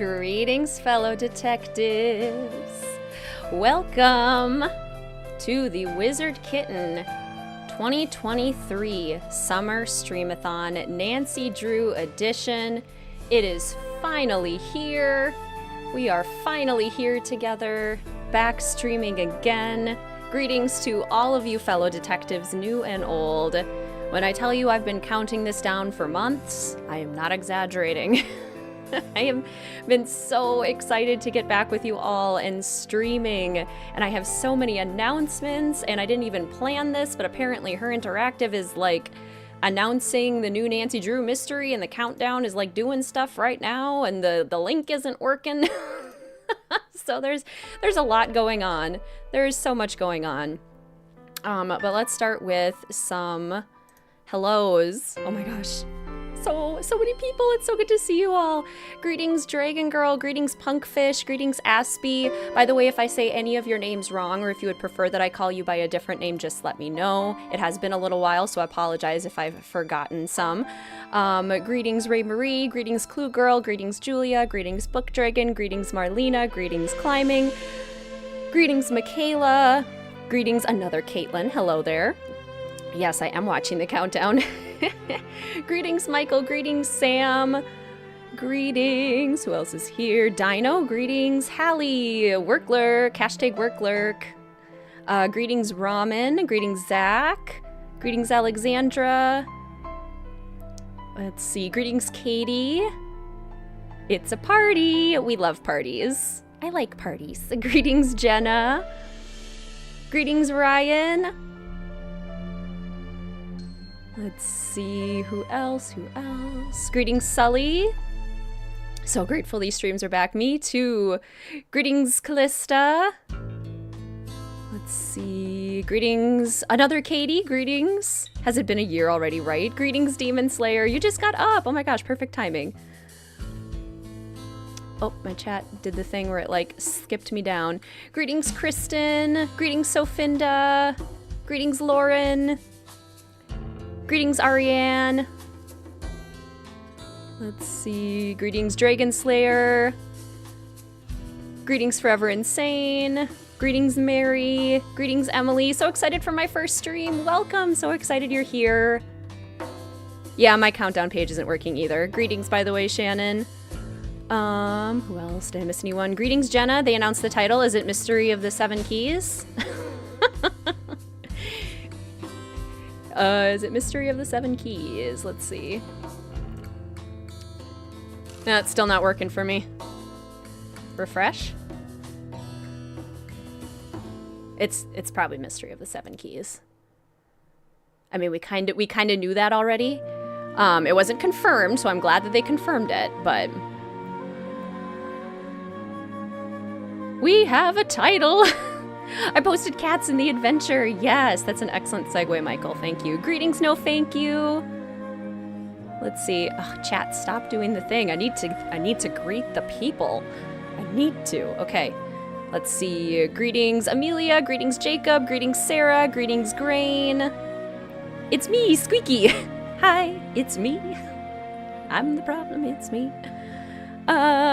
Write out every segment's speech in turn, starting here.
Greetings, fellow detectives. Welcome to the WizardKitten 2023 Summer Streamathon Nancy Drew edition. It is finally here. We are finally here together, back streaming again. Greetings to all of you fellow detectives, new and old. When I tell you I've been counting this down for months, I am not exaggerating. I have been so excited to get back with you all and streaming, and I have so many announcements, and I didn't even plan this, but apparently Her Interactive is like announcing the new Nancy Drew mystery, and the countdown is like doing stuff right now, and the link isn't working. So there's a lot going on. There's so much going on. But let's start with some hellos. Oh my gosh. So many people. It's so good to see you all. Greetings, Dragon Girl. Greetings, Punkfish. Greetings, Aspie. By the way, if I say any of your names wrong, or if you would prefer that I call you by a different name, just let me know. It has been a little while, so I apologize if I've forgotten some. Greetings, Ray Marie. Greetings, Clue Girl. Greetings, Julia. Greetings, Book Dragon. Greetings, Marlena. Greetings, Climbing. Greetings, Michaela. Greetings, another Caitlin. Hello there. Yes, I am watching the countdown. Greetings, Michael. Greetings, Sam. Greetings. Who else is here? Dino. Greetings, Hallie. Worklurk. Hashtag Worklurk. Greetings, Ramen. Greetings, Zach. Greetings, Alexandra. Let's see. Greetings, Katie. It's a party. We love parties. I like parties. Greetings, Jenna. Greetings, Ryan. Let's see, who else? Greetings, Sully. So grateful these streams are back. Me too. Greetings, Callista. Let's see. Greetings, another Katie. Greetings. Has it been a year already, right? Greetings, Demon Slayer. You just got up. Oh my gosh, perfect timing. Oh, my chat did the thing where it like skipped me down. Greetings, Kristen. Greetings, Sofinda. Greetings, Lauren. Greetings, Ariane. Let's see. Greetings, Dragon Slayer. Greetings, Forever Insane. Greetings, Mary. Greetings, Emily. So excited for my first stream. Welcome. So excited you're here. Yeah, my countdown page isn't working either. Greetings, by the way, Shannon. Who else? Did I miss anyone? Greetings, Jenna. They announced the title. Is it Mystery of the Seven Keys? Is it Mystery of the Seven Keys? Let's see. No, it's still not working for me. Refresh? It's probably Mystery of the Seven Keys. I mean, we kind of knew that already. It wasn't confirmed, so I'm glad that they confirmed it, but we have a title. I posted Cats in the Adventure. Yes, that's an excellent segue, Michael. Thank you. Greetings, no thank you. Let's see. Oh, chat, stop doing the thing. I need to greet the people. I need to. Okay. Let's see. Greetings, Amelia. Greetings, Jacob. Greetings, Sarah. Greetings, Grain. It's me, Squeaky. Hi, it's me. I'm the problem. It's me.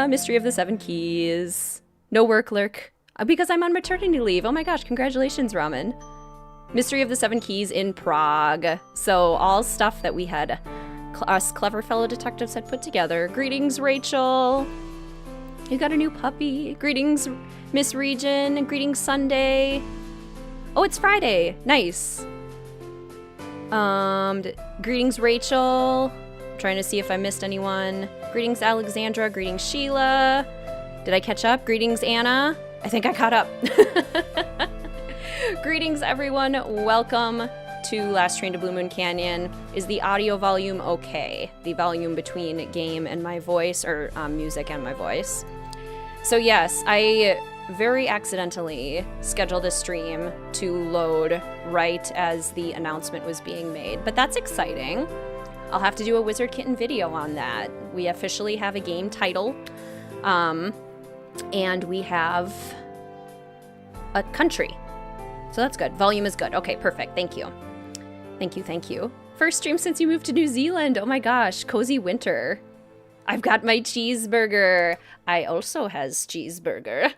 Mystery of the Seven Keys. No work lurk. Because I'm on maternity leave. Oh my gosh, congratulations, Ramen. Mystery of the Seven Keys in Prague. So all stuff that we had, us clever fellow detectives had put together. Greetings, Rachel. You got a new puppy. Greetings, Miss Region. Greetings, Sunday. Oh, it's Friday. Nice. Greetings, Rachel. I'm trying to see if I missed anyone. Greetings, Alexandra. Greetings, Sheila. Did I catch up? Greetings, Anna. I think I caught up. Greetings, everyone. Welcome to Last Train to Blue Moon Canyon. Is the audio volume okay? The volume between game and my voice, or music and my voice. So yes, I very accidentally scheduled a stream to load right as the announcement was being made, but that's exciting. I'll have to do a WizardKitten video on that. We officially have a game title. And we have a country. So that's good. Volume is good. Okay, perfect. Thank you. Thank you. First stream since you moved to New Zealand. Oh my gosh. Cozy winter. I've got my cheeseburger. I also has cheeseburger.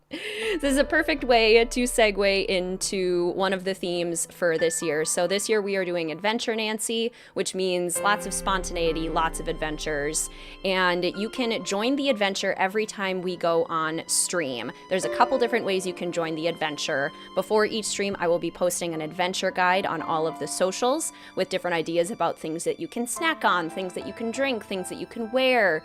This is a perfect way to segue into one of the themes for this year. So this year we are doing Adventure Nancy, which means lots of spontaneity, lots of adventures, and you can join the adventure every time we go on stream. There's a couple different ways you can join the adventure. Before each stream, I will be posting an adventure guide on all of the socials with different ideas about things that you can snack on, things that you can drink, things that you can wear,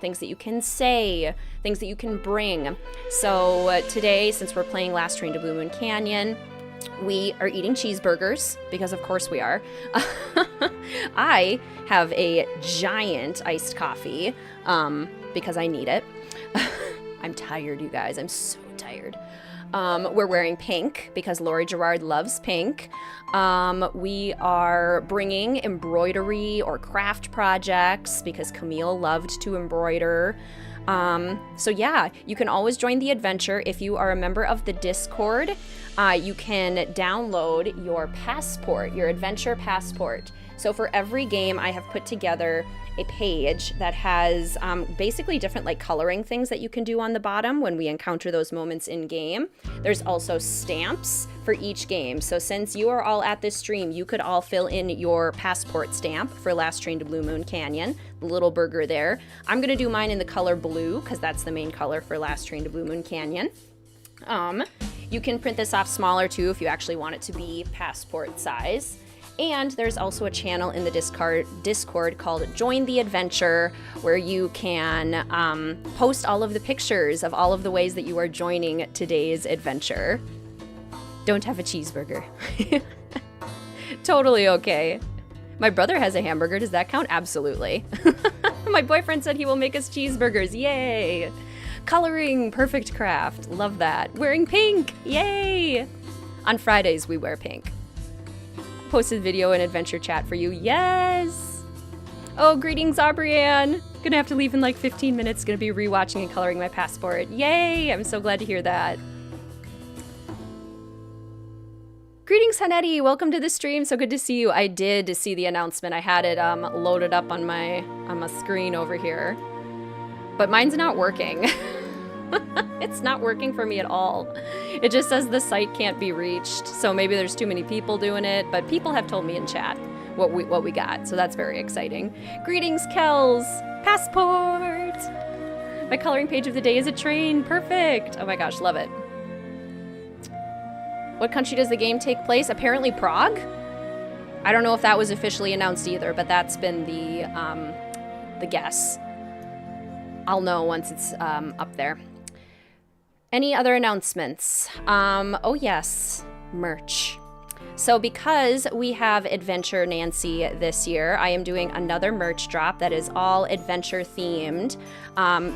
things that you can say, things that you can bring. So today, since we're playing Last Train to Blue Moon Canyon, we are eating cheeseburgers, because of course we are. I have a giant iced coffee, because I need it. I'm tired, you guys. I'm so tired. We're wearing pink because Lori Gerard loves pink. We are bringing embroidery or craft projects because Camille loved to embroider. So yeah, you can always join the adventure. If you are a member of the Discord, you can download your passport, your adventure passport. So for every game, I have put together a page that has basically different like coloring things that you can do on the bottom when we encounter those moments in game. There's also stamps for each game. So since you are all at this stream, you could all fill in your passport stamp for Last Train to Blue Moon Canyon, the little burger there. I'm gonna do mine in the color blue because that's the main color for Last Train to Blue Moon Canyon. You can print this off smaller too if you actually want it to be passport size. And there's also a channel in the Discord called Join the Adventure, where you can post all of the pictures of all of the ways that you are joining today's adventure. Don't have a cheeseburger. Totally okay. My brother has a hamburger. Does that count? Absolutely. My boyfriend said he will make us cheeseburgers. Yay! Coloring, perfect craft. Love that. Wearing pink. Yay! On Fridays, we wear pink. Posted video and adventure chat for you. Yes! Oh, greetings, Aubrianne. Gonna have to leave in like 15 minutes. Gonna be rewatching and coloring my passport. Yay! I'm so glad to hear that. Greetings, Hanetti. Welcome to the stream. So good to see you. I did see the announcement. I had it loaded up on my screen over here. But mine's not working. It's not working for me at all. It just says the site can't be reached, so maybe there's too many people doing it, but people have told me in chat what we got, so that's very exciting. Greetings, Kels! Passport! My coloring page of the day is a train. Perfect! Oh my gosh, love it. What country does the game take place? Apparently Prague? I don't know if that was officially announced either, but that's been the guess. I'll know once it's up there. Any other announcements? Oh yes, merch. So because we have Adventure Nancy this year, I am doing another merch drop that is all adventure themed.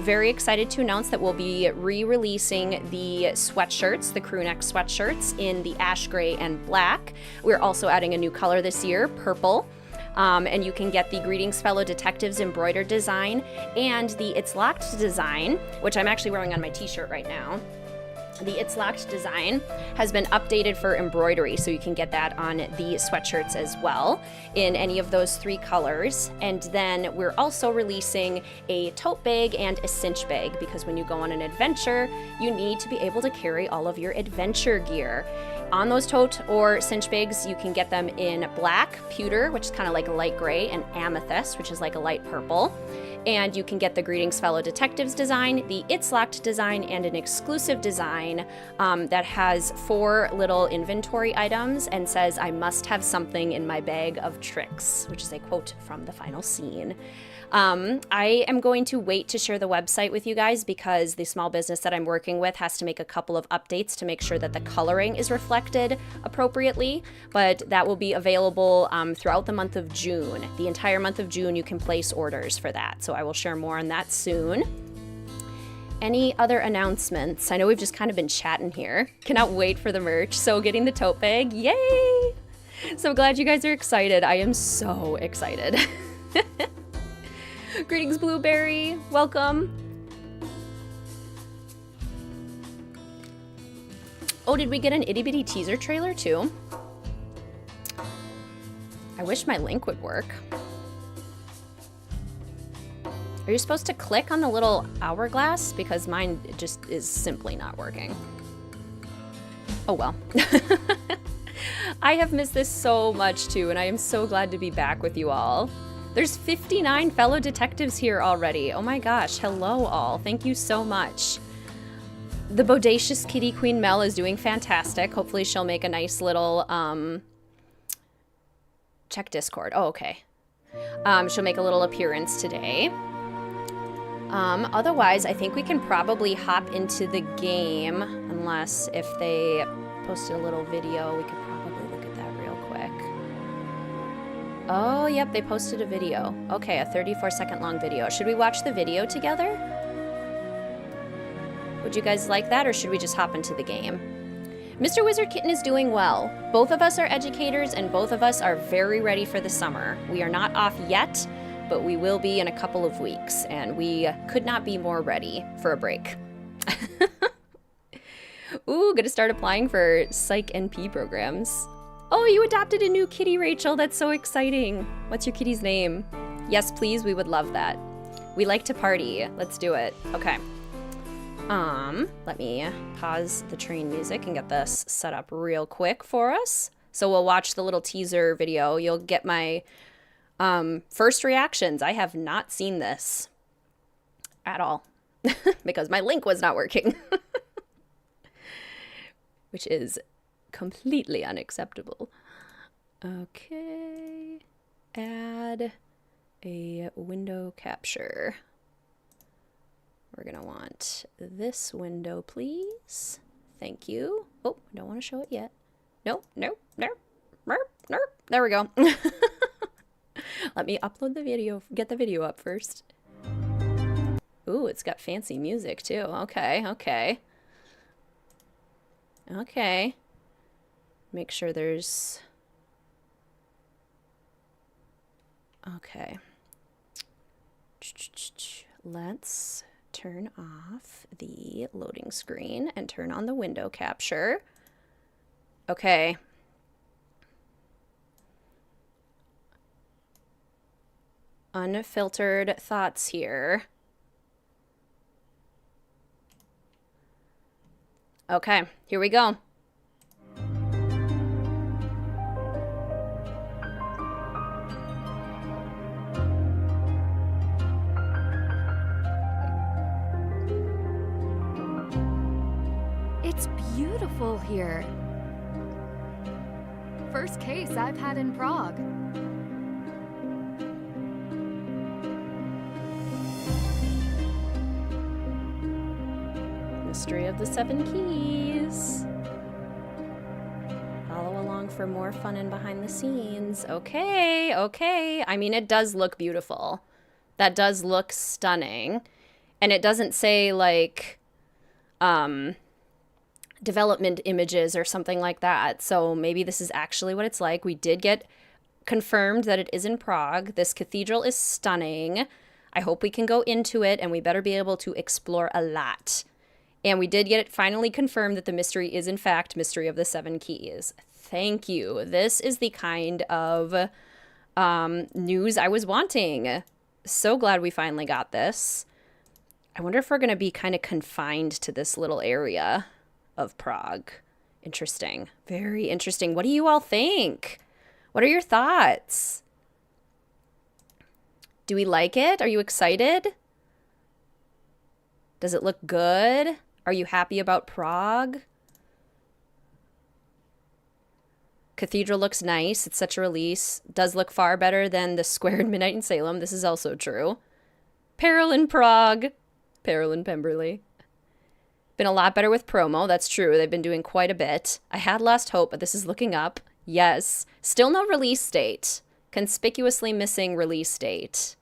Very excited to announce that we'll be re-releasing the sweatshirts, the crew neck sweatshirts in the ash gray and black. We're also adding a new color this year, purple. And you can get the Greetings Fellow Detectives embroidered design and the It's Locked design, which I'm actually wearing on my t-shirt right now. The It's Locked design has been updated for embroidery, so you can get that on the sweatshirts as well in any of those 3 colors. And then we're also releasing a tote bag and a cinch bag, because when you go on an adventure, you need to be able to carry all of your adventure gear. On those tote or cinch bags, you can get them in black, pewter, which is kind of like a light gray, and amethyst, which is like a light purple. And you can get the Greetings Fellow Detectives design, the It's Locked design, and an exclusive design that has 4 little inventory items and says, "I must have something in my bag of tricks," which is a quote from the final scene. I am going to wait to share the website with you guys because the small business that I'm working with has to make a couple of updates to make sure that the coloring is reflected appropriately, but that will be available throughout the month of June. The entire month of June you can place orders for that, so I will share more on that soon. Any other announcements? I know we've just kind of been chatting here. Cannot wait for the merch. So getting the tote bag, yay! So glad you guys are excited. I am so excited. Greetings, Blueberry. Welcome. Oh, did we get an itty bitty teaser trailer too? I wish my link would work. Are you supposed to click on the little hourglass? Because mine just is simply not working. Oh well. I have missed this so much too, and I am so glad to be back with you all. There's 59 fellow detectives here already. Oh my gosh, hello all. Thank you so much. The bodacious kitty Queen Mel is doing fantastic. Hopefully she'll make a nice little, check Discord. Oh, okay. She'll make a little appearance today. Otherwise, I think we can probably hop into the game, unless if they posted a little video, we could probably look at that real quick. Oh, yep, they posted a video. Okay, a 34-second long video. Should we watch the video together? Would you guys like that, or should we just hop into the game? Mr. WizardKitten is doing well. Both of us are educators, and both of us are very ready for the summer. We are not off yet, but we will be in a couple of weeks, and we could not be more ready for a break. Ooh, gonna start applying for Psych NP programs. Oh, you adopted a new kitty, Rachel. That's so exciting. What's your kitty's name? Yes, please, we would love that. We like to party. Let's do it. Okay. Let me pause the train music and get this set up real quick for us. So we'll watch the little teaser video. You'll get my first reactions. I have not seen this at all because my link was not working, which is completely unacceptable. Okay, add a window capture. We're gonna want this window, please. Thank you. Oh, I don't want to show it yet. Nope, nope, nope, nope, nope. There we go. Let me upload the video, get the video up first. Ooh, it's got fancy music too. Okay, okay. Okay. Make sure there's... Okay. Let's turn off the loading screen and turn on the window capture. Okay. Unfiltered thoughts here. Okay, here we go. It's beautiful here. First case I've had in Prague. Mystery of the Seven Keys. Follow along for more fun and behind the scenes. Okay, okay. I mean, it does look beautiful. That does look stunning. And it doesn't say, like, development images or something like that. So maybe this is actually what it's like. We did get confirmed that it is in Prague. This cathedral is stunning. I hope we can go into it, and we better be able to explore a lot. And we did get it finally confirmed that the mystery is, in fact, Mystery of the Seven Keys. Thank you. This is the kind of news I was wanting. So glad we finally got this. I wonder if we're going to be kind of confined to this little area of Prague. Interesting. Very interesting. What do you all think? What are your thoughts? Do we like it? Are you excited? Does it look good? Are you happy about Prague? Cathedral looks nice. It's such a release. Does look far better than the Square in Midnight in Salem. This is also true. Peril in Prague. Peril in Pemberley. Been a lot better with promo. That's true. They've been doing quite a bit. I had lost hope, but this is looking up. Yes. Still no release date. Conspicuously missing release date.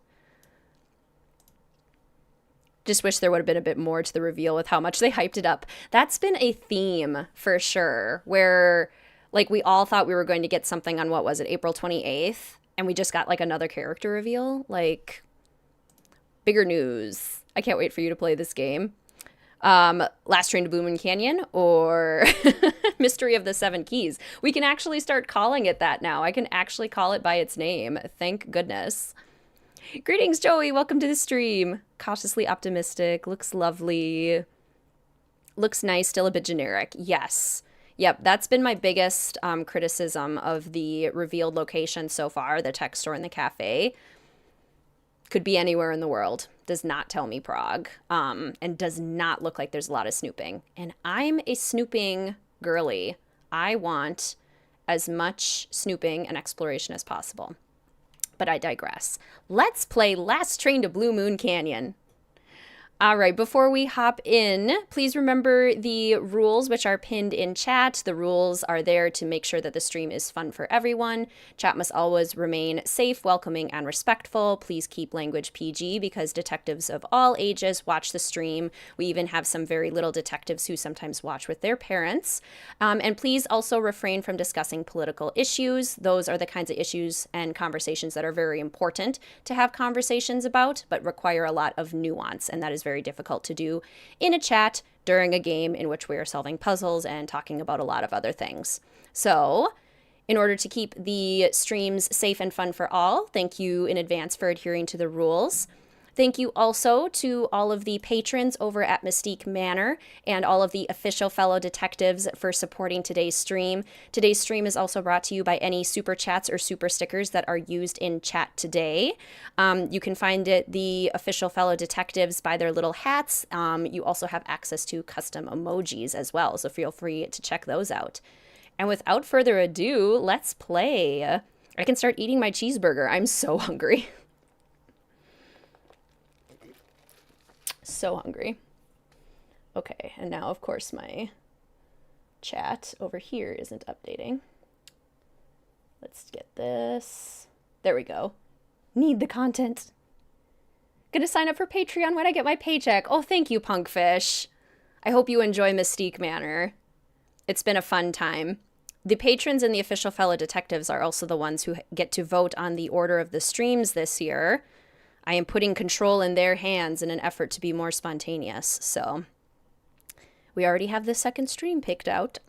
Just wish there would have been a bit more to the reveal with how much they hyped it up. That's been a theme for sure, where like we all thought we were going to get something on, what was it, April 28th? And we just got like another character reveal. Like, bigger news. I can't wait for you to play this game. Last Train to Booming Canyon or Mystery of the Seven Keys. We can actually start calling it that now. I can actually call it by its name. Thank goodness. Greetings, Joey. Welcome to the stream. Cautiously optimistic. Looks lovely. Looks nice. Still a bit generic. Yes. Yep, that's been my biggest criticism of the revealed location so far, the tech store and the cafe. Could be anywhere in the world. Does not tell me Prague. And does not look like there's a lot of snooping. And I'm a snooping girly. I want as much snooping and exploration as possible. But I digress. Let's play Last Train to Blue Moon Canyon. All right, before we hop in, please remember the rules which are pinned in chat. The rules are there to make sure that the stream is fun for everyone. Chat must always remain safe, welcoming, and respectful. Please keep language PG because detectives of all ages watch the stream. We even have some very little detectives who sometimes watch with their parents. And please also refrain from discussing political issues. Those are the kinds of issues and conversations that are very important to have conversations about, but require a lot of nuance, and that is very difficult to do in a chat during a game in which we are solving puzzles and talking about a lot of other things. So, in order to keep the streams safe and fun for all, thank you in advance for adhering to the rules. Thank you also to all of the patrons over at Mystique Manor and all of the official fellow detectives for supporting today's stream. Today's stream is also brought to you by any super chats or super stickers that are used in chat today. You can find the official fellow detectives by their little hats. You also have access to custom emojis as well, so feel free to check those out. And without further ado, let's play. I can start eating my cheeseburger. I'm so hungry. So hungry. Okay, and now, of course, my chat over here isn't updating. Let's get this. There we go. Need the content. Gonna sign up for Patreon when I get my paycheck. Oh, thank you, Punkfish. I hope you enjoy Mystique Manor. It's been a fun time. The patrons and the official fellow detectives are also the ones who get to vote on the order of the streams this year. I am putting control in their hands in an effort to be more spontaneous. So we already have the second stream picked out.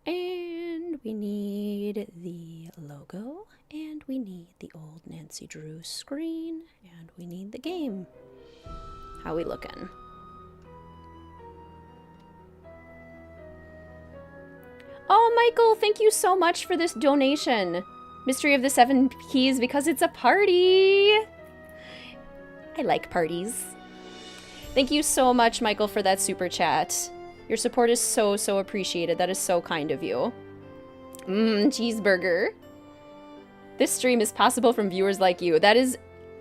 And we need the logo, and we need the old Nancy Drew screen, and we need the game. How we looking? Oh, Michael, thank you so much for this donation. Mystery of the Seven Keys, because it's a party. I like parties. Thank you so much, Michael, for that super chat. Your support is so, so appreciated. That is so kind of you. Cheeseburger. This stream is possible from viewers like you. That is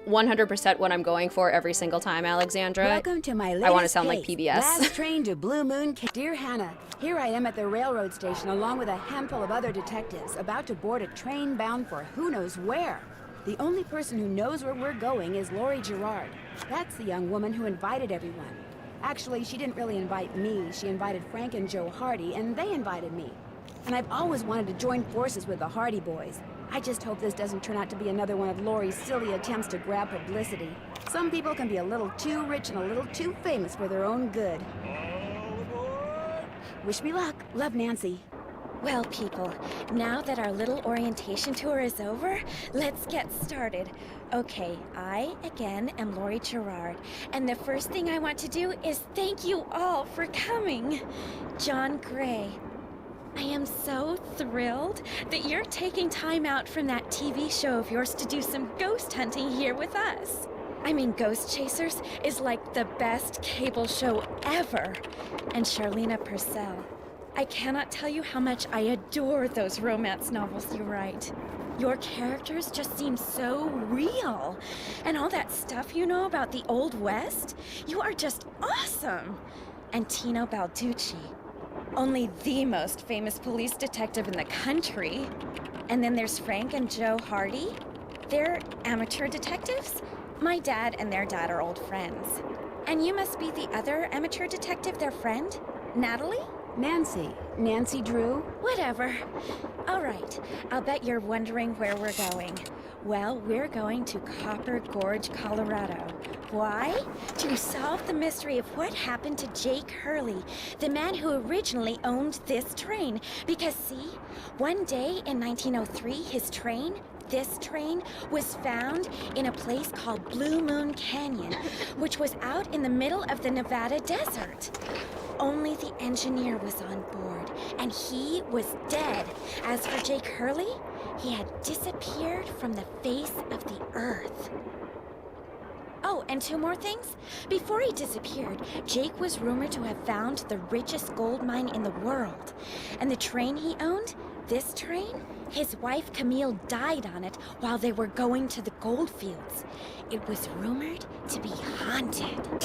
100% what I'm going for every single time, Alexandra. Welcome to my latest I want to sound like case, PBS. Last Train to Blue Moon. Dear Hannah, here I am at the railroad station along with a handful of other detectives about to board a train bound for who knows where. The only person who knows where we're going is Lori Gerard. That's the young woman who invited everyone. Actually, she didn't really invite me. She invited Frank and Joe Hardy, and they invited me. And I've always wanted to join forces with the Hardy boys. I just hope this doesn't turn out to be another one of Lori's silly attempts to grab publicity. Some people can be a little too rich and a little too famous for their own good. Wish me luck. Love, Nancy. Well, people, now that our little orientation tour is over, let's get started. Okay, I, again, am Lori Gerard, and the first thing I want to do is thank you all for coming. John Gray. I am so thrilled that you're taking time out from that TV show of yours to do some ghost hunting here with us. I mean, Ghost Chasers is like the best cable show ever. And Charlena Purcell. I cannot tell you how much I adore those romance novels you write. Your characters just seem so real. And all that stuff you know about the Old West, you are just awesome. And Tino Balducci. Only the most famous police detective in the country. And then there's Frank and Joe Hardy. They're amateur detectives. My dad and their dad are old friends. And you must be the other amateur detective, their friend? Natalie? Nancy Drew? Whatever. All right, I'll bet you're wondering where we're going. Well, we're going to Copper Gorge, Colorado. Why? To solve the mystery of what happened to Jake Hurley, the man who originally owned this train. Because see, one day in 1903, his train this train was found in a place called Blue Moon Canyon, which was out in the middle of the Nevada desert. Only the engineer was on board, and he was dead. As for Jake Hurley, he had disappeared from the face of the earth. Oh, and two more things. Before he disappeared, Jake was rumored to have found the richest gold mine in the world. And the train he owned, this train, his wife Camille died on it while they were going to the gold fields. It was rumored to be haunted.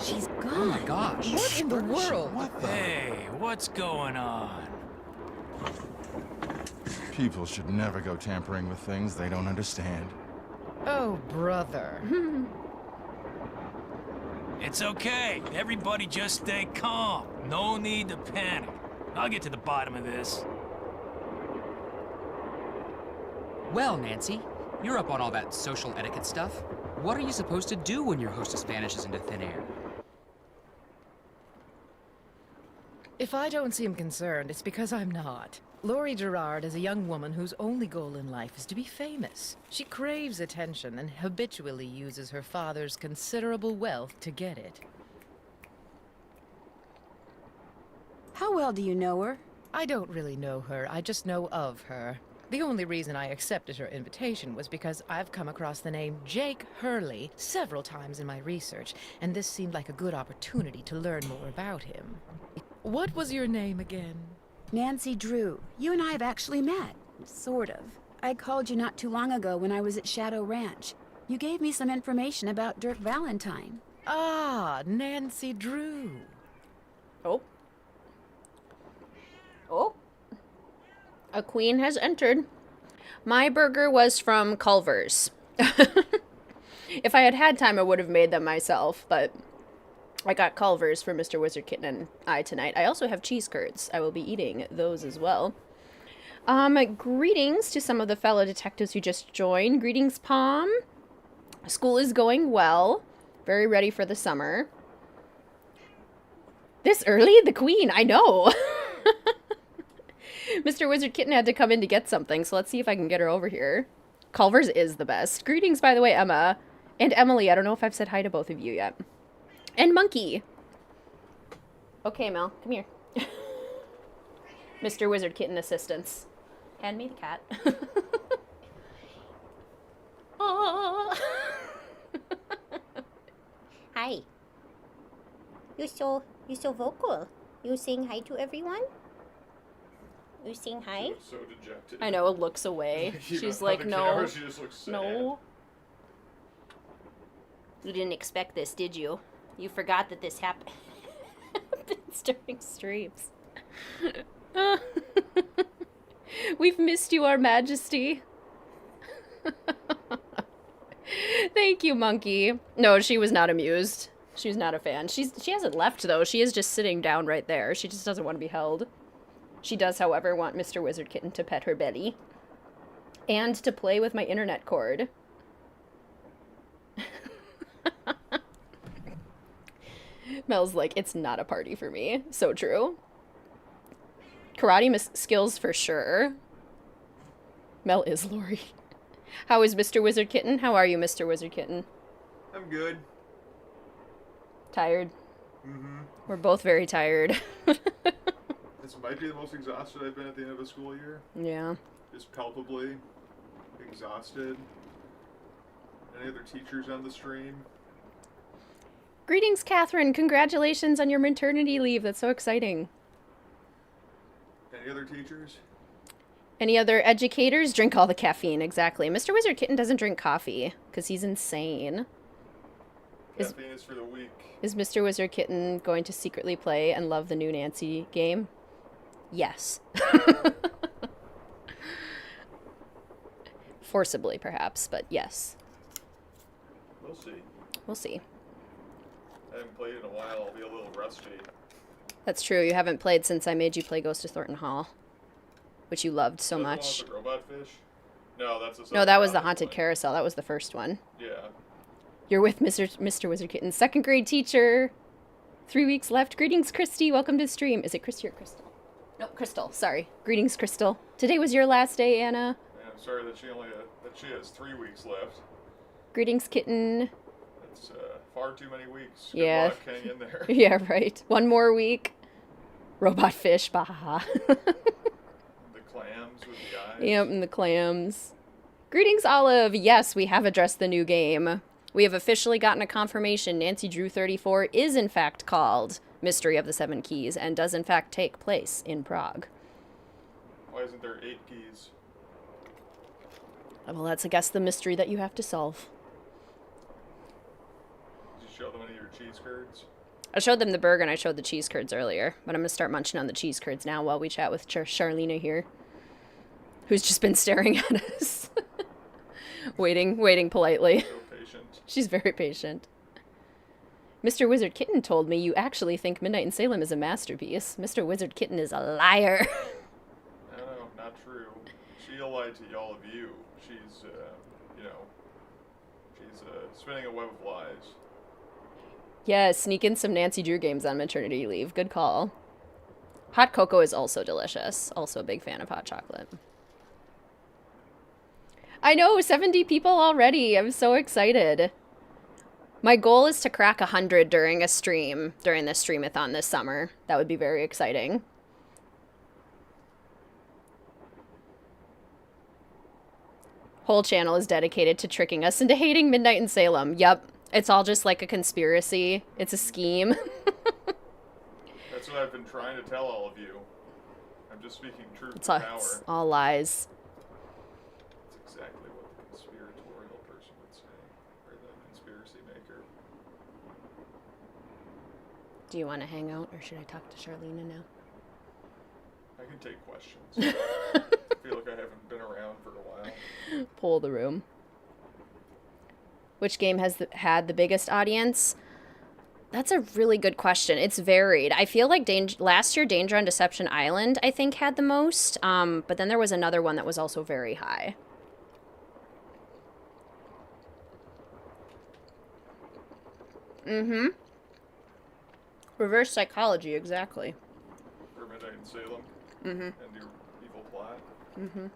She's gone. Oh my gosh. What in the world? What the? Hey, what's going on? People should never go tampering with things they don't understand. Oh, brother. It's okay. Everybody just stay calm. No need to panic. I'll get to the bottom of this. Well, Nancy, you're up on all that social etiquette stuff. What are you supposed to do when your hostess vanishes into thin air? If I don't seem concerned, it's because I'm not. Laurie Gerard is a young woman whose only goal in life is to be famous. She craves attention and habitually uses her father's considerable wealth to get it. How well do you know her? I don't really know her, I just know of her. The only reason I accepted her invitation was because I've come across the name Jake Hurley several times in my research, and this seemed like a good opportunity to learn more about him. What was your name again? Nancy Drew. You and I have actually met. Sort of. I called you not too long ago when I was at Shadow Ranch. You gave me some information about Dirk Valentine. Ah, Nancy Drew. Oh. Oh. A queen has entered. My burger was from Culver's. If I had had time, I would have made them myself, but I got Culver's for Mr. WizardKitten and I tonight. I also have cheese curds. I will be eating those as well. Greetings to some of the fellow detectives who just joined. Greetings, Palm. School is going well. Very ready for the summer. This early? The queen, I know. Mr. WizardKitten had to come in to get something, so let's see if I can get her over here. Culver's is the best. Greetings, by the way, Emma. And Emily, I don't know if I've said hi to both of you yet. And Monkey. Okay, Mel, come here. Mr. WizardKitten assistance. Hand me the cat. Oh. Hi. You're so vocal. You saying hi to everyone? You saying hi? So dejected. I know, looks away. She's like, no. Camera, she just looks sad. No. You didn't expect this, did you? You forgot that this happens during streams. We've missed you, Our Majesty. Thank you, Monkey. No, she was not amused. She's not a fan. She hasn't left, though. She is just sitting down right there. She just doesn't want to be held. She does, however, want Mr. WizardKitten to pet her belly. And to play with my internet cord. Mel's like, it's not a party for me. So true. Karate skills for sure. Mel is Lori. How is Mr. WizardKitten? How are you, Mr. WizardKitten? I'm good. Tired? Mm-hmm. We're both very tired. This might be the most exhausted I've been at the end of a school year. Yeah. Just palpably exhausted. Any other teachers on the stream? Greetings, Catherine. Congratulations on your maternity leave. That's so exciting. Any other teachers? Any other educators? Drink all the caffeine, exactly. Mr. WizardKitten doesn't drink coffee, because he's insane. Caffeine is for the weak. Is Mr. WizardKitten going to secretly play and love the new Nancy game? Yes. Forcibly, perhaps, but yes. We'll see. We'll see. I haven't played in a while. I'll be a little rusty. That's true. You haven't played since I made you play Ghost of Thornton Hall, which you loved so much. The robot fish? No, that's a No, that was the Haunted Carousel. That was the first one. Yeah. You're with Mr. WizardKitten, second grade teacher. 3 weeks left. Greetings, Christy. Welcome to the stream. Is it Christy or Crystal? Nope, Crystal. Sorry. Greetings, Crystal. Today was your last day, Anna. And I'm sorry that she has 3 weeks left. Greetings, Kitten. That's far too many weeks. Yeah. Good luck, hang in there. Yeah, right. One more week. Robot fish, baha. The clams with the eyes. Yep, and the clams. Greetings, Olive. Yes, we have addressed the new game. We have officially gotten a confirmation Nancy Drew 34 is in fact called Mystery of the Seven Keys and does in fact take place in Prague. Why isn't there 8 keys? Well, that's, I guess, the mystery that you have to solve. Did you show them any of your cheese curds? I showed them the burger and I showed the cheese curds earlier, but I'm going to start munching on the cheese curds now while we chat with Charlena here, who's just been staring at us. waiting politely. So patient. She's very patient. Mr. WizardKitten told me you actually think Midnight in Salem is a masterpiece. Mr. WizardKitten is a liar. No, not true. She'll lie to all of you. She's, spinning a web of lies. Yeah, sneak in some Nancy Drew games on maternity leave. Good call. Hot cocoa is also delicious. Also a big fan of hot chocolate. I know, 70 people already. I'm so excited. My goal is to crack 100 during a stream, during the Streamathon this summer. That would be very exciting. Whole channel is dedicated to tricking us into hating Midnight in Salem. Yep. It's all just like a conspiracy. It's a scheme. That's what I've been trying to tell all of you. I'm just speaking truth It's to all, power. it's all lies. That's exactly what the conspiratorial person would say, or the conspiracy maker. Do you want to hang out, or should I talk to Charlena now? I can take questions. I feel like I haven't been around for a while. Poll the room. Which game has had the biggest audience? That's a really good question. It's varied. I feel like last year Danger on Deception Island, I think, had the most. But then there was another one that was also very high. Mm-hmm. Reverse psychology, exactly. For Midnight in Salem. Mm-hmm. And your evil plot. Mm-hmm.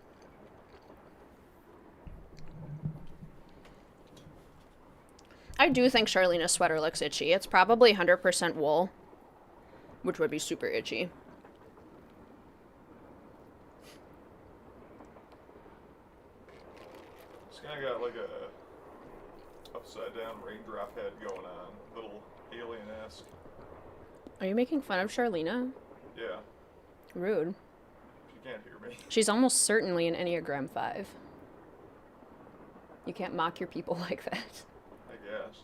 I do think Charlena's sweater looks itchy. It's probably 100% wool, which would be super itchy. It's kind of got like a upside down raindrop head going on. Little alien-esque. Are you making fun of Charlena? Yeah. Rude. She can't hear me. She's almost certainly an Enneagram 5. You can't mock your people like that. I guess.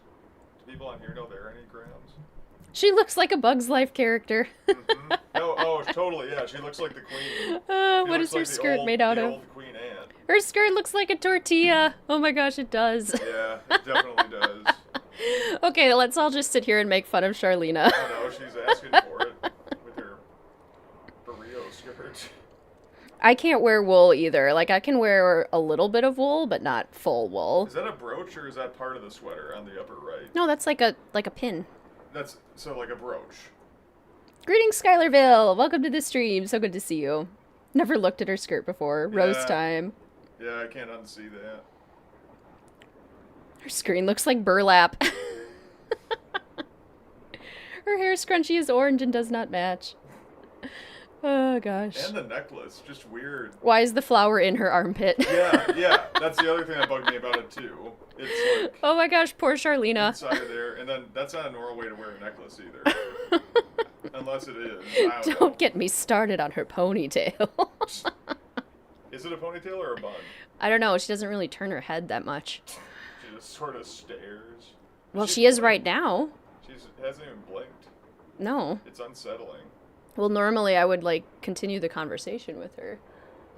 Do people on here know their Enneagrams? She looks like a Bug's Life character. Mm-hmm. Oh, totally, yeah. She looks like the queen. What is her skirt made out of? Old Queen Anne. Her skirt looks like a tortilla. Oh my gosh, it does. Yeah, it definitely does. Okay, let's all just sit here and make fun of Charlena. I know, she's asking for it with her burrito skirt. I can't wear wool either. Like, I can wear a little bit of wool, but not full wool. Is that a brooch or is that part of the sweater on the upper right? No, that's like a pin. That's, so like a brooch. Greetings, Skylarville! Welcome to the stream. So good to see you. Never looked at her skirt before. Yeah. Roast time. Yeah, I can't unsee that. Her screen looks like burlap. Her hair scrunchie is orange and does not match. Oh, gosh. And the necklace, just weird. Why is the flower in her armpit? Yeah, that's the other thing that bugged me about it, too. It's like... Oh my gosh, poor Charlena. Inside of there, and then that's not a normal way to wear a necklace either. Unless it is. I don't know. Don't get me started on her ponytail. Is it a ponytail or a bun? I don't know. She doesn't really turn her head that much. She just sort of stares. Well, she is right now. She hasn't even blinked. No. It's unsettling. Well, normally I would, like, continue the conversation with her.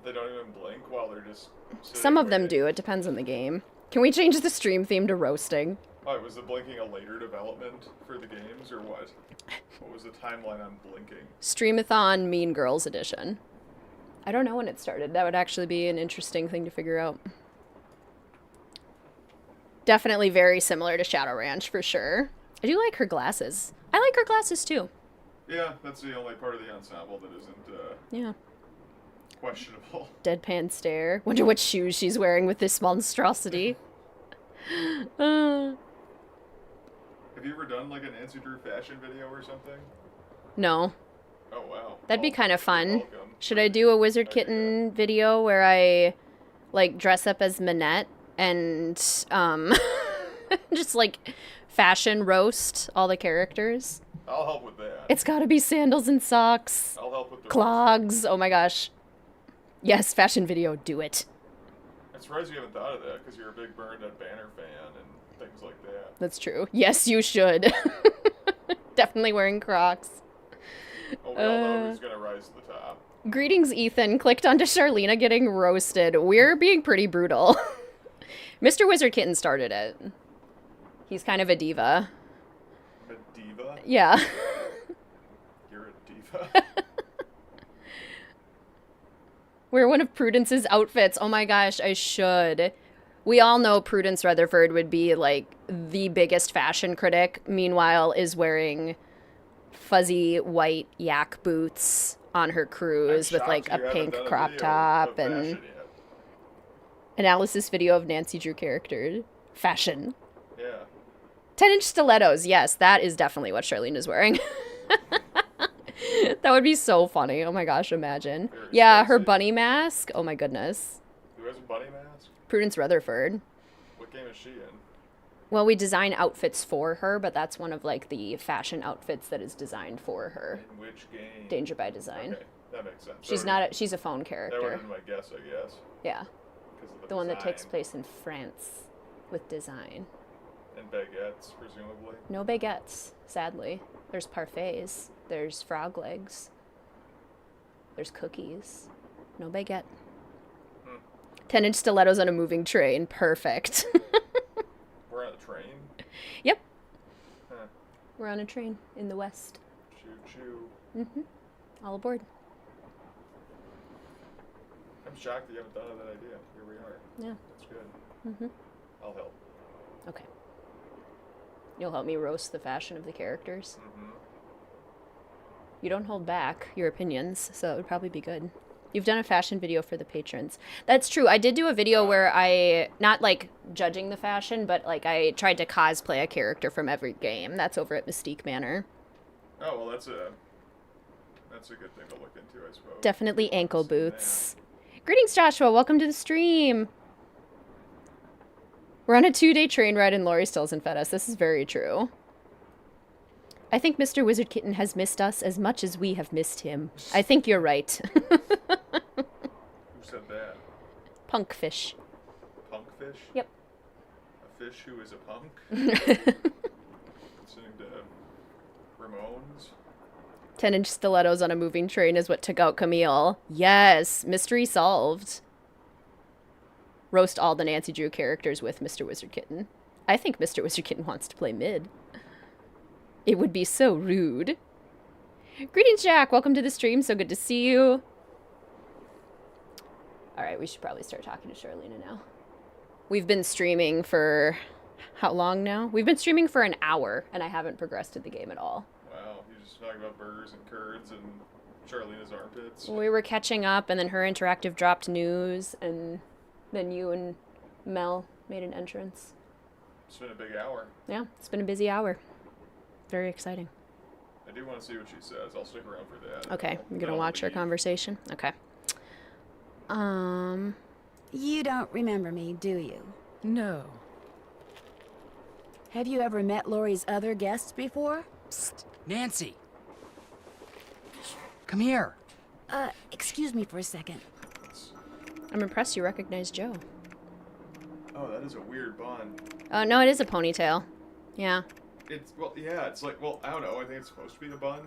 They don't even blink while they're just sitting Some of them there. do. It depends on the game. Can we change the stream theme to roasting? Oh, was the blinking a later development for the games, or what? What was the timeline on blinking? Streamathon Mean Girls Edition. I don't know when it started. That would actually be an interesting thing to figure out. Definitely very similar to Shadow Ranch, for sure. I do like her glasses. I like her glasses, too. Yeah, that's the only part of the ensemble that isn't Yeah. questionable. Deadpan stare. Wonder what shoes she's wearing with this monstrosity. Have you ever done like a Nancy Drew fashion video or something? No. Oh wow. That'd be Well, kind of you're fun. welcome. Should I do a WizardKitten video where I, like, dress up as Minette and, just, like, fashion roast all the characters? I'll help with that. It's gotta be sandals and socks. I'll help with the Clogs. Oh my gosh. Yes, fashion video. Do it. I'm surprised you haven't thought of that because you're a big Bernadette Banner fan and things like that. That's true. Yes, you should. Definitely wearing Crocs. Oh, we all know who's gonna rise to the top. Greetings, Ethan. Clicked onto Charlena getting roasted. We're being pretty brutal. Mr. WizardKitten started it. He's kind of a diva. A diva? Yeah. You're a diva? Wear one of Prudence's outfits. Oh my gosh, I should. We all know Prudence Rutherford would be, like, the biggest fashion critic. Meanwhile, is wearing fuzzy white yak boots on her cruise with, like, a pink crop top and analysis video of Nancy Drew character. Fashion. Yeah. 10-inch stilettos. Yes, that is definitely what Charlene is wearing. That would be so funny. Oh my gosh, imagine. Very Yeah, her spicy. bunny mask. Oh my goodness. Who has a bunny mask? Prudence Rutherford. What game is she in? Well, we design outfits for her, but that's one of, like, the fashion outfits that is designed for her. In which game? Danger by Design. Okay, that makes sense. She's she's a phone character. That would have been my guess, I guess. Yeah. 'Cause of The one that takes design. place in France with design. And baguettes, presumably. No baguettes, sadly. There's parfaits. There's frog legs. There's cookies. No baguette. 10-inch stilettos on a moving train. Perfect. We're on a train? Yep. Huh. We're on a train in the west. Choo-choo. Mm-hmm. All aboard. I'm shocked that you haven't thought of that idea. Here we are. Yeah. That's good. Mm-hmm. I'll help. Okay. You'll help me roast the fashion of the characters. Mm-hmm. You don't hold back your opinions, so it would probably be good. You've done a fashion video for the patrons. That's true. I did do a video where I, not like judging the fashion, but like I tried to cosplay a character from every game. That's over at Mystique Manor. Oh, well, that's a good thing to look into, I suppose. Definitely ankle boots. Greetings, Joshua. Welcome to the stream. We're on a 2-day train ride and Lori stills and fed us. This is very true. I think Mr. WizardKitten has missed us as much as we have missed him. I think you're right. Who said that? Punkfish. Punkfish? Yep. A fish who is a punk? Listening to Ramones? 10-inch stilettos on a moving train is what took out Camille. Yes, mystery solved. Roast all the Nancy Drew characters with Mr. WizardKitten. I think Mr. WizardKitten wants to play mid. It would be so rude. Greetings, Jack. Welcome to the stream. So good to see you. All right, we should probably start talking to Charlena now. We've been streaming for how long now? We've been streaming for an hour, and I haven't progressed in the game at all. Wow, you're just talking about burgers and curds and Charlena's armpits. We were catching up, and then her interactive dropped news, and then you and Mel made an entrance. It's been a big hour. Yeah, it's been a busy hour. Very exciting. I do want to see what she says. I'll stick around for that. Okay, you're gonna watch her conversation? Okay. You don't remember me, do you? No. Have you ever met Lori's other guests before? Psst, Nancy. Come here. Excuse me for a second. I'm impressed you recognize Joe. Oh, that is a weird bun. Oh, no, it is a ponytail. Yeah. It's, well, yeah, it's like, well, I don't know. I think it's supposed to be a bun.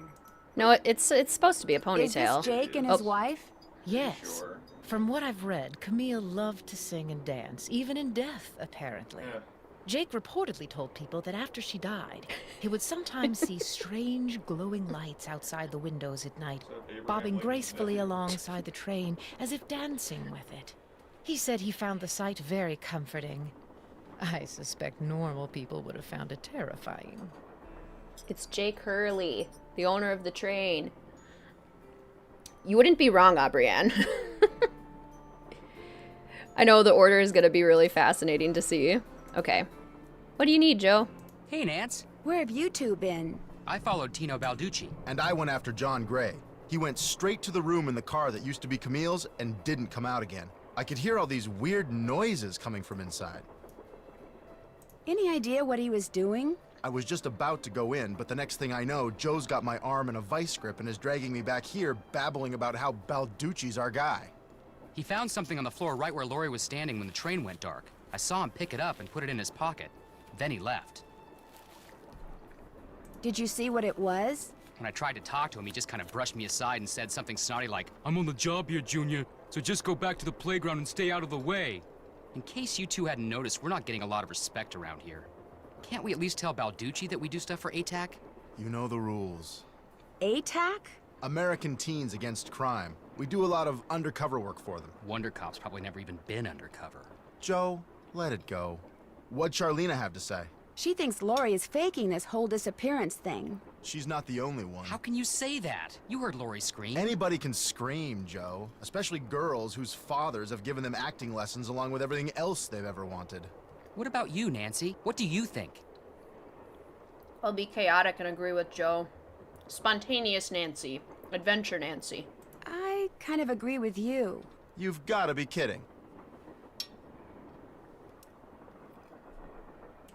No, it's supposed to be a ponytail. Is this Jake and his wife? Yes. Sure. From what I've read, Camille loved to sing and dance, even in death, apparently. Yeah. Jake reportedly told people that after she died, he would sometimes see strange glowing lights outside the windows at night, Abraham bobbing Lincoln's gracefully nephew. alongside the train as if dancing with it. He said he found the sight very comforting. I suspect normal people would have found it terrifying. It's Jake Hurley, the owner of the train. You wouldn't be wrong, Aubrianne. I know the order is going to be really fascinating to see. Okay. What do you need, Joe? Hey, Nance. Where have you two been? I followed Tino Balducci. And I went after John Gray. He went straight to the room in the car that used to be Camille's and didn't come out again. I could hear all these weird noises coming from inside. Any idea what he was doing? I was just about to go in, but the next thing I know, Joe's got my arm in a vice grip and is dragging me back here, babbling about how Balducci's our guy. He found something on the floor right where Laurie was standing when the train went dark. I saw him pick it up and put it in his pocket. Then he left. Did you see what it was? When I tried to talk to him, he just kind of brushed me aside and said something snotty like, "I'm on the job here, Junior, so just go back to the playground and stay out of the way." In case you two hadn't noticed, we're not getting a lot of respect around here. Can't we at least tell Balducci that we do stuff for ATAC? You know the rules. ATAC? American Teens Against Crime. We do a lot of undercover work for them. Wonder Cop's probably never even been undercover. Joe, let it go. What'd Charlena have to say? She thinks Laurie is faking this whole disappearance thing. She's not the only one. How can you say that? You heard Laurie scream. Anybody can scream, Joe. Especially girls whose fathers have given them acting lessons along with everything else they've ever wanted. What about you, Nancy? What do you think? I'll be chaotic and agree with Joe. Spontaneous Nancy. Adventure Nancy. I kind of agree with you. You've got to be kidding.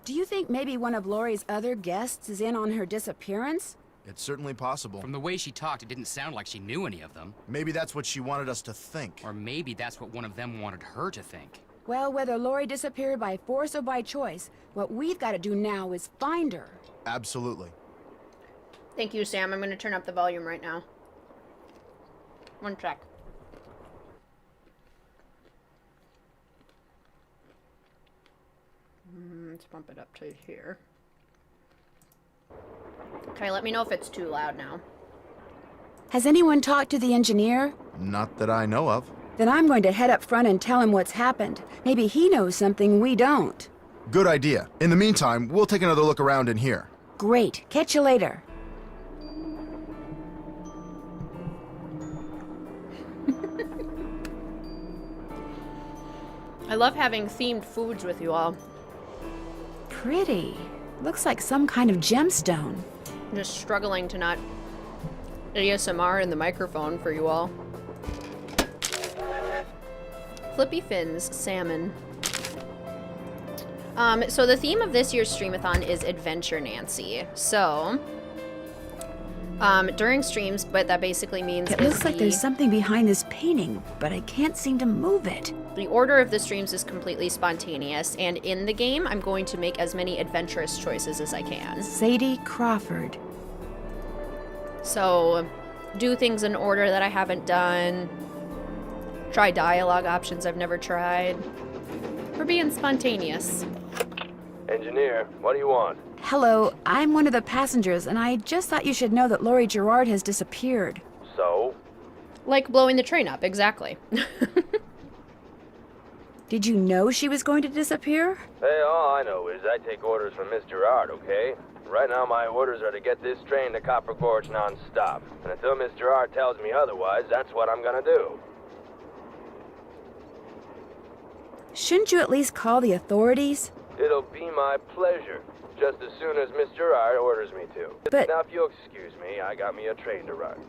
Do you think maybe one of Laurie's other guests is in on her disappearance? It's certainly possible. From the way she talked, it didn't sound like she knew any of them. Maybe that's what she wanted us to think. Or maybe that's what one of them wanted her to think. Well, whether Laurie disappeared by force or by choice, what we've got to do now is find her. Absolutely. Thank you, Sam. I'm going to turn up the volume right now. One sec. Let's bump it up to here. Okay, let me know if it's too loud now. Has anyone talked to the engineer? Not that I know of. Then I'm going to head up front and tell him what's happened. Maybe he knows something we don't. Good idea. In the meantime, we'll take another look around in here. Great. Catch you later. I love having themed foods with you all. Pretty. Looks like some kind of gemstone. I'm just struggling to not ASMR in the microphone for you all. Flippy fins, salmon. So the theme of this year's Streamathon is Adventure Nancy. So, during streams, but that basically means it looks like there's something behind this painting, but I can't seem to move it. The order of the streams is completely spontaneous, and in the game, I'm going to make as many adventurous choices as I can. Sadie Crawford. So, do things in order that I haven't done. Try dialogue options I've never tried. We're being spontaneous. Engineer, what do you want? Hello, I'm one of the passengers, and I just thought you should know that Laurie Gerard has disappeared. So? Like blowing the train up, exactly. Did you know she was going to disappear? Hey, all I know is I take orders from Miss Gerard, okay? Right now my orders are to get this train to Copper Gorge non-stop. And until Miss Gerard tells me otherwise, that's what I'm gonna do. Shouldn't you at least call the authorities? It'll be my pleasure, just as soon as Miss Gerard orders me to. But... Now, if you'll excuse me, I got me a train to run.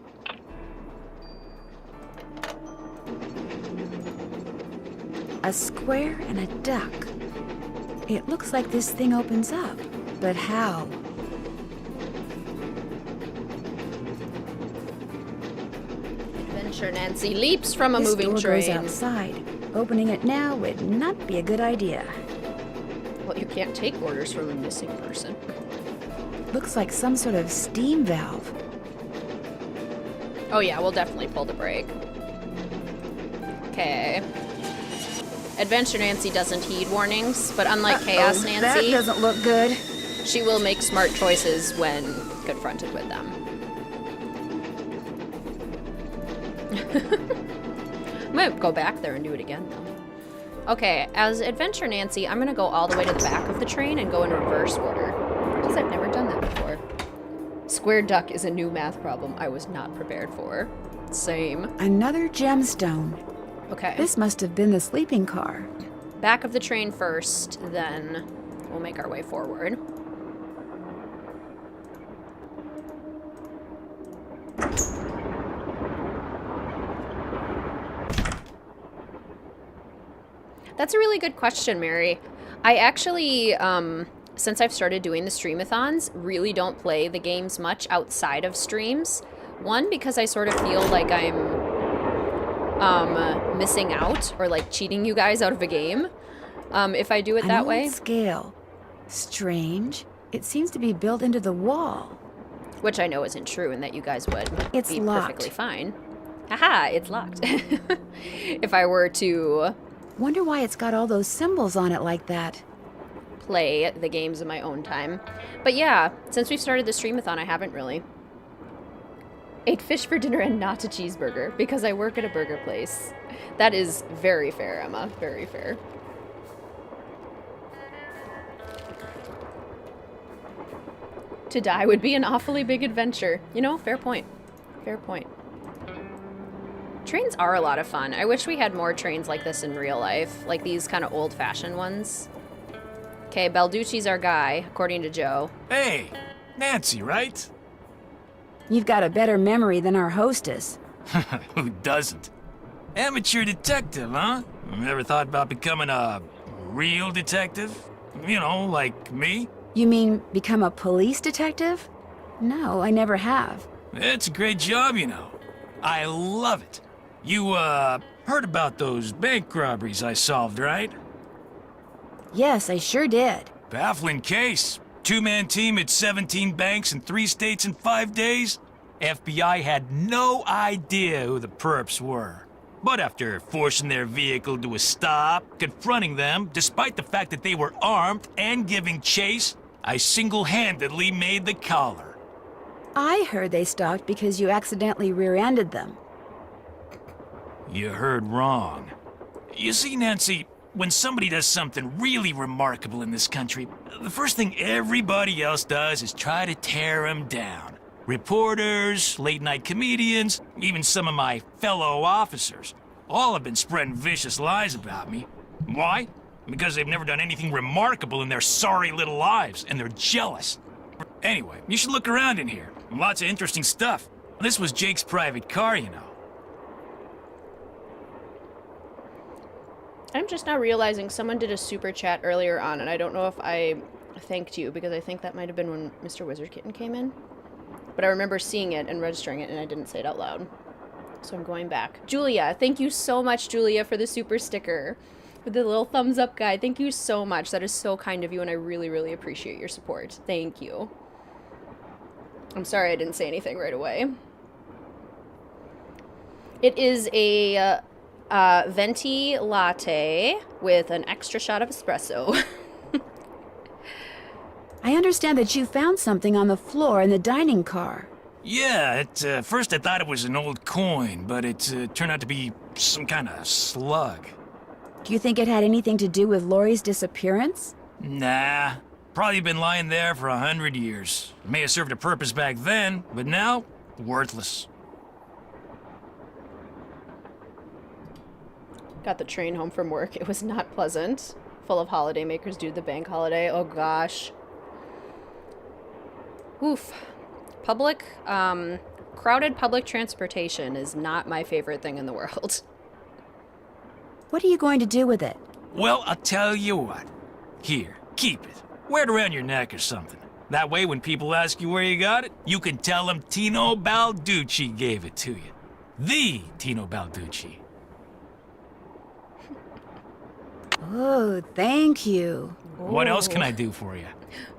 A square and a duck. It looks like this thing opens up, but how? Adventure Nancy leaps from a This moving door train. goes outside. Opening it now would not be a good idea. Well, you can't take orders from a missing person. Looks like some sort of steam valve. Oh yeah, we'll definitely pull the brake. Okay. Adventure Nancy doesn't heed warnings, but unlike Chaos Nancy, that doesn't look good. She will make smart choices when confronted with them. I might go back there and do it again, though. Okay, as Adventure Nancy, I'm gonna go all the way to the back of the train and go in reverse order, because I've never done that before. Square duck is a new math problem I was not prepared for. Same. Another gemstone. Okay. This must have been the sleeping car. Back of the train first, then we'll make our way forward. That's a really good question, Mary. I actually, since I've started doing the Streamathons, really don't play the games much outside of streams. One, because I sort of feel like I'm missing out or like cheating you guys out of a game if I do it that way. Scale. Strange. It seems to be built into the wall. Which I know isn't true and that you guys would It's be locked. perfectly fine. Haha, it's locked. If I were to Wonder why it's got all those symbols on it like that. play the games in my own time. But yeah, since we've started the Streamathon, I haven't really. Ate fish for dinner and not a cheeseburger because I work at a burger place. That is very fair, Emma. Very fair. To die would be an awfully big adventure. You know, fair point. Fair point. Trains are a lot of fun. I wish we had more trains like this in real life, like these kind of old-fashioned ones. Okay, Balducci's our guy, according to Joe. Hey, Nancy, right? You've got a better memory than our hostess. Who doesn't? Amateur detective, huh? Ever thought about becoming a real detective? You know, like me? You mean become a police detective? No, I never have. It's a great job, you know. I love it. You, heard about those bank robberies I solved, right? Yes, I sure did. Baffling case. Two-man team at 17 banks in 3 states in 5 days. FBI had no idea who the perps were. But after forcing their vehicle to a stop, confronting them, despite the fact that they were armed and giving chase, I single-handedly made the collar. I heard they stopped because you accidentally rear-ended them. You heard wrong. You see, Nancy, when somebody does something really remarkable in this country, the first thing everybody else does is try to tear them down. Reporters, late-night comedians, even some of my fellow officers, all have been spreading vicious lies about me. Why? Because they've never done anything remarkable in their sorry little lives, and they're jealous. Anyway, you should look around in here. Lots of interesting stuff. This was Jake's private car, you know. I'm just now realizing someone did a super chat earlier on, and I don't know if I thanked you, because I think that might have been when Mr. WizardKitten came in. But I remember seeing it and registering it, and I didn't say it out loud. So I'm going back. Julia, thank you so much, Julia, for the super sticker. With the little thumbs up guy. Thank you so much. That is so kind of you, and I really, really appreciate your support. Thank you. I'm sorry I didn't say anything right away. It is a venti latte with an extra shot of espresso. I understand that you found something on the floor in the dining car. Yeah, at first I thought it was an old coin, but it turned out to be some kind of slug. Do you think it had anything to do with Laurie's disappearance? Nah, probably been lying there for 100 years. May have served a purpose back then, but now, worthless. Got the train home from work. It was not pleasant. Full of holidaymakers due to the bank holiday. Oh gosh. Oof. Crowded public transportation is not my favorite thing in the world. What are you going to do with it? Well, I'll tell you what. Here, keep it. Wear it around your neck or something. That way, when people ask you where you got it, you can tell them Tino Balducci gave it to you. The Tino Balducci. Oh, thank you. What else can I do for you?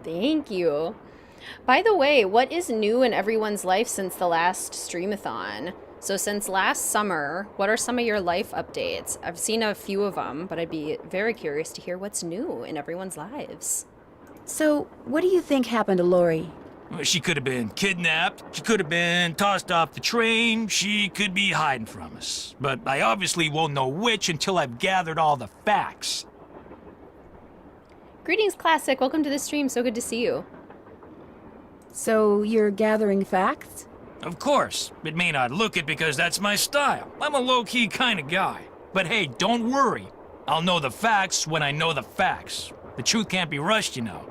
Thank you. By the way, what is new in everyone's life since the last Streamathon? So since last summer, what are some of your life updates? I've seen a few of them, but I'd be very curious to hear what's new in everyone's lives. So, what do you think happened to Laurie? Well, she could have been kidnapped. She could have been tossed off the train. She could be hiding from us. But I obviously won't know which until I've gathered all the facts. Greetings, Classic. Welcome to the stream. So good to see you. So you're gathering facts? Of course. It may not look it because that's my style. I'm a low-key kind of guy. But hey, don't worry. I'll know the facts when I know the facts. The truth can't be rushed, you know.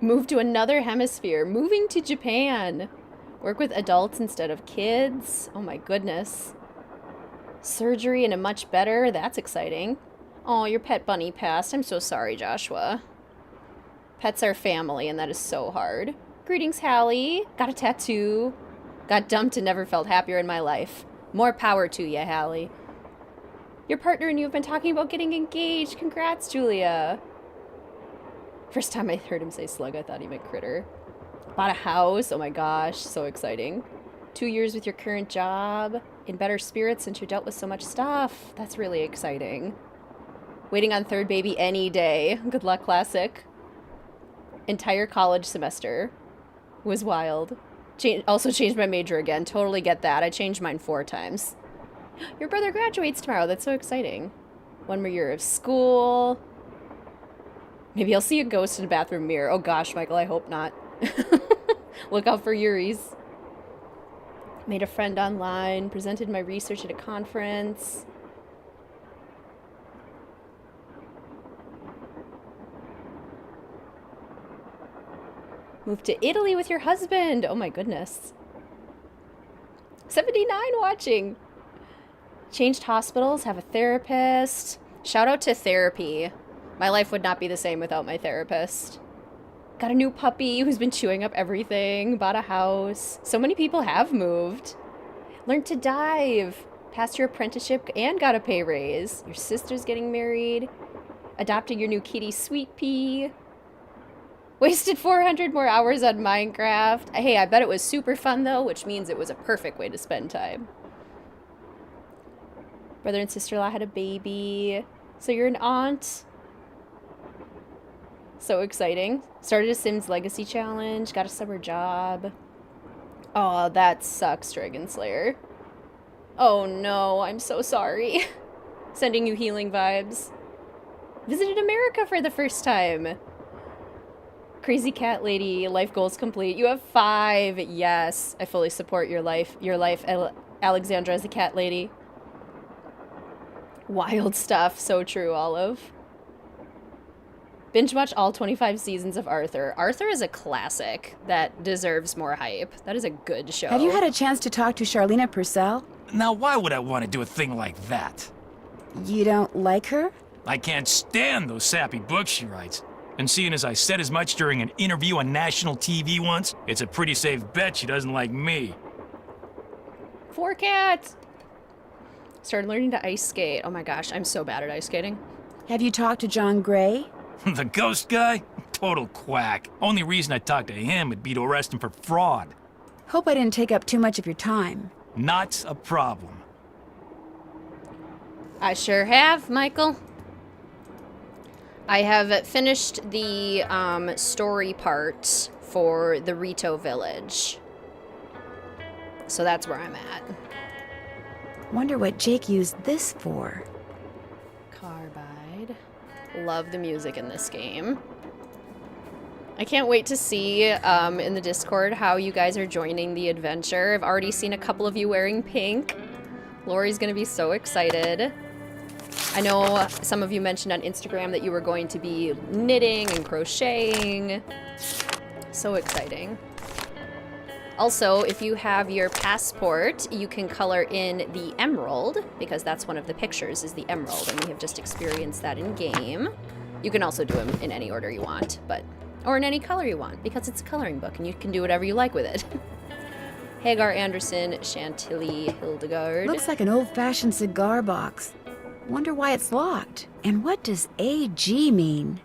Move to another hemisphere. Moving to Japan. Work with adults instead of kids. Oh my goodness. Surgery and a much better. That's exciting. Oh, your pet bunny passed. I'm so sorry, Joshua. Pets are family, and that is so hard. Greetings, Hallie. Got a tattoo. Got dumped and never felt happier in my life. More power to you, Hallie. Your partner and you have been talking about getting engaged. Congrats, Julia. First time I heard him say slug, I thought he meant critter. Bought a house. Oh my gosh, so exciting. 2 years with your current job. In better spirits since you dealt with so much stuff. That's really exciting. Waiting on third baby any day. Good luck, Classic. Entire college semester. Was wild. Also changed my major again. Totally get that. I changed mine 4 times. Your brother graduates tomorrow. That's so exciting. 1 more year of school. Maybe I'll see a ghost in a bathroom mirror. Oh gosh, Michael, I hope not. Look out for Yuri's. Made a friend online. Presented my research at a conference. Moved to Italy with your husband. Oh my goodness. 79 watching. Changed hospitals, have a therapist. Shout out to therapy. My life would not be the same without my therapist. Got a new puppy who's been chewing up everything. Bought a house. So many people have moved. Learned to dive. Passed your apprenticeship and got a pay raise. Your sister's getting married. Adopted your new kitty, Sweet Pea. Wasted 400 more hours on Minecraft. Hey, I bet it was super fun though, which means it was a perfect way to spend time. Brother and sister-in-law had a baby. So you're an aunt. So exciting. Started a Sims Legacy Challenge. Got a summer job. Oh, that sucks, Dragon Slayer. Oh no, I'm so sorry. Sending you healing vibes. Visited America for the first time. Crazy cat lady, life goals complete. You have 5. Yes, I fully support your life. Alexandra as a cat lady. Wild stuff. So true, Olive. Binge watch all 25 seasons of Arthur. Arthur is a classic that deserves more hype. That is a good show. Have you had a chance to talk to Charlena Purcell? Now, why would I want to do a thing like that? You don't like her? I can't stand those sappy books she writes. And seeing as I said as much during an interview on national TV once, it's a pretty safe bet she doesn't like me. 4 cats! Started learning to ice skate. Oh my gosh, I'm so bad at ice skating. Have you talked to John Gray? The ghost guy? Total quack. Only reason I talked to him would be to arrest him for fraud. Hope I didn't take up too much of your time. Not a problem. I sure have, Michael. I have finished the story part for the Rito village. So that's where I'm at. Wonder what Jake used this for. Carbide. Love the music in this game. I can't wait to see in the Discord how you guys are joining the adventure. I've already seen a couple of you wearing pink. Lori's gonna be so excited. I know some of you mentioned on Instagram that you were going to be knitting and crocheting. So exciting. Also, if you have your passport, you can color in the emerald, because that's one of the pictures, is the emerald, and we have just experienced that in game. You can also do them in any order you want, or in any color you want, because it's a coloring book, and you can do whatever you like with it. Hagar Anderson, Chantilly Hildegard. Looks like an old-fashioned cigar box. Wonder why it's locked. And what does AG mean?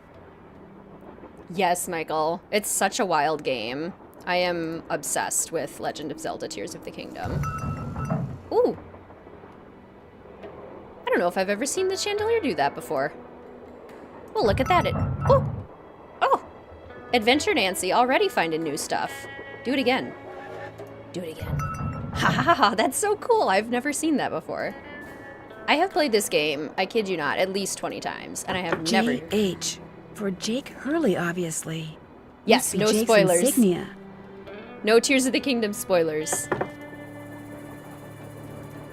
Yes, Michael. It's such a wild game. I am obsessed with Legend of Zelda Tears of the Kingdom. Ooh. I don't know if I've ever seen the chandelier do that before. Oh, look at that. Oh! Adventure Nancy, already finding new stuff. Do it again. Do it again. Ha ha ha, that's so cool. I've never seen that before. I have played this game, I kid you not, at least 20 times, and I have never... G.H. For Jake Hurley, obviously. Yes, no Jake's spoilers. Insignia. No Tears of the Kingdom spoilers.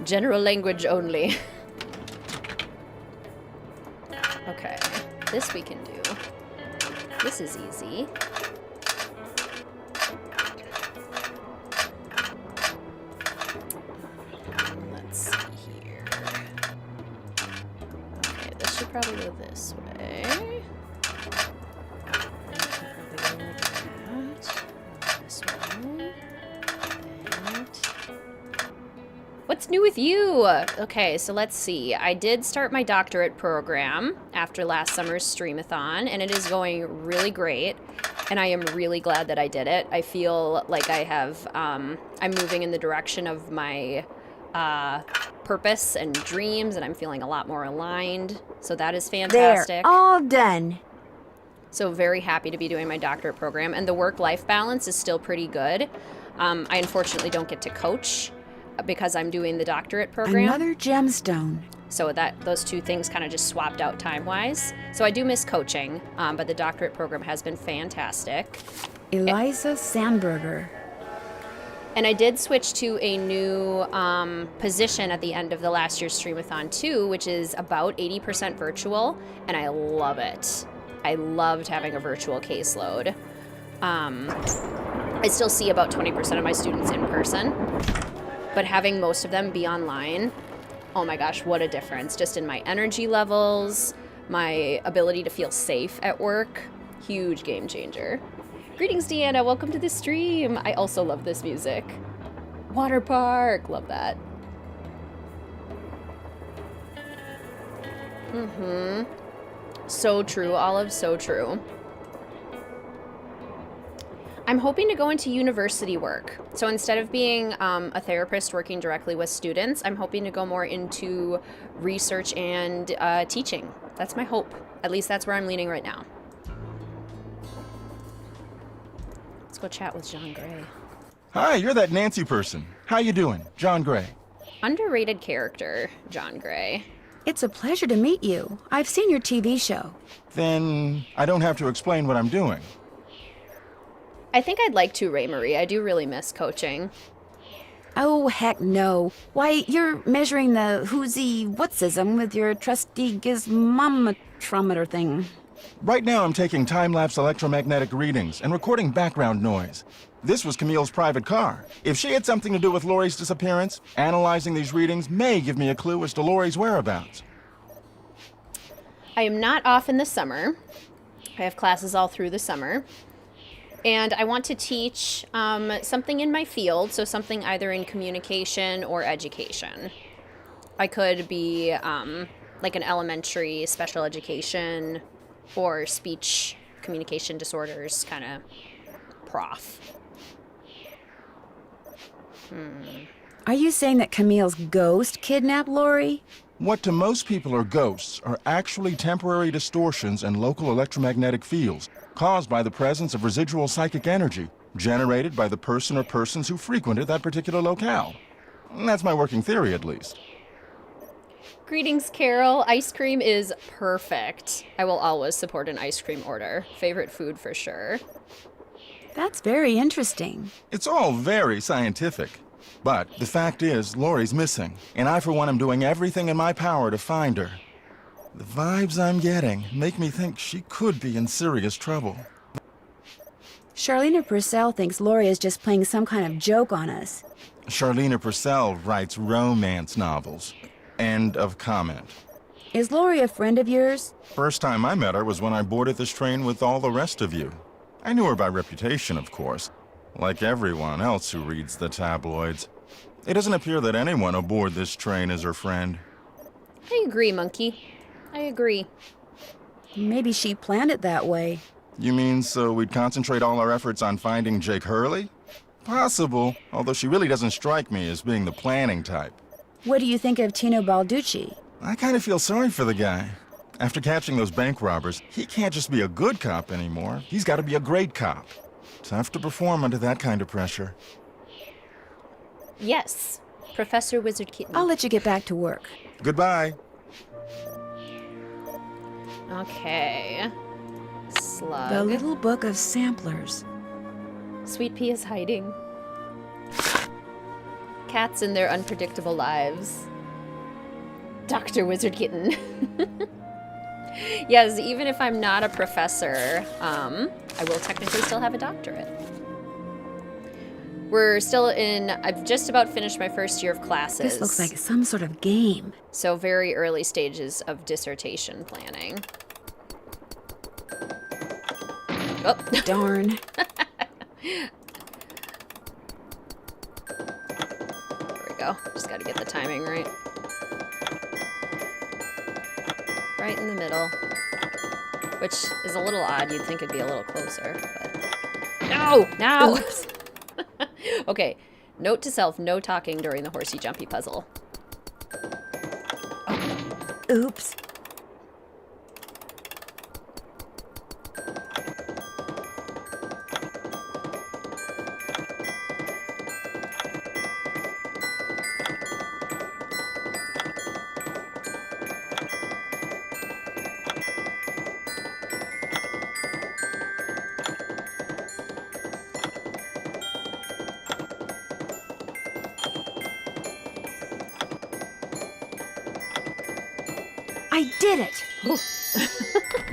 General language only. Okay, this we can do. This is easy. Let's see here. Okay, this should probably go this way. What's new with you? Okay, so let's see. I did start my doctorate program after last summer's Streamathon, and it is going really great. And I am really glad that I did it. I feel like I have, I'm moving in the direction of my purpose and dreams, and I'm feeling a lot more aligned. So that is fantastic. There, all done. So very happy to be doing my doctorate program, and the work-life balance is still pretty good. I unfortunately don't get to coach because I'm doing the doctorate program. Another gemstone. So those two things kind of just swapped out time-wise. So I do miss coaching, but the doctorate program has been fantastic. Eliza Sandberger. And I did switch to a new position at the end of the last year's Streamathon too, which is about 80% virtual, and I love it. I loved having a virtual caseload. I still see about 20% of my students in person, but having most of them be online, oh my gosh, what a difference. Just in my energy levels, my ability to feel safe at work, huge game changer. Greetings, Deanna, welcome to the stream. I also love this music. Water Park, love that. So true, Olive, so true. I'm hoping to go into university work. So instead of being a therapist working directly with students, I'm hoping to go more into research and teaching. That's my hope. At least that's where I'm leaning right now. Let's go chat with John Gray. Hi, you're that Nancy person. How you doing? John Gray. Underrated character, John Gray. It's a pleasure to meet you. I've seen your TV show. Then I don't have to explain what I'm doing. I think I'd like to, Ray Marie. I do really miss coaching. Oh, heck no. Why, you're measuring the who'sy-whatsism with your trusty gizmometrometer thing. Right now I'm taking time-lapse electromagnetic readings and recording background noise. This was Camille's private car. If she had something to do with Laurie's disappearance, analyzing these readings may give me a clue as to Laurie's whereabouts. I am not off in the summer. I have classes all through the summer. And I want to teach something in my field, so something either in communication or education. I could be like an elementary special education or speech communication disorders kind of prof. Are you saying that Camille's ghost kidnapped Laurie? What to most people are ghosts are actually temporary distortions in local electromagnetic fields caused by the presence of residual psychic energy generated by the person or persons who frequented that particular locale. That's my working theory, at least. Greetings, Carol. Ice cream is perfect. I will always support an ice cream order. Favorite food for sure. That's very interesting. It's all very scientific. But the fact is, Laurie's missing, and I, for one, am doing everything in my power to find her. The vibes I'm getting make me think she could be in serious trouble. Charlena Purcell thinks Laurie is just playing some kind of joke on us. Charlena Purcell writes romance novels. End of comment. Is Laurie a friend of yours? First time I met her was when I boarded this train with all the rest of you. I knew her by reputation, of course, like everyone else who reads the tabloids. It doesn't appear that anyone aboard this train is her friend. I agree, Monkey. I agree. Maybe she planned it that way. You mean so we'd concentrate all our efforts on finding Jake Hurley? Possible, although she really doesn't strike me as being the planning type. What do you think of Tino Balducci? I kind of feel sorry for the guy. After catching those bank robbers, he can't just be a good cop anymore. He's got to be a great cop. Tough to perform under that kind of pressure. Yes, Professor WizardKitten. I'll let you get back to work. Goodbye. Okay. Slug. The Little Book of Samplers. Sweet Pea is hiding. Cats and their unpredictable lives. Dr. WizardKitten. Yes, even if I'm not a professor, I will technically still have a doctorate. We're still in, I've just about finished my first year of classes. This looks like some sort of game. So very early stages of dissertation planning. Oh. Darn. There we go. Just gotta get the timing right. Right in the middle. Which is a little odd. You'd think it'd be a little closer, but... No! Now! Oops. Okay. Note to self, no talking during the horsey jumpy puzzle. Oops. I did it!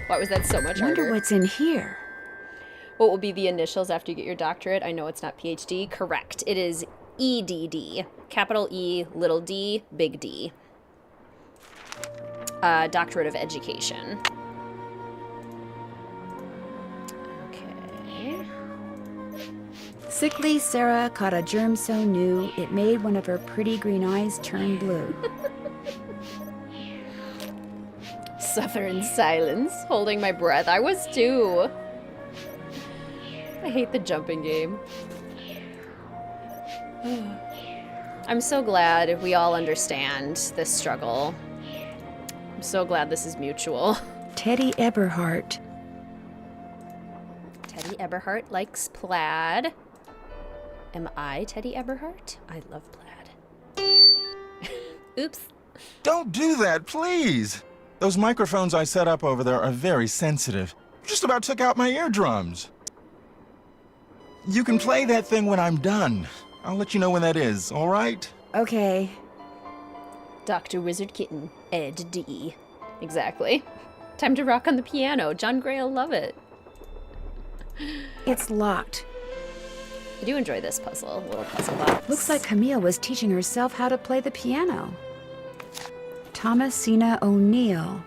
Why was that so much Wonder harder? what's in here. What will be the initials after you get your doctorate? I know it's not PhD. Correct. It is EDD. Capital E, little d, big D. Doctorate of Education. Okay. Sickly Sarah caught a germ so new, it made one of her pretty green eyes turn blue. Suffer in silence, holding my breath. I was too. I hate the jumping game. I'm so glad we all understand this struggle. I'm so glad this is mutual. Teddy Eberhardt. Teddy Eberhardt likes plaid. Am I Teddy Eberhardt? I love plaid. Oops. Don't do that, please! Those microphones I set up over there are very sensitive. Just about took out my eardrums. You can play that thing when I'm done. I'll let you know when that is, all right? Okay. Dr. WizardKitten, Ed D. Exactly. Time to rock on the piano. John Gray will love it. It's locked. I do enjoy this puzzle, little puzzle box. Looks like Camille was teaching herself how to play the piano. Thomasina O'Neill.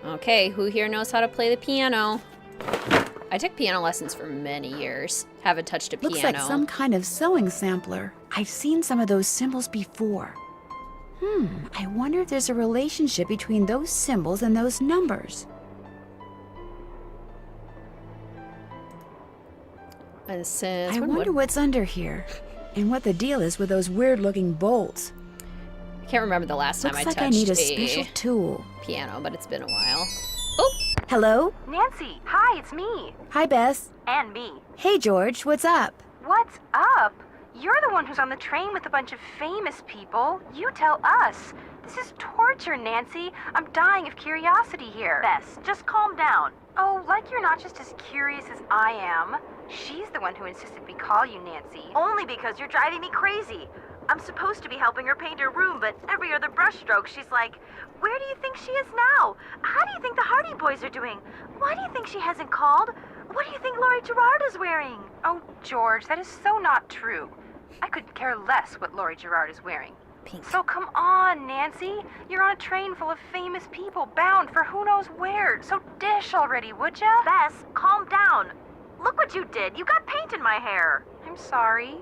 Okay, who here knows how to play the piano? I took piano lessons for many years. Haven't touched a piano. Looks like some kind of sewing sampler. I've seen some of those symbols before. I wonder if there's a relationship between those symbols and those numbers. And since I wonder what's under here, and what the deal is with those weird-looking bolts. I can't remember the last time Looks I like touched I need a special tool. piano, but it's been a while. Oh! Hello? Nancy, hi, it's me. Hi, Bess. And me. Hey, George, what's up? What's up? You're the one who's on the train with a bunch of famous people. You tell us. This is torture, Nancy. I'm dying of curiosity here. Bess, just calm down. Oh, like you're not just as curious as I am. She's the one who insisted we call you Nancy. Only because you're driving me crazy. I'm supposed to be helping her paint her room, but every other brushstroke she's like, where do you think she is now? How do you think the Hardy Boys are doing? Why do you think she hasn't called? What do you think Laurie Gerard is wearing? Oh, George, that is so not true. I could care less what Laurie Gerard is wearing. Pink. So come on, Nancy. You're on a train full of famous people bound for who knows where. So dish already, would ya? Bess, calm down. Look what you did. You got paint in my hair. I'm sorry.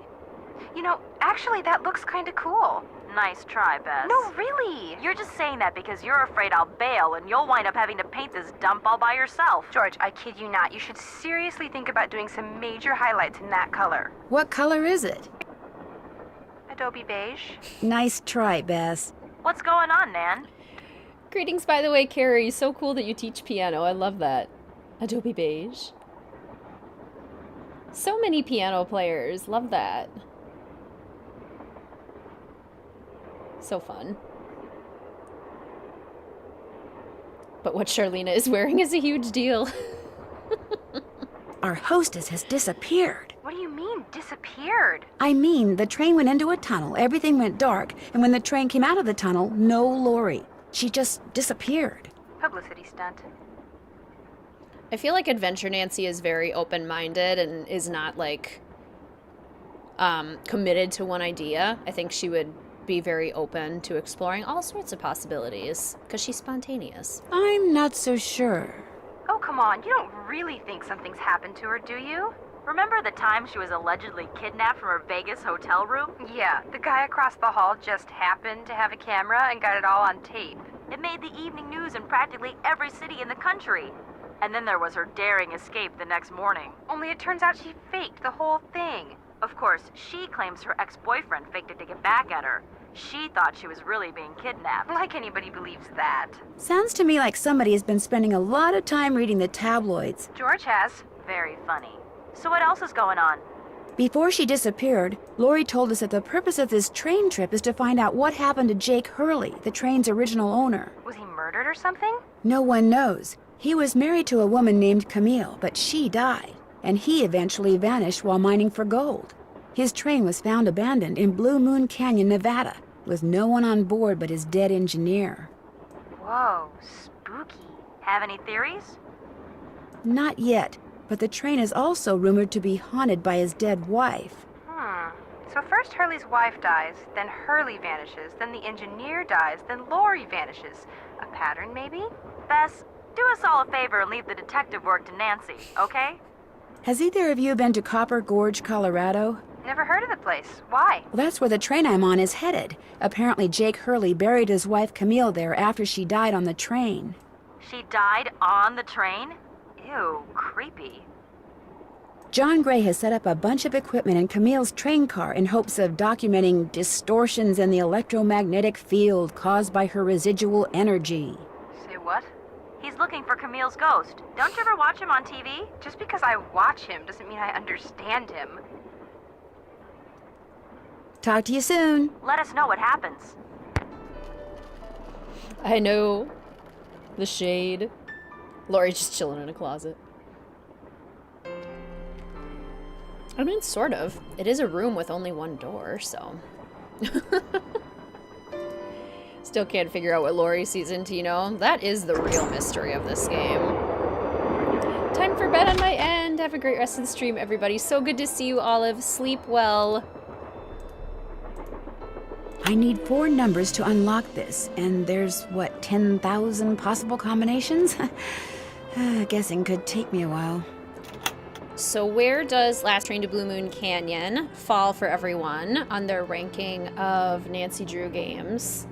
You know, actually, that looks kind of cool. Nice try, Bess. No, really. You're just saying that because you're afraid I'll bail and you'll wind up having to paint this dump all by yourself. George, I kid you not. You should seriously think about doing some major highlights in that color. What color is it? Adobe beige. Nice try, Bess. What's going on, Nan? Greetings, by the way, Carrie. So cool that you teach piano. I love that. Adobe beige. So many piano players. Love that. So fun. But what Charlena is wearing is a huge deal. Our hostess has disappeared. What do you mean, disappeared? I mean, the train went into a tunnel, everything went dark, and when the train came out of the tunnel, no Lori. She just disappeared. Publicity stunt. I feel like Adventure Nancy is very open-minded and is not, like, committed to one idea. I think she would be very open to exploring all sorts of possibilities, because she's spontaneous. I'm not so sure. Oh, come on, you don't really think something's happened to her, do you? Remember the time she was allegedly kidnapped from her Vegas hotel room? Yeah, the guy across the hall just happened to have a camera and got it all on tape. It made the evening news in practically every city in the country. And then there was her daring escape the next morning. Only it turns out she faked the whole thing. Of course, she claims her ex-boyfriend faked it to get back at her. She thought she was really being kidnapped. Like anybody believes that. Sounds to me like somebody has been spending a lot of time reading the tabloids. George has. Very funny. So what else is going on? Before she disappeared, Lori told us that the purpose of this train trip is to find out what happened to Jake Hurley, the train's original owner. Was he murdered or something? No one knows. He was married to a woman named Camille, but she died, and he eventually vanished while mining for gold. His train was found abandoned in Blue Moon Canyon, Nevada, with no one on board but his dead engineer. Whoa, spooky. Have any theories? Not yet, but the train is also rumored to be haunted by his dead wife. So first Hurley's wife dies, then Hurley vanishes, then the engineer dies, then Lori vanishes. A pattern, maybe? Bess, do us all a favor and leave the detective work to Nancy, okay? Has either of you been to Copper Gorge, Colorado? Never heard of the place. Why? Well, that's where the train I'm on is headed. Apparently Jake Hurley buried his wife Camille there after she died on the train. She died on the train? Ew, creepy. John Gray has set up a bunch of equipment in Camille's train car in hopes of documenting distortions in the electromagnetic field caused by her residual energy. Say what? He's looking for Camille's ghost. Don't you ever watch him on TV? Just because I watch him doesn't mean I understand him. Talk to you soon. Let us know what happens. I know. The shade. Lori's just chilling in a closet. I mean, sort of. It is a room with only one door, so... Still can't figure out what Lori sees into, you know? That is the real mystery of this game. Time for bed on my end. Have a great rest of the stream, everybody. So good to see you, Olive. Sleep well. I need 4 numbers to unlock this, and there's, what, 10,000 possible combinations? Guessing could take me a while. So where does Last Train to Blue Moon Canyon fall for everyone on their ranking of Nancy Drew games?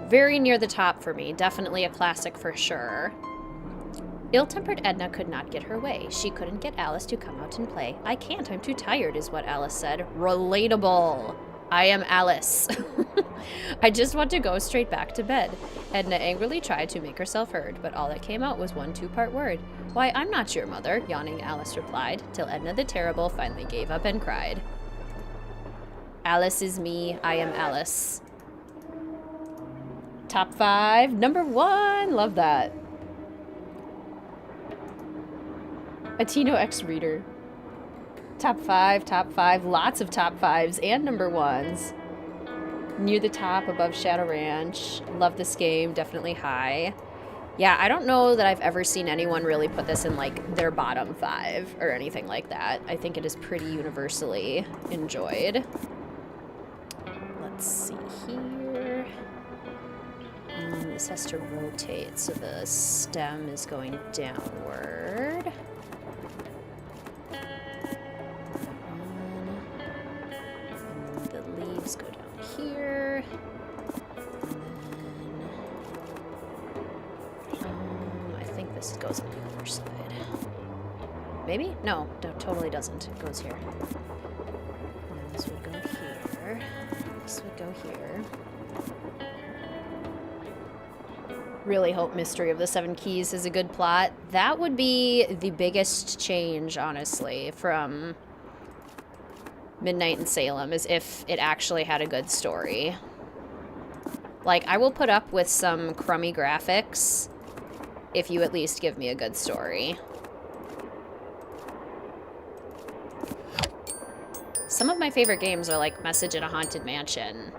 Very near the top for me. Definitely a classic for sure. Ill-tempered Edna could not get her way. She couldn't get Alice to come out and play. I can't, I'm too tired, is what Alice said. Relatable. I am Alice. I just want to go straight back to bed. Edna angrily tried to make herself heard, but all that came out was one 2-part word. Why, I'm not your mother, yawning Alice replied, till Edna the Terrible finally gave up and cried. Alice is me, I am Alice. Top 5, number 1, love that. A Tino X reader. Top 5, lots of top 5s and number 1s. Near the top, above Shadow Ranch. Love this game, definitely high. Yeah, I don't know that I've ever seen anyone really put this in, like, their bottom 5 or anything like that. I think it is pretty universally enjoyed. Let's see here. This has to rotate, so the stem is going downward. The leaves go down here. I think this goes on the other side. Maybe? No, it totally doesn't. It goes here. And this would go here. This would go here. Really hope Mystery of the Seven Keys is a good plot. That would be the biggest change, honestly, from Midnight in Salem, is if it actually had a good story. Like, I will put up with some crummy graphics if you at least give me a good story. some of my favorite games are like Message in a Haunted Mansion.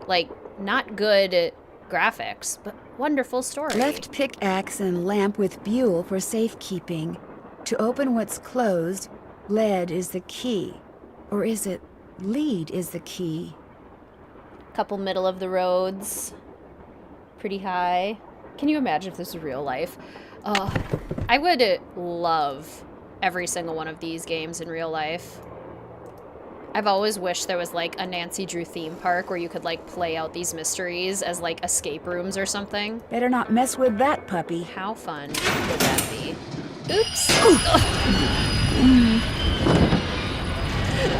Like, not good graphics, but wonderful story. Left pickaxe and lamp with buhl for safekeeping. To open what's closed, lead is the key. Or is it lead is the key? Couple middle of the roads. Pretty high. Can you imagine if this was real life? I would love every single one of these games in real life. I've always wished there was like a Nancy Drew theme park where you could like play out these mysteries as like escape rooms or something. Better not mess with that puppy. How fun would that be? Oops.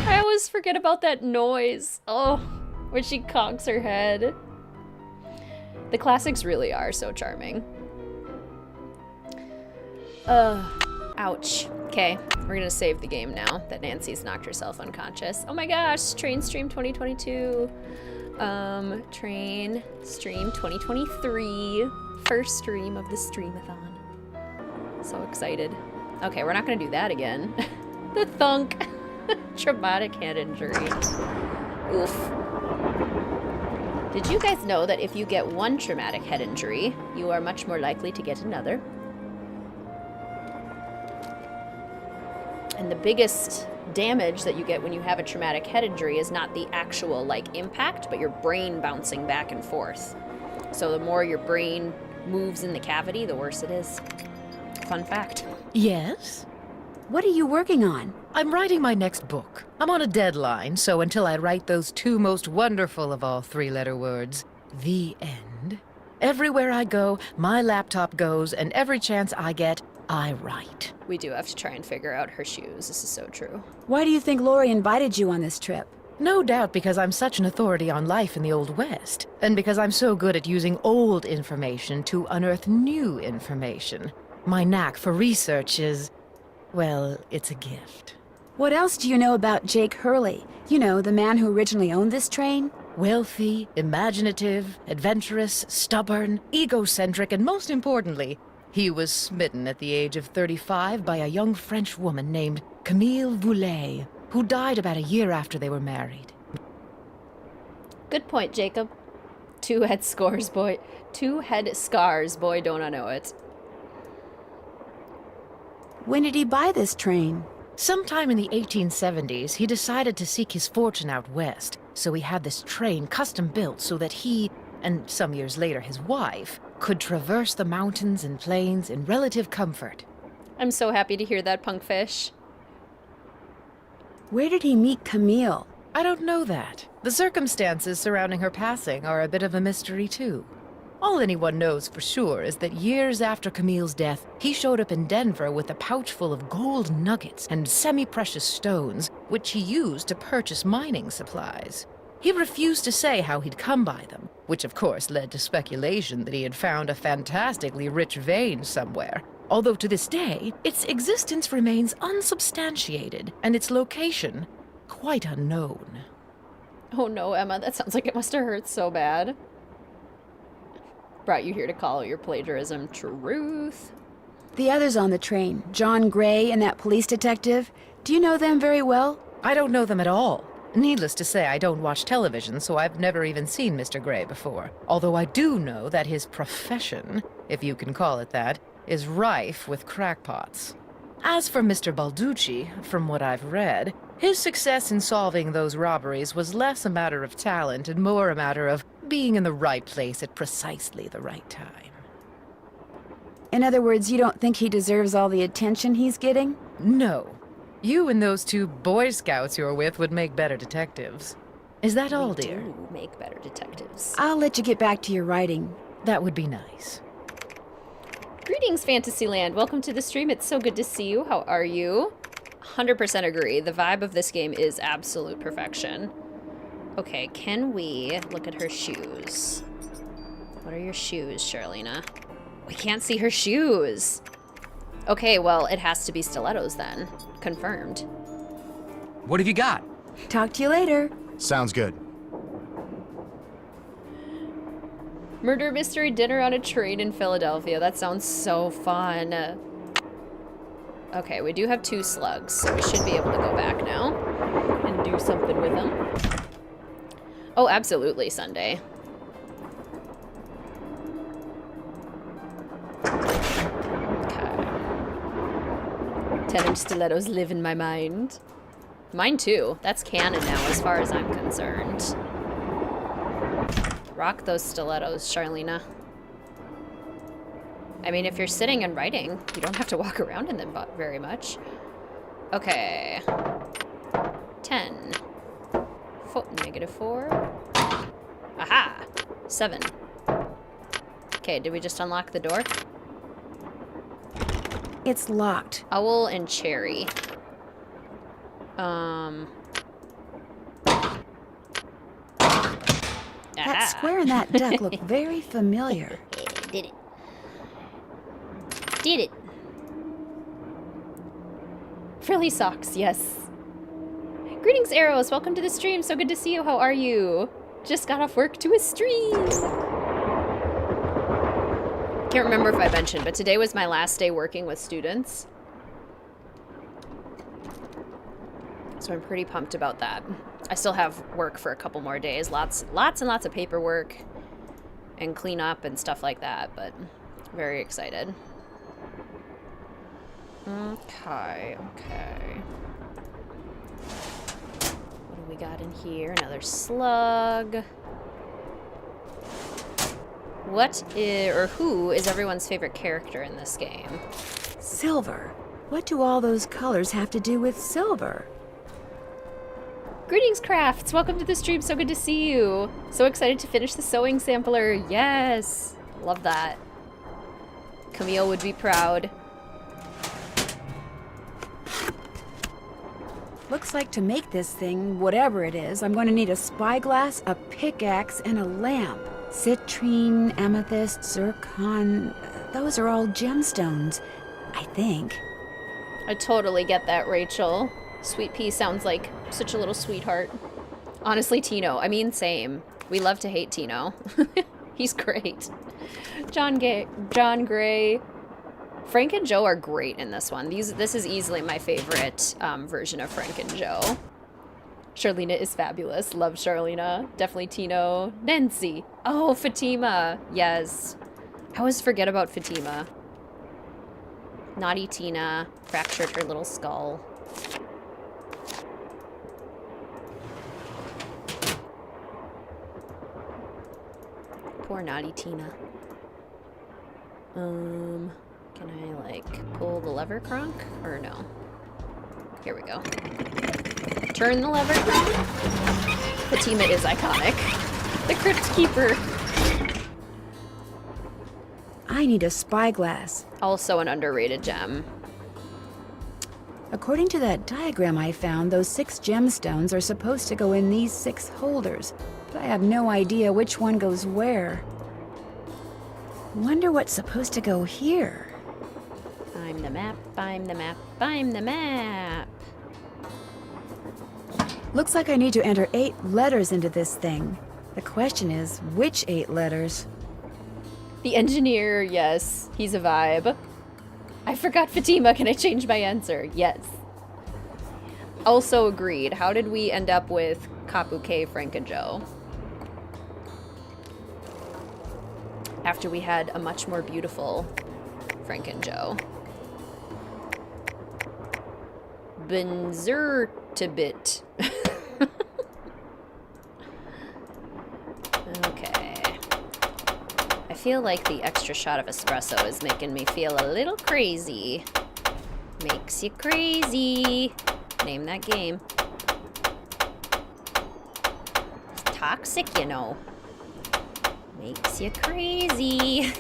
I always forget about that noise. Oh, when she conks her head. The classics really are so charming. Ouch. Okay, we're gonna save the game now that Nancy's knocked herself unconscious. Oh my gosh, Train Stream 2022. Train Stream 2023. First stream of the Streamathon. So excited. Okay, we're not gonna do that again. The thunk. Traumatic head injury. Oof. Did you guys know that if you get one traumatic head injury, you are much more likely to get another? And the biggest damage that you get when you have a traumatic head injury is not the actual, like, impact, but your brain bouncing back and forth. So the more your brain moves in the cavity, the worse it is. Fun fact. Yes? What are you working on? I'm writing my next book. I'm on a deadline, so until I write those two most wonderful of all three-letter words, the end, everywhere I go, my laptop goes, and every chance I get, I write. We do have to try and figure out her shoes. This is so true. Why do you think Lori invited you on this trip? No doubt because I'm such an authority on life in the Old West, and because I'm so good at using old information to unearth new information. My knack for research is, well, it's a gift. What else do you know about Jake Hurley? You know, the man who originally owned this train? Wealthy, imaginative, adventurous, stubborn, egocentric, and most importantly, he was smitten at the age of 35 by a young French woman named Camille Voulet, who died about a year after they were married. Good point, Jacob. Two head scars, boy, don't I know it. When did he buy this train? Sometime in the 1870s, he decided to seek his fortune out west, so he had this train custom built so that he, and some years later his wife, could traverse the mountains and plains in relative comfort. I'm so happy to hear that, Punkfish. Where did he meet Camille? I don't know that. The circumstances surrounding her passing are a bit of a mystery, too. All anyone knows for sure is that years after Camille's death, he showed up in Denver with a pouch full of gold nuggets and semi-precious stones, which he used to purchase mining supplies. He refused to say how he'd come by them, which of course led to speculation that he had found a fantastically rich vein somewhere, although to this day, its existence remains unsubstantiated and its location quite unknown. Oh no, Emma, that sounds like it must have hurt so bad. Brought you here to call your plagiarism truth. The others on the train, John Gray and that police detective, do you know them very well? I don't know them at all. Needless to say, I don't watch television, so I've never even seen Mr. Gray before. Although I do know that his profession, if you can call it that, is rife with crackpots. As for Mr. Balducci, from what I've read, his success in solving those robberies was less a matter of talent and more a matter of being in the right place at precisely the right time. In other words, you don't think he deserves all the attention he's getting? No. You and those two Boy Scouts you're with would make better detectives. Is that all, dear? We do make better detectives. I'll let you get back to your writing. That would be nice. Greetings, Fantasyland. Welcome to the stream. It's so good to see you. How are you? 100% agree. The vibe of this game is absolute perfection. Okay, can we look at her shoes? What are your shoes, Charlena? We can't see her shoes. Okay, well, it has to be stilettos then. Confirmed. What have you got? Talk to you later. Sounds good. Murder mystery dinner on a train in Philadelphia. That sounds so fun. Okay, we do have 2 slugs, so we should be able to go back now and do do something with them. Oh, absolutely, Sunday. Okay. 10-inch stilettos live in my mind. Mine too. That's canon now, as far as I'm concerned. Rock those stilettos, Charlena. I mean, if you're sitting and writing, you don't have to walk around in them very much. Okay. 10. -4. Aha! 7. Okay, did we just unlock the door? It's locked. Owl and cherry. That square in that duck looked very familiar. Did it. Did it. Frilly socks, yes. Greetings, Arrows. Welcome to the stream. So good to see you. How are you? Just got off work to a stream. Can't remember if I mentioned, but today was my last day working with students. So I'm pretty pumped about that. I still have work for a couple more days. Lots and lots of paperwork and cleanup and stuff like that, but very excited. Okay. What do we got in here? Another slug. Who is everyone's favorite character in this game? Silver. What do all those colors have to do with silver? Greetings, Crafts! Welcome to the stream, so good to see you! So excited to finish the sewing sampler, yes! Love that. Camille would be proud. Looks like to make this thing, whatever it is, I'm going to need a spyglass, a pickaxe, and a lamp. Citrine, amethyst, zircon, those are all gemstones, I think. I totally get that, Rachel. Sweet Pea sounds like such a little sweetheart. Honestly, Tino. I mean, same. We love to hate Tino. He's great. John Gray. Frank and Joe are great in this one. This is easily my favorite version of Frank and Joe. Charlena is fabulous. Love Charlena. Definitely Tino. Nancy. Oh, Fatima. Yes. I always forget about Fatima. Naughty Tina fractured her little skull. Poor naughty Tina. Can I, like, pull the lever, Kronk? Or no? Here we go. Turn the lever. Fatima is iconic. The Crypt Keeper. I need a spyglass. Also an underrated gem. According to that diagram I found, those 6 gemstones are supposed to go in these 6 holders, but I have no idea which one goes where. Wonder what's supposed to go here. I'm the map, I'm the map, I'm the map. Looks like I need to enter 8 letters into this thing. The question is, which 8 letters? The engineer, yes, he's a vibe. I forgot Fatima, can I change my answer? Yes. Also agreed. How did we end up with Kapuke, Frank, and Joe? After we had a much more beautiful Frank and Joe. Benzertibit. Okay. I feel like the extra shot of espresso is making me feel a little crazy. Makes you crazy. Name that game. It's toxic, you know. Makes you crazy.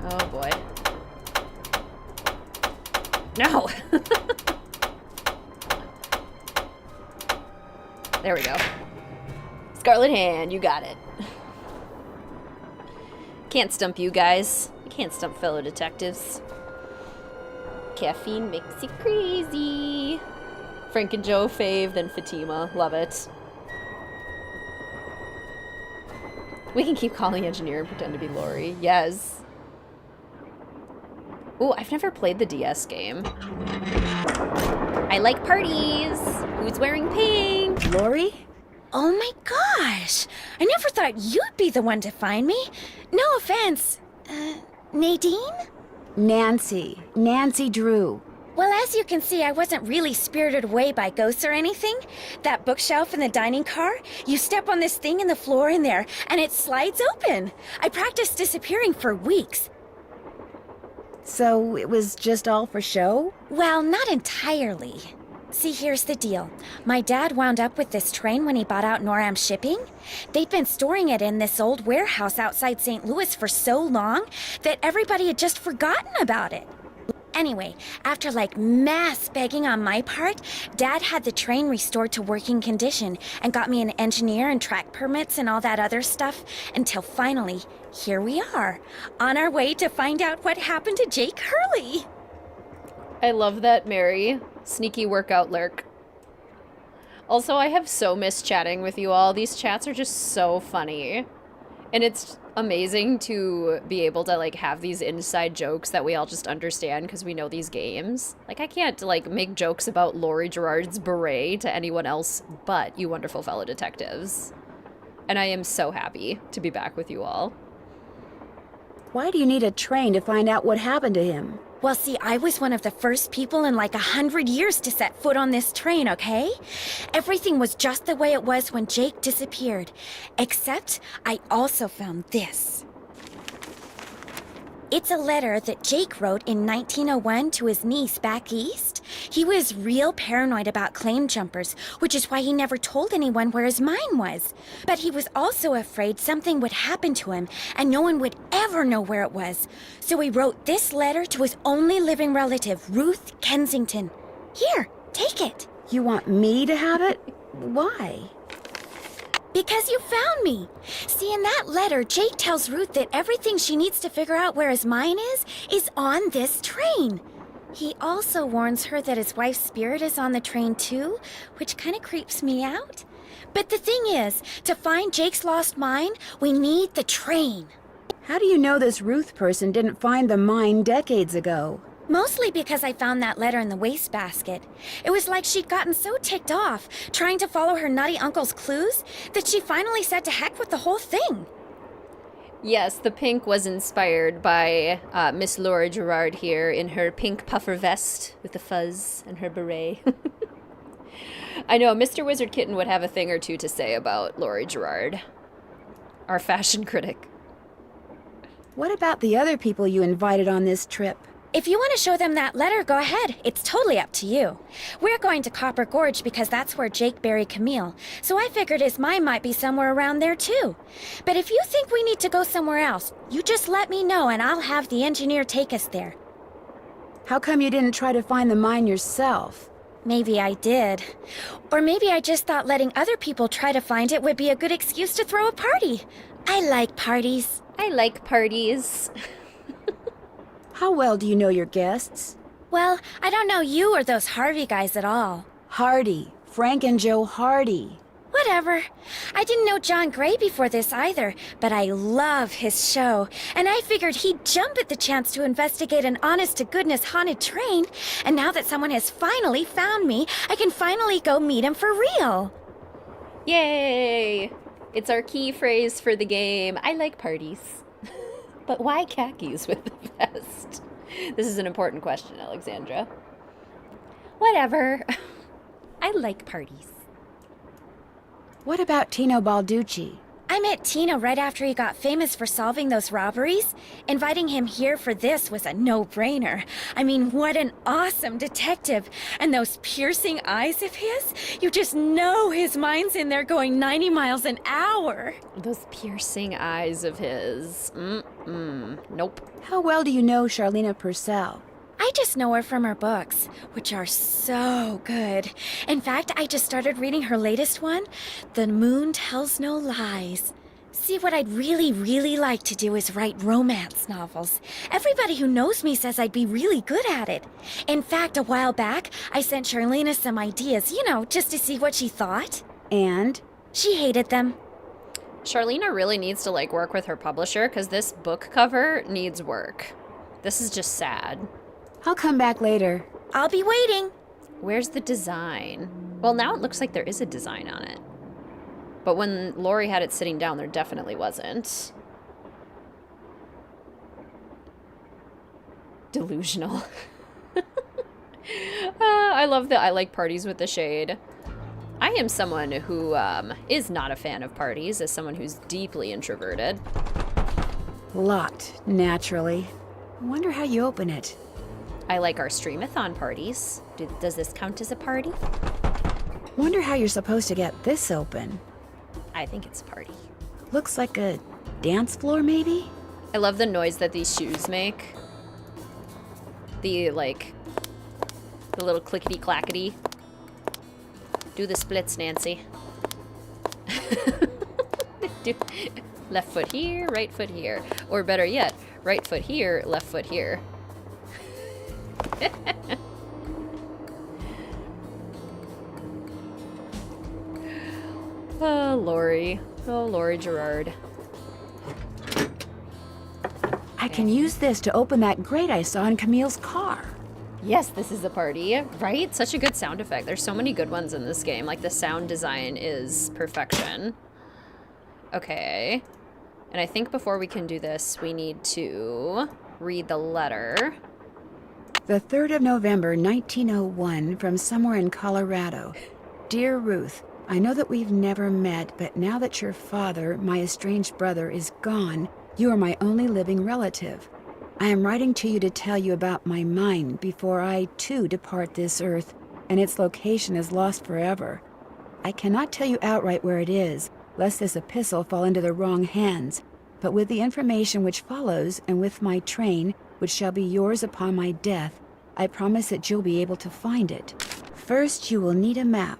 Oh boy. No! There we go. Scarlet Hand, you got it. Can't stump you guys. You can't stump fellow detectives. Caffeine makes you crazy. Frank and Joe fave, then Fatima. Love it. We can keep calling engineer and pretend to be Lori. Yes. Ooh, I've never played the DS game. I like parties. Who's wearing pink? Lori? Oh my gosh! I never thought you'd be the one to find me. No offense. Nadine? Nancy. Nancy Drew. Well, as you can see, I wasn't really spirited away by ghosts or anything. That bookshelf in the dining car, you step on this thing in the floor in there, and it slides open. I practiced disappearing for weeks. So it was just all for show? Well, not entirely. See, here's the deal. My dad wound up with this train when he bought out Noram Shipping. They'd been storing it in this old warehouse outside St. Louis for so long that everybody had just forgotten about it. Anyway, after like mass begging on my part, Dad had the train restored to working condition and got me an engineer and track permits and all that other stuff until finally, here we are, on our way to find out what happened to Jake Hurley. I love that, Mary. Sneaky workout lurk. Also, I have so missed chatting with you all. These chats are just so funny. And it's amazing to be able to, like, have these inside jokes that we all just understand because we know these games. Like, I can't, like, make jokes about Laurie Gerard's beret to anyone else but you wonderful fellow detectives. And I am so happy to be back with you all. Why do you need a train to find out what happened to him? Well, see, I was one of the first people in like 100 years to set foot on this train, okay? Everything was just the way it was when Jake disappeared. Except I also found this. It's a letter that Jake wrote in 1901 to his niece back east. He was real paranoid about claim jumpers, which is why he never told anyone where his mine was. But he was also afraid something would happen to him and no one would ever know where it was. So he wrote this letter to his only living relative, Ruth Kensington. Here, take it. You want me to have it? Why? Because you found me. See, in that letter, Jake tells Ruth that everything she needs to figure out where his mine is on this train. He also warns her that his wife's spirit is on the train too, which kind of creeps me out. But the thing is, to find Jake's lost mine, we need the train. How do you know this Ruth person didn't find the mine decades ago? Mostly because I found that letter in the wastebasket. It was like she'd gotten so ticked off, trying to follow her nutty uncle's clues, that she finally said to heck with the whole thing. Yes, the pink was inspired by Miss Laura Gerard here in her pink puffer vest with the fuzz and her beret. I know, Mr. WizardKitten would have a thing or two to say about Laurie Gerard, our fashion critic. What about the other people you invited on this trip? If you want to show them that letter, go ahead. It's totally up to you. We're going to Copper Gorge because that's where Jake buried Camille, so I figured his mine might be somewhere around there too. But if you think we need to go somewhere else, you just let me know and I'll have the engineer take us there. How come you didn't try to find the mine yourself? Maybe I did. Or maybe I just thought letting other people try to find it would be a good excuse to throw a party. I like parties. I like parties. How well do you know your guests? Well, I don't know you or those Harvey guys at all. Hardy. Frank and Joe Hardy. Whatever. I didn't know John Gray before this either, but I love his show, and I figured he'd jump at the chance to investigate an honest-to-goodness haunted train, and now that someone has finally found me, I can finally go meet him for real. Yay! It's our key phrase for the game. I like parties. But why khakis with the vest? This is an important question, Alexandra. Whatever. I like parties. What about Tino Balducci? I met Tino right after he got famous for solving those robberies. Inviting him here for this was a no-brainer. I mean, what an awesome detective. And those piercing eyes of his, you just know his mind's in there going 90 miles an hour. Those piercing eyes of his. Nope. How well do you know Charlena Purcell? I just know her from her books, which are so good. In fact, I just started reading her latest one, The Moon Tells No Lies. See, what I'd really like to do is write romance novels. Everybody who knows me says I'd be really good at it. In fact, a while back, I sent Charlena some ideas, just to see what she thought. And? She hated them. Charlena really needs to, work with her publisher, because this book cover needs work. This is just sad. I'll come back later. I'll be waiting. Where's the design? Well, now it looks like there is a design on it. But when Lori had it sitting down, there definitely wasn't. Delusional. I love that I like parties with the shade. I am someone who is not a fan of parties, as someone who's deeply introverted. Locked, naturally. I wonder how you open it. I like our Streamathon parties. Does this count as a party? Wonder how you're supposed to get this open. I think it's a party. Looks like a dance floor, maybe? I love the noise that these shoes make. The little clickety-clackety. Do the splits, Nancy. Left foot here, right foot here. Or better yet, right foot here, left foot here. Oh, Lori. Oh, Lori Gerard. I can use this to open that grate I saw in Camille's car. Yes, this is a party, right? Such a good sound effect. There's so many good ones in this game. The sound design is perfection. Okay. And I think before we can do this, we need to read the letter. The 3rd of November, 1901, from somewhere in Colorado. Dear Ruth, I know that we've never met, but now that your father, my estranged brother, is gone, you are my only living relative. I am writing to you to tell you about my mind before I, too, depart this earth, and its location is lost forever. I cannot tell you outright where it is, lest this epistle fall into the wrong hands, but with the information which follows, and with my train, which shall be yours upon my death, I promise that you'll be able to find it. First, you will need a map.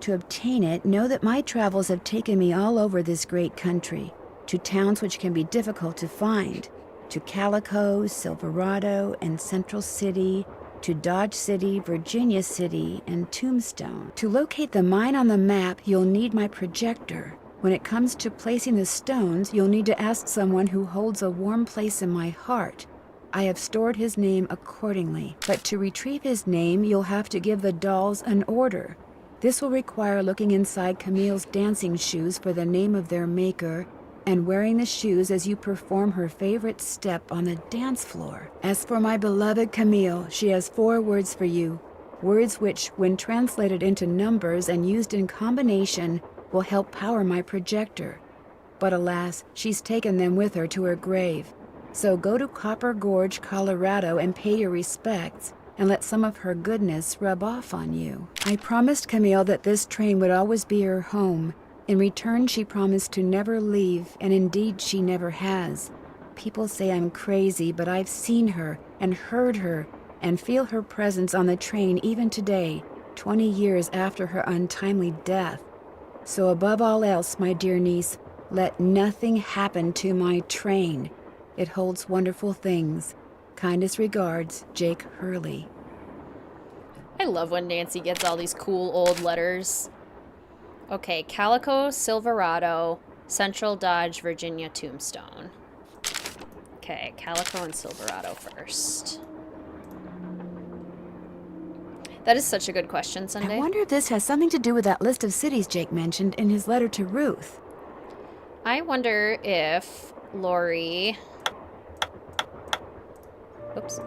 To obtain it, know that my travels have taken me all over this great country, to towns which can be difficult to find, to Calico, Silverado, and Central City, to Dodge City, Virginia City, and Tombstone. To locate the mine on the map, you'll need my projector. When it comes to placing the stones, you'll need to ask someone who holds a warm place in my heart. I have stored his name accordingly, but to retrieve his name, you'll have to give the dolls an order. This will require looking inside Camille's dancing shoes for the name of their maker, and wearing the shoes as you perform her favorite step on the dance floor. As for my beloved Camille, she has 4 words for you, words which, when translated into numbers and used in combination, will help power my projector. But alas, she's taken them with her to her grave. So go to Copper Gorge, Colorado, and pay your respects, and let some of her goodness rub off on you. I promised Camille that this train would always be her home. In return, she promised to never leave, and indeed she never has. People say I'm crazy, but I've seen her, and heard her, and feel her presence on the train even today, 20 years after her untimely death. So above all else, my dear niece, let nothing happen to my train. It holds wonderful things. Kindest regards, Jake Hurley. I love when Nancy gets all these cool old letters. Okay, Calico, Silverado, Central Dodge, Virginia, Tombstone. Okay, Calico and Silverado first. That is such a good question, Sunday. I wonder if this has something to do with that list of cities Jake mentioned in his letter to Ruth. I wonder if Lori... Oops.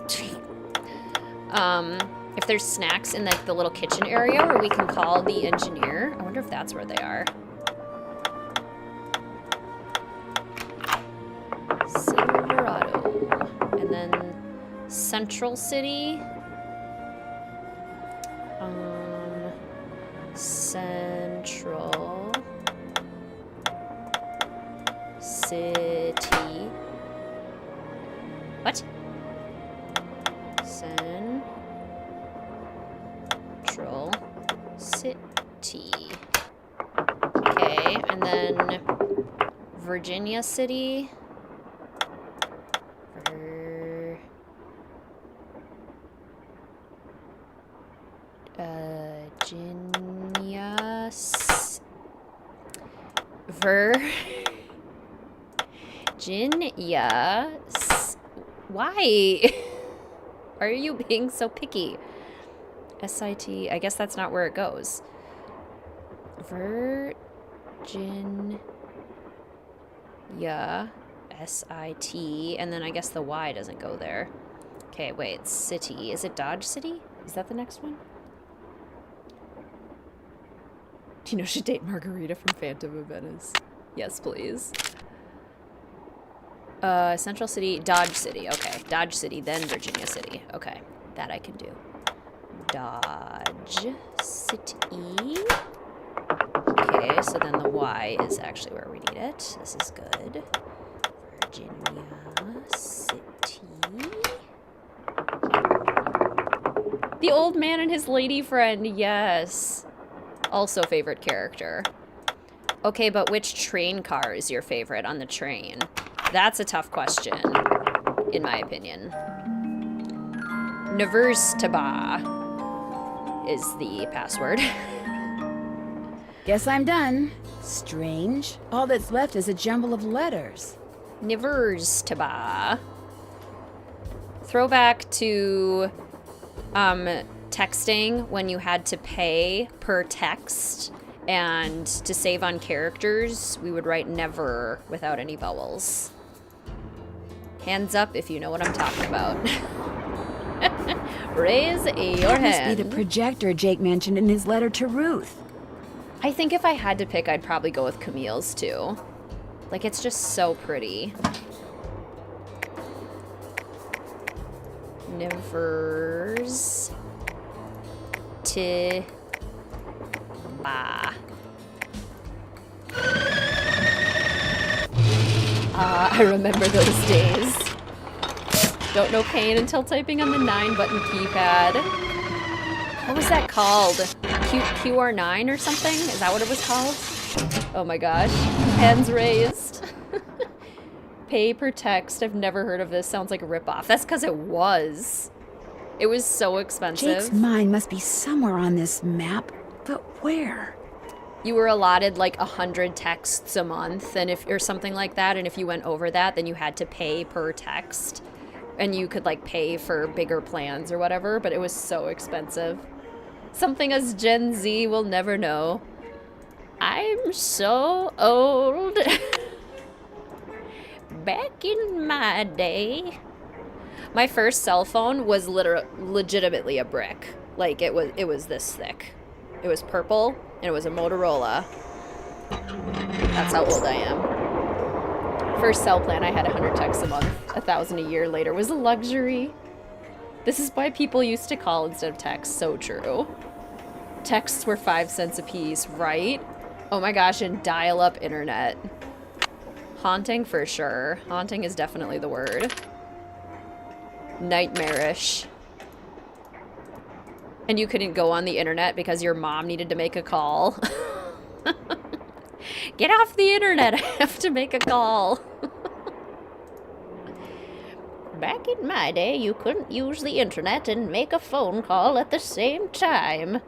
If there's snacks in the little kitchen area where we can call the engineer. I wonder if that's where they are. Silverado. And then Central City. Central City. What? Central City. Okay, and then Virginia City. Virginia. Why are you being so picky? SIT. I guess that's not where it goes. Virginia. SIT. And then I guess the Y doesn't go there. Okay, wait. City. Is it Dodge City? Is that the next one? Tino should date Margarita from Phantom of Venice. Yes, please. Central City, Dodge City. Okay, Dodge City, then Virginia City. Okay, that I can do. Dodge City. Okay, so then the Y is actually where we need it. This is good. Virginia City. The old man and his lady friend, yes. Also favorite character. Okay, but which train car is your favorite on the train? That's a tough question, in my opinion. Neverstaba is the password. Guess I'm done. Strange. All that's left is a jumble of letters. Neverstaba. Throwback to texting when you had to pay per text, and to save on characters, we would write never without any vowels. Hands up if you know what I'm talking about. Raise your hand. That must be the projector Jake mentioned in his letter to Ruth. I think if I had to pick, I'd probably go with Camille's too. Like, it's just so pretty. Nevers. Ba. I remember those days. Don't know pain until typing on the 9-button keypad. What was that called? QR9 or something? Is that what it was called? Oh my gosh. Hands raised. Pay per text. I've never heard of this. Sounds like a ripoff. That's because it was. It was so expensive. Jake's mine must be somewhere on this map, but where? You were allotted like 100 texts a month, and or something like that, and if you went over that, then you had to pay per text. And you could like pay for bigger plans or whatever, but it was so expensive. Something us Gen Z will never know. I'm so old. Back in my day. My first cell phone was legitimately a brick. Like, it was this thick. It was purple, and it was a Motorola. That's how old I am. First cell plan, I had 100 texts a month. 1,000 a year later was a luxury. This is why people used to call instead of text. So true. Texts were 5 cents a piece, right? Oh my gosh, and dial-up internet. Haunting for sure. Haunting is definitely the word. Nightmarish. And you couldn't go on the internet because your mom needed to make a call. Get off the internet, I have to make a call. Back in my day, you couldn't use the internet and make a phone call at the same time.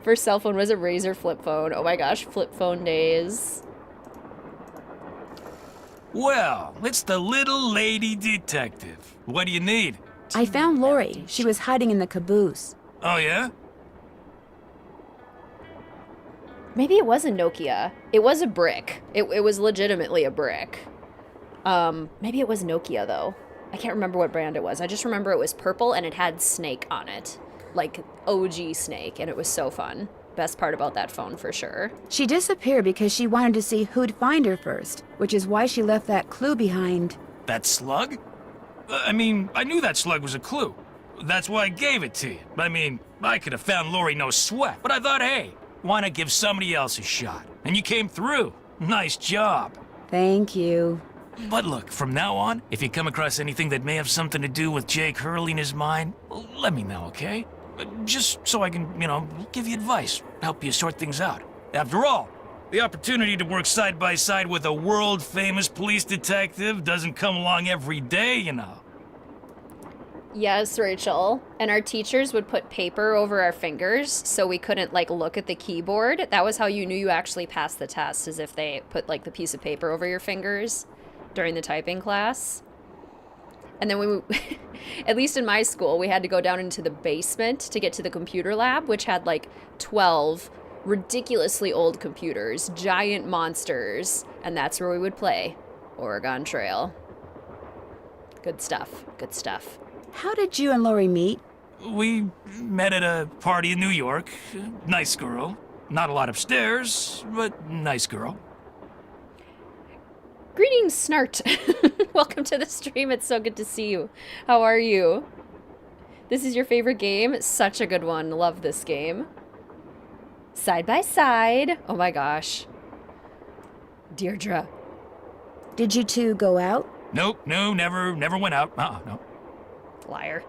First cell phone was a Razor flip phone. Oh my gosh, flip phone days. Well, it's the little lady detective. What do you need? I found Lori. She was hiding in the caboose. Oh, yeah? Maybe it was a Nokia. It was a brick. It was legitimately a brick. Maybe it was Nokia, though. I can't remember what brand it was. I just remember it was purple and it had Snake on it. Like, OG Snake, and it was so fun. Best part about that phone, for sure. She disappeared because she wanted to see who'd find her first, which is why she left that clue behind. That slug? I mean, I knew that slug was a clue. That's why I gave it to you. I mean, I could have found Lori no sweat, but I thought, hey, why not give somebody else a shot? And you came through. Nice job. Thank you. But look, from now on, if you come across anything that may have something to do with Jake Hurley and his mind, let me know, okay? Just so I can, give you advice, help you sort things out. After all, The opportunity to work side by side with a world-famous police detective doesn't come along every day, you know. Yes, Rachel. And our teachers would put paper over our fingers so we couldn't, like, look at the keyboard. That was how you knew you actually passed the test, is if they put, like, the piece of paper over your fingers during the typing class. And then we, at least in my school, we had to go down into the basement to get to the computer lab, which had, like, 12 ridiculously old computers, giant monsters, and that's where we would play Oregon Trail. Good stuff. Good stuff. How did you and Lori meet? We met at a party in New York. Nice girl. Not a lot upstairs, but nice girl. Greetings, Snart. Welcome to the stream. It's so good to see you. How are you? This is your favorite game? Such a good one. Love this game. Side by side. Oh my gosh. Deirdre. Did you two go out? Nope, no, never went out. No. Liar.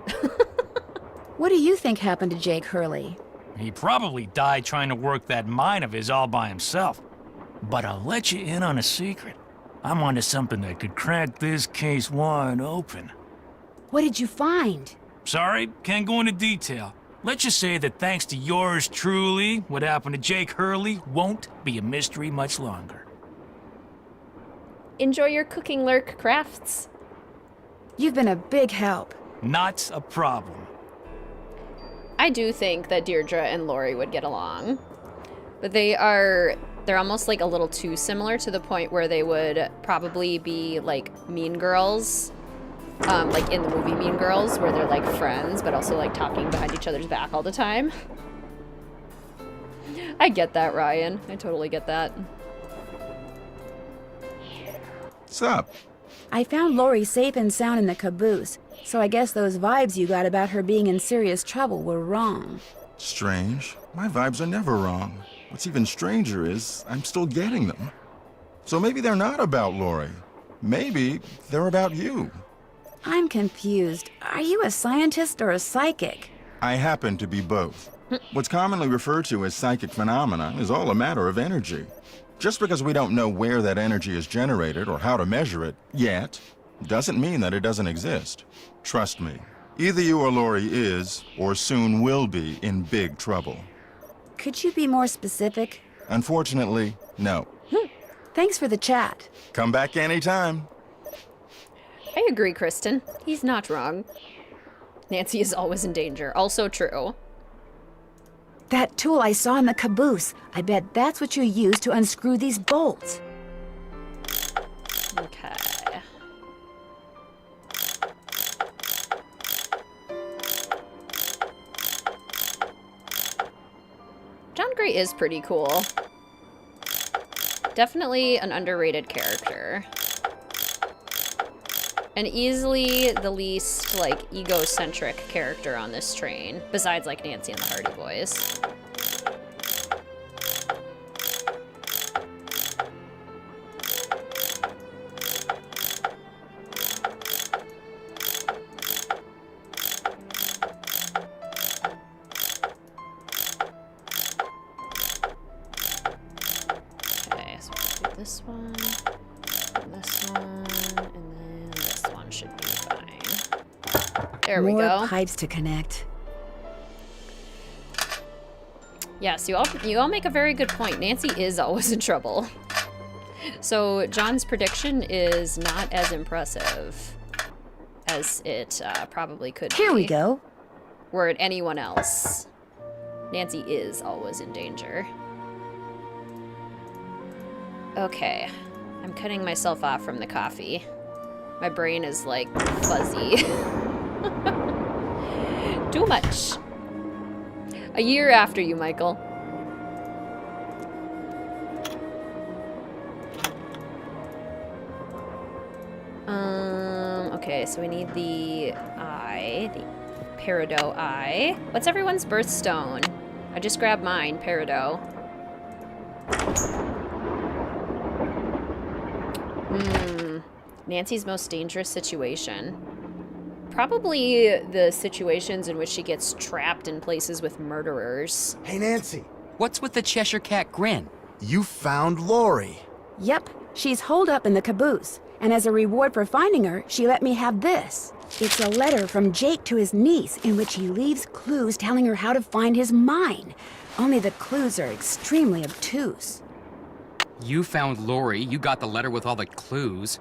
What do you think happened to Jake Hurley? He probably died trying to work that mine of his all by himself. But I'll let you in on a secret. I'm onto something that could crack this case wide open. What did you find? Sorry, can't go into detail. Let's just say that thanks to yours truly, what happened to Jake Hurley won't be a mystery much longer. Enjoy your cooking lurk crafts. You've been a big help. Not a problem. I do think that Deirdre and Lori would get along. But they're almost like a little too similar to the point where they would probably be like mean girls. Like in the movie Mean Girls, where they're like friends, but also like talking behind each other's back all the time. I get that, Ryan. I totally get that. What's up? I found Lori safe and sound in the caboose, so I guess those vibes you got about her being in serious trouble were wrong. Strange. My vibes are never wrong. What's even stranger is I'm still getting them. So maybe they're not about Lori. Maybe they're about you. I'm confused. Are you a scientist or a psychic? I happen to be both. What's commonly referred to as psychic phenomena is all a matter of energy. Just because we don't know where that energy is generated or how to measure it yet, doesn't mean that it doesn't exist. Trust me, either you or Lori is, or soon will be, in big trouble. Could you be more specific? Unfortunately, no. Thanks for the chat. Come back anytime. I agree, Kristen. He's not wrong. Nancy is always in danger. Also true. That tool I saw in the caboose. I bet that's what you used to unscrew these bolts. Okay. John Gray is pretty cool. Definitely an underrated character. And easily the least, like, egocentric character on this train, besides, like, Nancy and the Hardy Boys. Okay, so we'll do this one, and this one, and then this one should be fine. There we go. More pipes to connect. Yes, you all make a very good point. Nancy is always in trouble. So John's prediction is not as impressive as it probably could be. Here we go. Were it anyone else, Nancy is always in danger. Okay, I'm cutting myself off from the coffee. My brain is like fuzzy. Too much. A year after you, Michael. Okay, so we need the eye, the peridot eye. What's everyone's birthstone? I just grabbed mine, peridot. Nancy's most dangerous situation. Probably the situations in which she gets trapped in places with murderers. Hey, Nancy. What's with the Cheshire Cat grin? You found Lori. Yep, she's holed up in the caboose. And as a reward for finding her, she let me have this. It's a letter from Jake to his niece in which he leaves clues telling her how to find his mine. Only the clues are extremely obtuse. You found Lori, you got the letter with all the clues.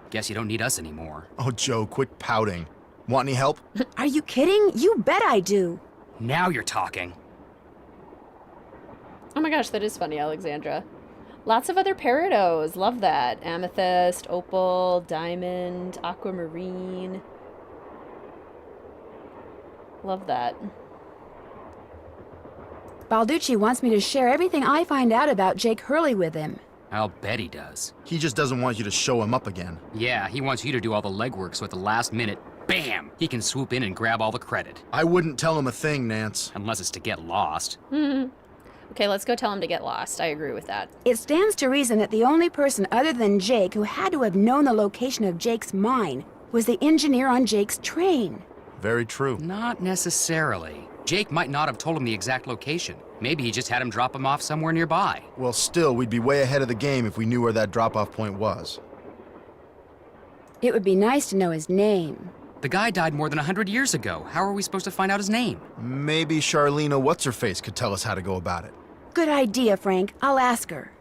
Guess you don't need us anymore. Oh, Joe, quit pouting. Want any help? Are you kidding? You bet I do. Now you're talking. Oh my gosh, that is funny, Alexandra. Lots of other peridot. Love that. Amethyst, opal, diamond, aquamarine. Love that. Balducci wants me to share everything I find out about Jake Hurley with him. I'll bet he does. He just doesn't want you to show him up again. Yeah, he wants you to do all the legwork so at the last minute, bam, he can swoop in and grab all the credit. I wouldn't tell him a thing, Nance. Unless it's to get lost. Okay, let's go tell him to get lost. I agree with that. It stands to reason that the only person other than Jake who had to have known the location of Jake's mine was the engineer on Jake's train. Very true. Not necessarily. Jake might not have told him the exact location. Maybe he just had him drop him off somewhere nearby. Well, still, we'd be way ahead of the game if we knew where that drop-off point was. It would be nice to know his name. The guy died more than 100 years ago. How are we supposed to find out his name? Maybe Charlena What's-Her-Face could tell us how to go about it. Good idea, Frank. I'll ask her.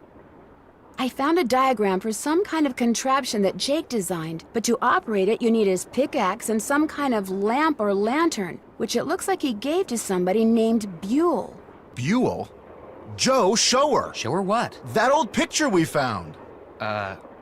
I found a diagram for some kind of contraption that Jake designed, but to operate it you need his pickaxe and some kind of lamp or lantern, which it looks like he gave to somebody named Buell. Buell? Joe, show her! Show her what? That old picture we found!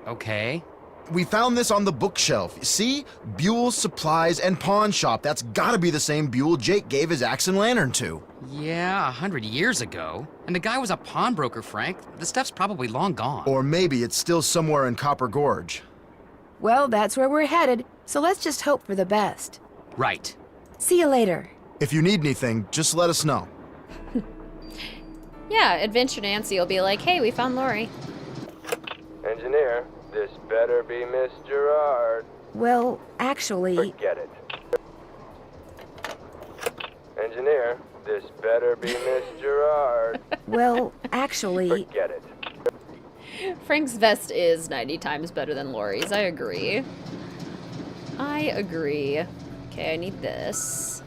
Okay. We found this on the bookshelf. See? Buell's Supplies and Pawn Shop. That's gotta be the same Buell Jake gave his axe and lantern to. Yeah, 100 years ago. And the guy was a pawnbroker, Frank. The stuff's probably long gone. Or maybe it's still somewhere in Copper Gorge. Well, that's where we're headed, so let's just hope for the best. Right. See you later. If you need anything, just let us know. Yeah, Adventure Nancy will be like, hey, we found Lori. Engineer, this better be Miss Gerard. Well, actually... Forget it. Engineer, this better be Miss Gerard. Well, actually... Forget it. Frank's vest is 90 times better than Lori's. I agree. I agree. Okay, I need this.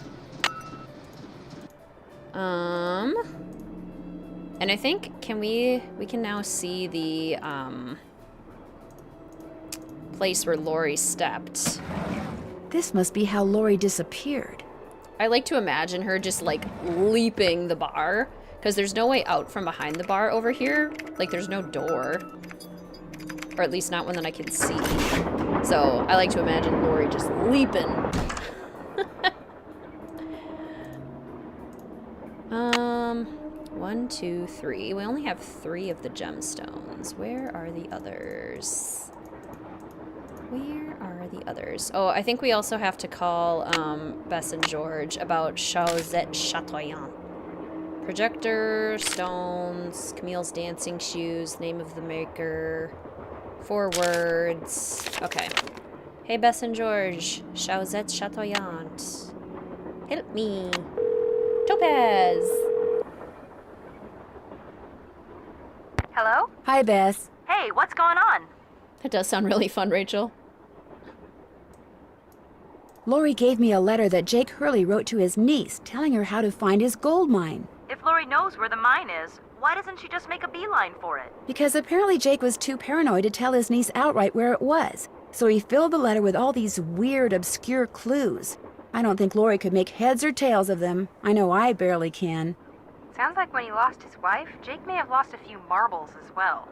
And I think, we can now see the, place where Lori stepped. This must be how Lori disappeared. I like to imagine her just, like, leaping the bar, because there's no way out from behind the bar over here. Like, there's no door. Or at least not one that I can see. So, I like to imagine Lori just leaping. 1, 2, 3. We only have 3 of the gemstones. Where are the others? Where are the others? Oh, I think we also have to call Bess and George about Chausette Chatoyant. Projector, stones, Camille's dancing shoes, name of the maker, 4 words. Okay. Hey, Bess and George, Chausette Chatoyant. Help me. Topaz. Hello? Hi, Bess. Hey, what's going on? That does sound really fun, Rachel. Lori gave me a letter that Jake Hurley wrote to his niece, telling her how to find his gold mine. If Lori knows where the mine is, why doesn't she just make a beeline for it? Because apparently Jake was too paranoid to tell his niece outright where it was. So he filled the letter with all these weird, obscure clues. I don't think Lori could make heads or tails of them. I know I barely can. Sounds like when he lost his wife, Jake may have lost a few marbles as well.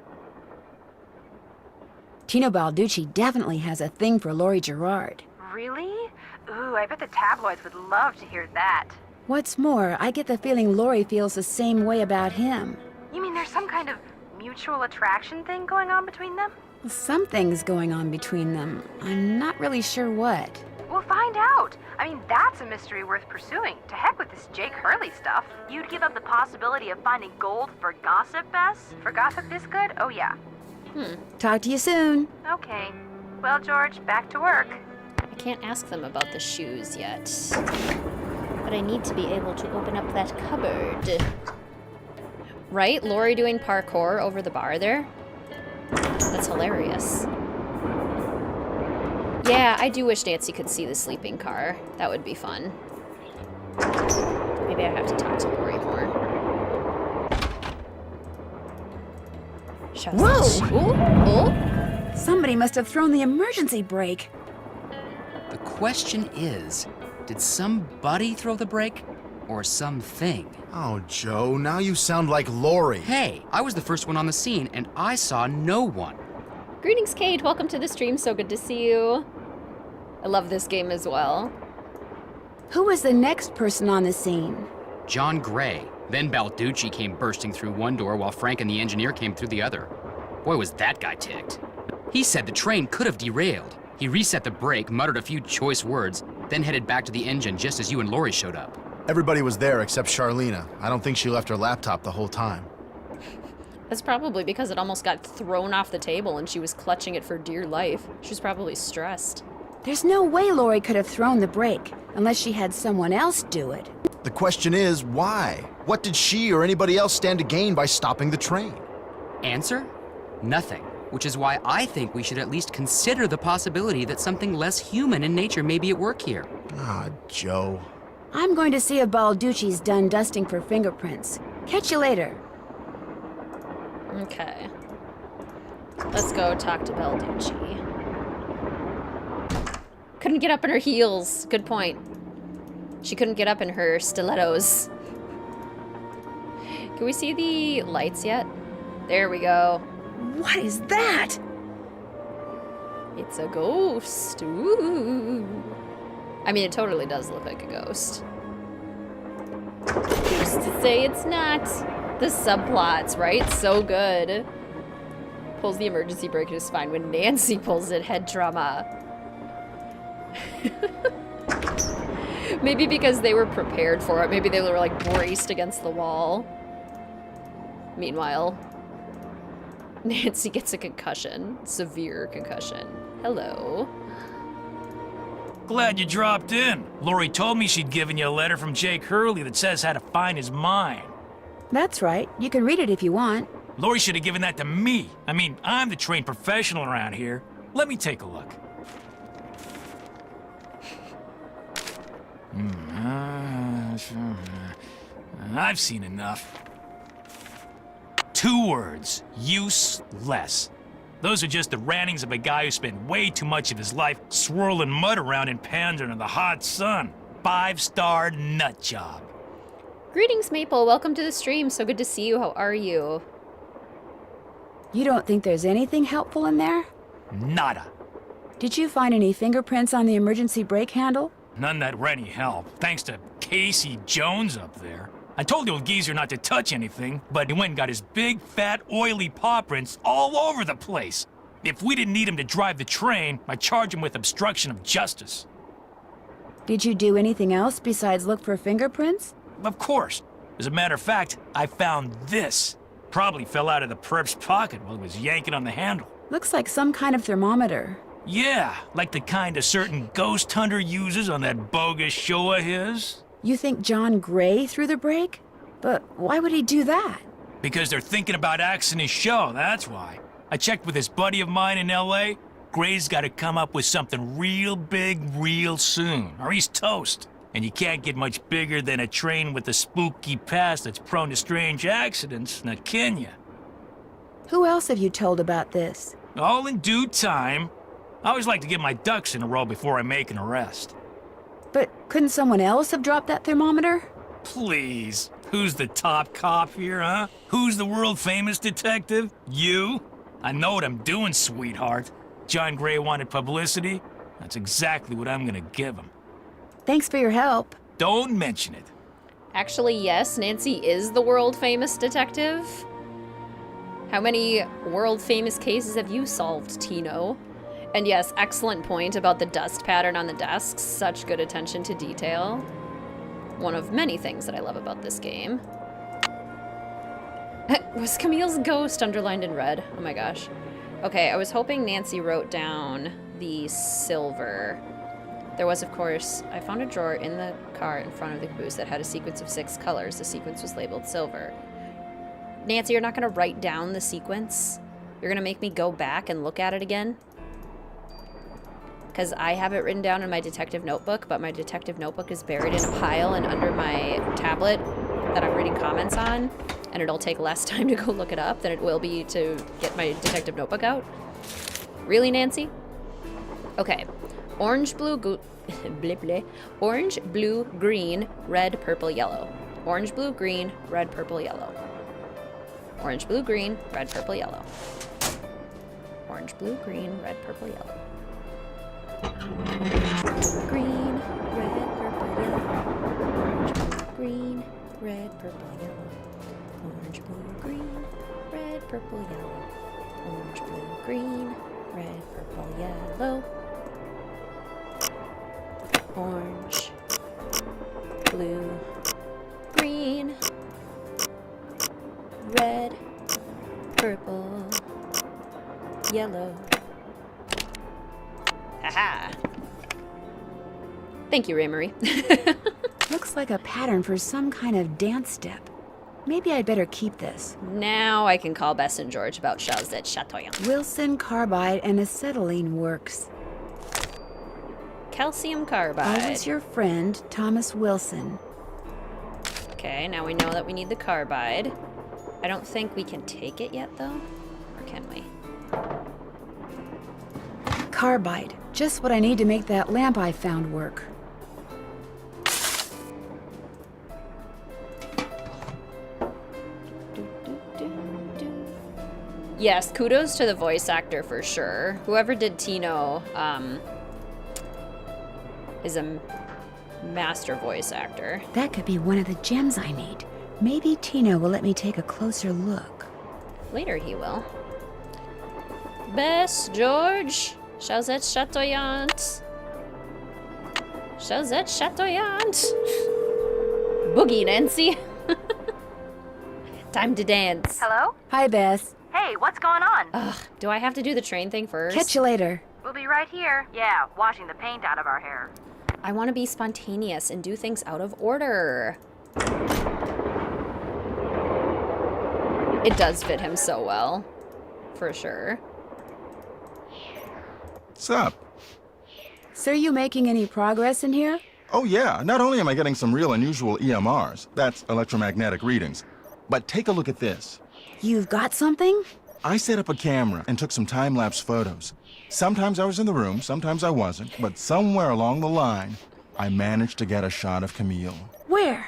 Tino Balducci definitely has a thing for Lori Gerard. Really? Ooh, I bet the tabloids would love to hear that. What's more, I get the feeling Lori feels the same way about him. You mean there's some kind of mutual attraction thing going on between them? Something's going on between them. I'm not really sure what. We'll find out. I mean, that's a mystery worth pursuing. To heck with this Jake Hurley stuff. You'd give up the possibility of finding gold for gossip, Bess? For gossip this good? Oh, yeah. Talk to you soon. Okay. Well, George, back to work. I can't ask them about the shoes yet. But I need to be able to open up that cupboard. Right? Lori doing parkour over the bar there? That's hilarious. Yeah, I do wish Nancy could see the sleeping car. That would be fun. Maybe I have to talk to Lori more. Whoa! Ooh. Somebody must have thrown the emergency brake. The question is, did somebody throw the brake? Or something? Oh, Joe, now you sound like Lori. Hey, I was the first one on the scene, and I saw no one. Greetings, Kate. Welcome to the stream. So good to see you. I love this game as well. Who was the next person on the scene? John Gray. Then Balducci came bursting through one door while Frank and the engineer came through the other. Boy, was that guy ticked. He said the train could have derailed. He reset the brake, muttered a few choice words, then headed back to the engine just as you and Lori showed up. Everybody was there except Charlena. I don't think she left her laptop the whole time. That's probably because it almost got thrown off the table and she was clutching it for dear life. She was probably stressed. There's no way Lori could have thrown the brake, unless she had someone else do it. The question is, why? What did she or anybody else stand to gain by stopping the train? Answer? Nothing. Which is why I think we should at least consider the possibility that something less human in nature may be at work here. Ah, Joe. I'm going to see if Balducci's done dusting for fingerprints. Catch you later. Okay. Let's go talk to Balducci. Couldn't get up in her heels. Good point. She couldn't get up in her stilettos. Can we see the lights yet? There we go. What is that? It's a ghost. Ooh. I mean, it totally does look like a ghost. Who's to say it's not? The subplots, right? So good. Pulls the emergency brake and is fine. When Nancy pulls it, head trauma. Maybe because they were prepared for it. Maybe they were like braced against the wall. Meanwhile, Nancy gets a concussion. Severe concussion. Hello. Glad you dropped in. Lori told me she'd given you a letter from Jake Hurley that says how to find his mine. That's right. You can read it if you want. Lori should have given that to me. I mean, I'm the trained professional around here. Let me take a look. I've seen enough. 2 words. Useless. Those are just the rantings of a guy who spent way too much of his life swirling mud around in pans under the hot sun. 5-star nut job. Greetings, Maple. Welcome to the stream. So good to see you. How are you? You don't think there's anything helpful in there? Nada. Did you find any fingerprints on the emergency brake handle? None that were any help, thanks to Casey Jones up there. I told the old geezer not to touch anything, but he went and got his big, fat, oily paw prints all over the place. If we didn't need him to drive the train, I'd charge him with obstruction of justice. Did you do anything else besides look for fingerprints? Of course. As a matter of fact, I found this. Probably fell out of the perp's pocket while he was yanking on the handle. Looks like some kind of thermometer. Yeah, like the kind a certain ghost hunter uses on that bogus show of his. You think John Gray threw the brake? But why would he do that? Because they're thinking about axing his show, that's why. I checked with this buddy of mine in L.A. Gray's got to come up with something real big real soon, or he's toast. And you can't get much bigger than a train with a spooky past that's prone to strange accidents, now can ya? Who else have you told about this? All in due time. I always like to get my ducks in a row before I make an arrest. But couldn't someone else have dropped that thermometer? Please. Who's the top cop here, huh? Who's the world-famous detective? You? I know what I'm doing, sweetheart. John Gray wanted publicity. That's exactly what I'm gonna give him. Thanks for your help. Don't mention it. Actually, yes, Nancy is the world-famous detective. How many world-famous cases have you solved, Tino? And yes, excellent point about the dust pattern on the desks. Such good attention to detail. One of many things that I love about this game. Was Camille's ghost underlined in red? Oh my gosh. Okay, I was hoping Nancy wrote down the silver. There was, of course, I found a drawer in the car in front of the caboose that had a sequence of 6 colors. The sequence was labeled silver. Nancy, you're not gonna write down the sequence? You're gonna make me go back and look at it again? Because I have it written down in my detective notebook, but my detective notebook is buried in a pile and under my tablet that I'm reading comments on, and it'll take less time to go look it up than it will be to get my detective notebook out. Really, Nancy? Okay. Orange, blue, bleh, bleh. Orange, blue, green, red, purple, yellow. Orange, blue, green, red, purple, yellow. Orange, blue, green, red, purple, yellow. Orange, blue, green, red, purple, yellow. Green, red, purple, yellow. Orange, blue, green, red, purple, yellow. Orange, blue, green, red, purple, yellow. Orange, blue, green, red, purple, yellow. Orange, blue, green, red, purple, yellow. Haha. Thank you, Ray-Marie. Looks like a pattern for some kind of dance step. Maybe I'd better keep this. Now I can call Bess and George about Charles Chateaubriand. Wilson carbide and acetylene works. Calcium carbide. I was your friend, Thomas Wilson. Okay, now we know that we need the carbide. I don't think we can take it yet, though. Or can we? Carbide. Just what I need to make that lamp I found work. Yes, kudos to the voice actor for sure. Whoever did Tino is a master voice actor. That could be one of the gems I need. Maybe Tino will let me take a closer look. Later he will. Bess, George, Charles Chateaubriand. Charles Chateaubriand. Boogie, Nancy. Time to dance. Hello? Hi, Bess. Hey, what's going on? Ugh, do I have to do the train thing first? Catch you later. We'll be right here. Yeah, washing the paint out of our hair. I want to be spontaneous and do things out of order. It does fit him so well. For sure. What's up? So are you making any progress in here? Oh yeah, not only am I getting some real unusual EMRs, that's electromagnetic readings, but take a look at this. You've got something? I set up a camera and took some time-lapse photos. Sometimes I was in the room, sometimes I wasn't, but somewhere along the line, I managed to get a shot of Camille. Where?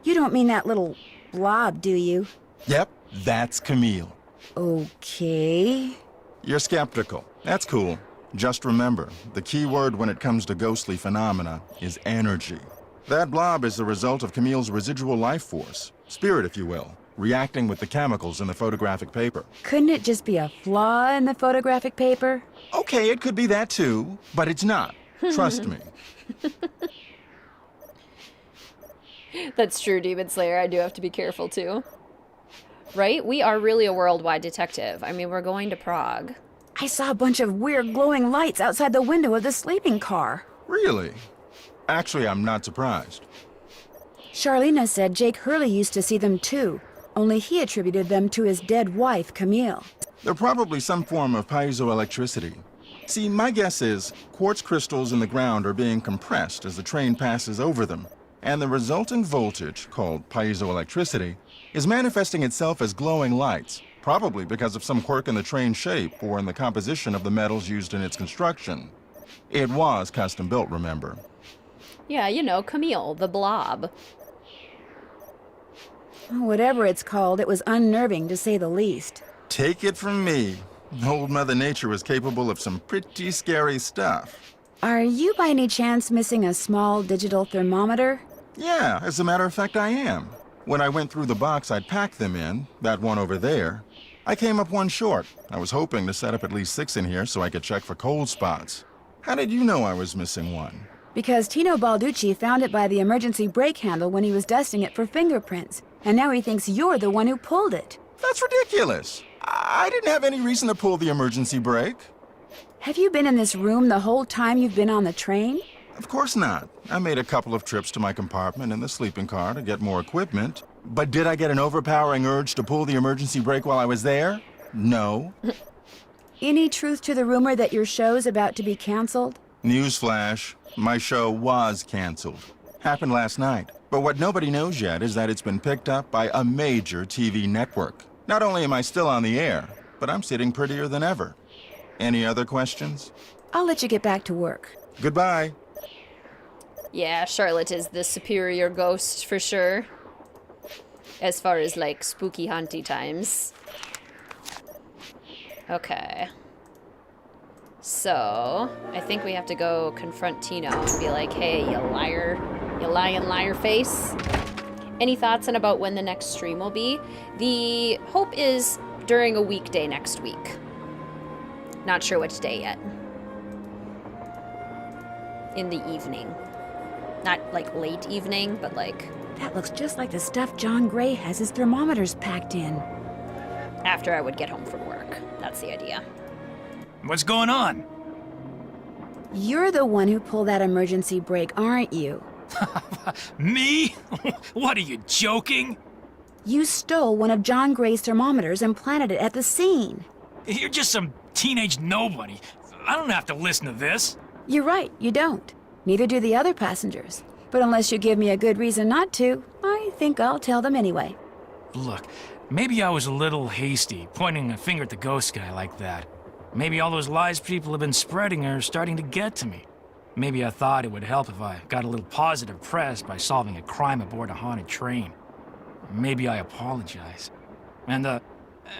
You don't mean that little blob, do you? Yep, that's Camille. Okay. You're skeptical. That's cool. Just remember, the key word when it comes to ghostly phenomena is energy. That blob is the result of Camille's residual life force, spirit if you will, reacting with the chemicals in the photographic paper. Couldn't it just be a flaw in the photographic paper? Okay, it could be that too, but it's not. Trust me. That's true, Demon Slayer. I do have to be careful too. Right? We are really a worldwide detective. I mean, we're going to Prague. I saw a bunch of weird glowing lights outside the window of the sleeping car. Really? Actually, I'm not surprised. Charlena said Jake Hurley used to see them too, only he attributed them to his dead wife, Camille. They're probably some form of piezoelectricity. See, my guess is quartz crystals in the ground are being compressed as the train passes over them, and the resulting voltage, called piezoelectricity, is manifesting itself as glowing lights, probably because of some quirk in the train's shape or in the composition of the metals used in its construction. It was custom built, remember? Yeah, you know, Camille, the blob. Whatever it's called, it was unnerving to say the least. Take it from me. Old Mother Nature was capable of some pretty scary stuff. Are you by any chance missing a small digital thermometer? Yeah, as a matter of fact, I am. When I went through the box I'd packed them in, that one over there, I came up one short. I was hoping to set up at least 6 in here so I could check for cold spots. How did you know I was missing one? Because Tino Balducci found it by the emergency brake handle when he was dusting it for fingerprints, and now he thinks you're the one who pulled it. That's ridiculous. I didn't have any reason to pull the emergency brake. Have you been in this room the whole time you've been on the train? Of course not. I made a couple of trips to my compartment in the sleeping car to get more equipment. But did I get an overpowering urge to pull the emergency brake while I was there? No. Any truth to the rumor that your show's about to be canceled? Newsflash, my show was canceled. Happened last night. But what nobody knows yet is that it's been picked up by a major TV network. Not only am I still on the air, but I'm sitting prettier than ever. Any other questions? I'll let you get back to work. Goodbye. Yeah, Charlotte is the superior ghost for sure. As far as, like, spooky haunty times. Okay. So, I think we have to go confront Tino and be like, hey, you liar. You lying liar face. Any thoughts on about when the next stream will be? The hope is during a weekday next week. Not sure which day yet. In the evening. Not like late evening, but like... That looks just like the stuff John Gray has his thermometers packed in. After I would get home from work. That's the idea. What's going on? You're the one who pulled that emergency brake, aren't you? Me? What, are you joking? You stole one of John Gray's thermometers and planted it at the scene. You're just some teenage nobody. I don't have to listen to this. You're right, you don't. Neither do the other passengers. But unless you give me a good reason not to, I think I'll tell them anyway. Look, maybe I was a little hasty, pointing a finger at the ghost guy like that. Maybe all those lies people have been spreading are starting to get to me. Maybe I thought it would help if I got a little positive press by solving a crime aboard a haunted train. Maybe I apologize. And,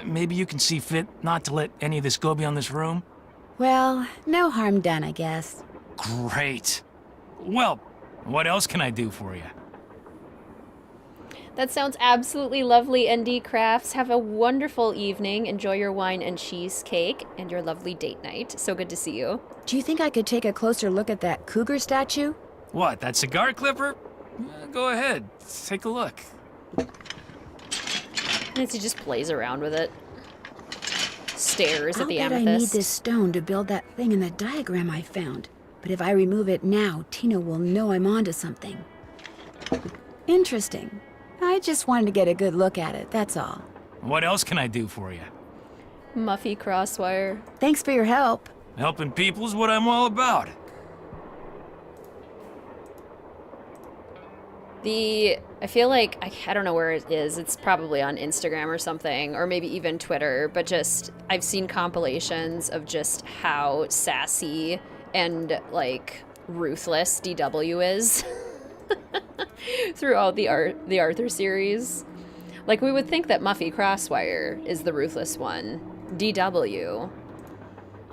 maybe you can see fit not to let any of this go beyond this room? Well, no harm done, I guess. Great. Well, what else can I do for you? That sounds absolutely lovely, ND Crafts. Have a wonderful evening. Enjoy your wine and cheesecake and your lovely date night. So good to see you. Do you think I could take a closer look at that cougar statue? What, that cigar clipper? Go ahead, take a look. Nancy just plays around with it. Stares at the I'll bet amethyst. I need this stone to build that thing in the diagram I found. But if I remove it now, Tina will know I'm onto something. Interesting. I just wanted to get a good look at it, that's all. What else can I do for you? Muffy Crosswire. Thanks for your help. Helping people's what I'm all about. I feel like, I don't know where it is. It's probably on Instagram or something, or maybe even Twitter, but just, I've seen compilations of just how sassy and, like, ruthless DW is throughout the Arthur series. Like, we would think that Muffy Crosswire is the ruthless one. DW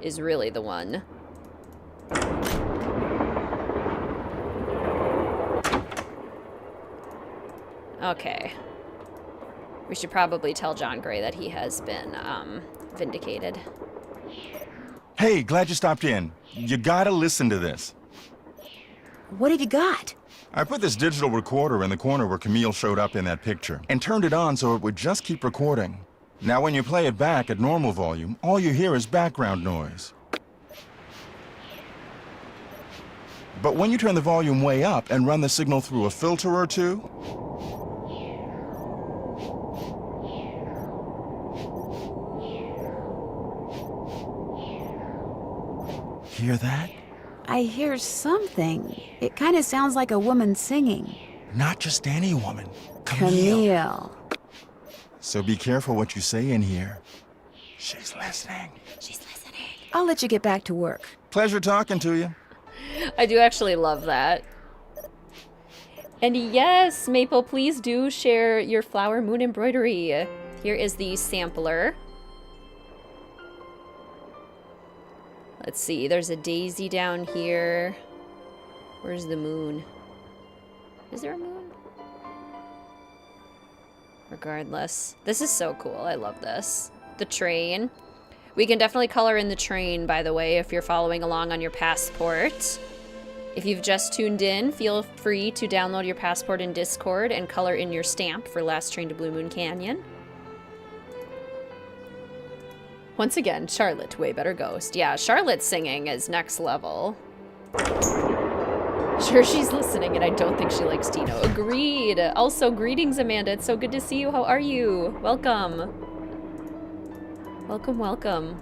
is really the one. Okay. We should probably tell John Gray that he has been, vindicated. Hey, glad you stopped in. You gotta listen to this. What have you got? I put this digital recorder in the corner where Camille showed up in that picture, and turned it on so it would just keep recording. Now when you play it back at normal volume, all you hear is background noise. But when you turn the volume way up and run the signal through a filter or two, hear that? I hear something. It kind of sounds like a woman singing. Not just any woman. Camille. So be careful what you say in here. She's listening. She's listening. I'll let you get back to work. Pleasure talking to you. I do actually love that. And yes, Maple, please do share your flower moon embroidery. Here is the sampler. Let's see, there's a daisy down here. Where's the moon? Is there a moon? Regardless. This is so cool, I love this. The train. We can definitely color in the train, by the way, if you're following along on your passport. If you've just tuned in, feel free to download your passport in Discord and color in your stamp for Last Train to Blue Moon Canyon. Once again, Charlotte, way better ghost. Yeah, Charlotte's singing is next level. sure she's listening, and I don't think she likes Tino. Agreed. Also, greetings, Amanda. It's so good to see you. How are you? Welcome. Welcome, welcome.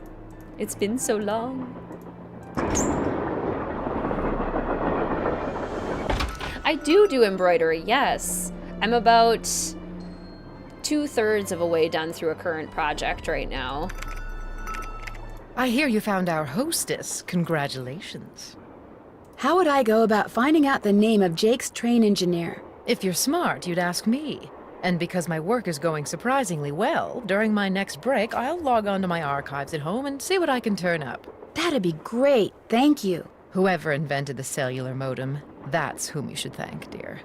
It's been so long. I do embroidery, yes. I'm about 2/3 of a way done through a current project right now. I hear you found our hostess. Congratulations. How would I go about finding out the name of Jake's train engineer? If you're smart, you'd ask me. And because my work is going surprisingly well, during my next break, I'll log on to my archives at home and see what I can turn up. That'd be great, thank you. Whoever invented the cellular modem, that's whom you should thank, dear.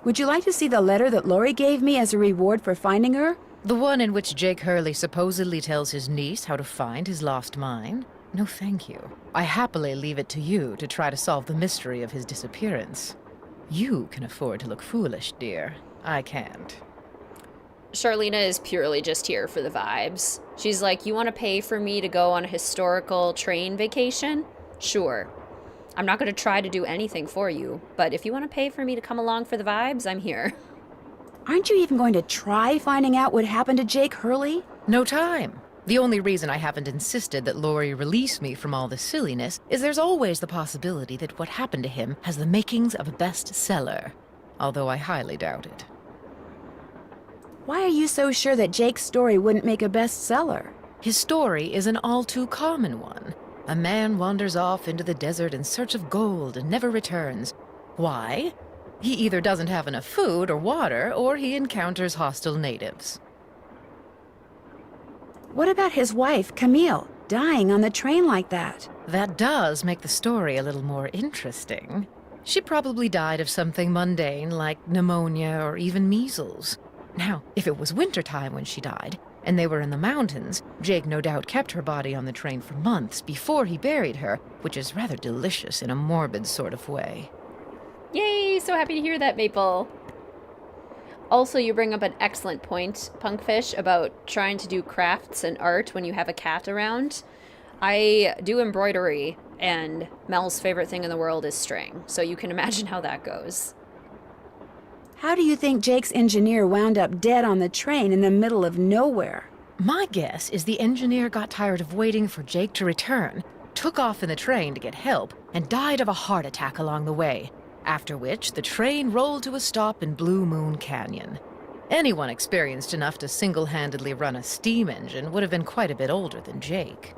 Would you like to see the letter that Lori gave me as a reward for finding her? The one in which Jake Hurley supposedly tells his niece how to find his lost mine? No, thank you. I happily leave it to you to try to solve the mystery of his disappearance. You can afford to look foolish, dear. I can't. Charlena is purely just here for the vibes. She's like, you want to pay for me to go on a historical train vacation? Sure. I'm not going to try to do anything for you, but if you want to pay for me to come along for the vibes, I'm here. Aren't you even going to try finding out what happened to Jake Hurley? No time. The only reason I haven't insisted that Lori release me from all this silliness is there's always the possibility that what happened to him has the makings of a bestseller, although I highly doubt it. Why are you so sure that Jake's story wouldn't make a bestseller? His story is an all too common one. A man wanders off into the desert in search of gold and never returns. Why? He either doesn't have enough food or water, or he encounters hostile natives. What about his wife, Camille, dying on the train like that? That does make the story a little more interesting. She probably died of something mundane like pneumonia or even measles. Now, if it was wintertime when she died, and they were in the mountains, Jake no doubt kept her body on the train for months before he buried her, which is rather delicious in a morbid sort of way. Yay! So happy to hear that, Maple. Also, you bring up an excellent point, Punkfish, about trying to do crafts and art when you have a cat around. I do embroidery, and Mel's favorite thing in the world is string, so you can imagine how that goes. How do you think Jake's engineer wound up dead on the train in the middle of nowhere? My guess is the engineer got tired of waiting for Jake to return, took off in the train to get help, and died of a heart attack along the way, after which the train rolled to a stop in Blue Moon Canyon. Anyone experienced enough to single-handedly run a steam engine would have been quite a bit older than Jake.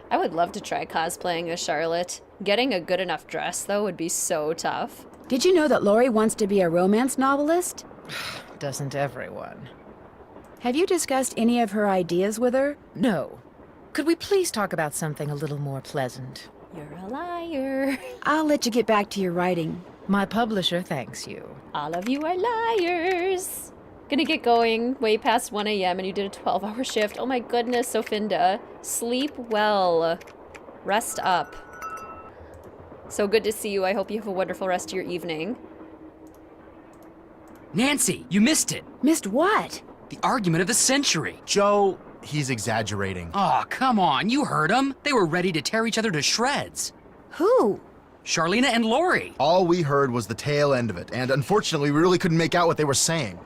I would love to try cosplaying as Charlotte. Getting a good enough dress, though, would be so tough. Did you know that Lori wants to be a romance novelist? Doesn't everyone? Have you discussed any of her ideas with her? No. Could we please talk about something a little more pleasant? You're a liar. I'll let you get back to your writing. My publisher thanks you. All of you are liars. Gonna get going way past 1 a.m. and you did a 12-hour shift. Oh my goodness, Sofinda. Sleep well. Rest up. So good to see you. I hope you have a wonderful rest of your evening. Nancy, you missed it. Missed what? The argument of the century. Joe, he's exaggerating. Aw, come on, you heard them. They were ready to tear each other to shreds. Who? Charlena and Lori. All we heard was the tail end of it, and unfortunately we really couldn't make out what they were saying.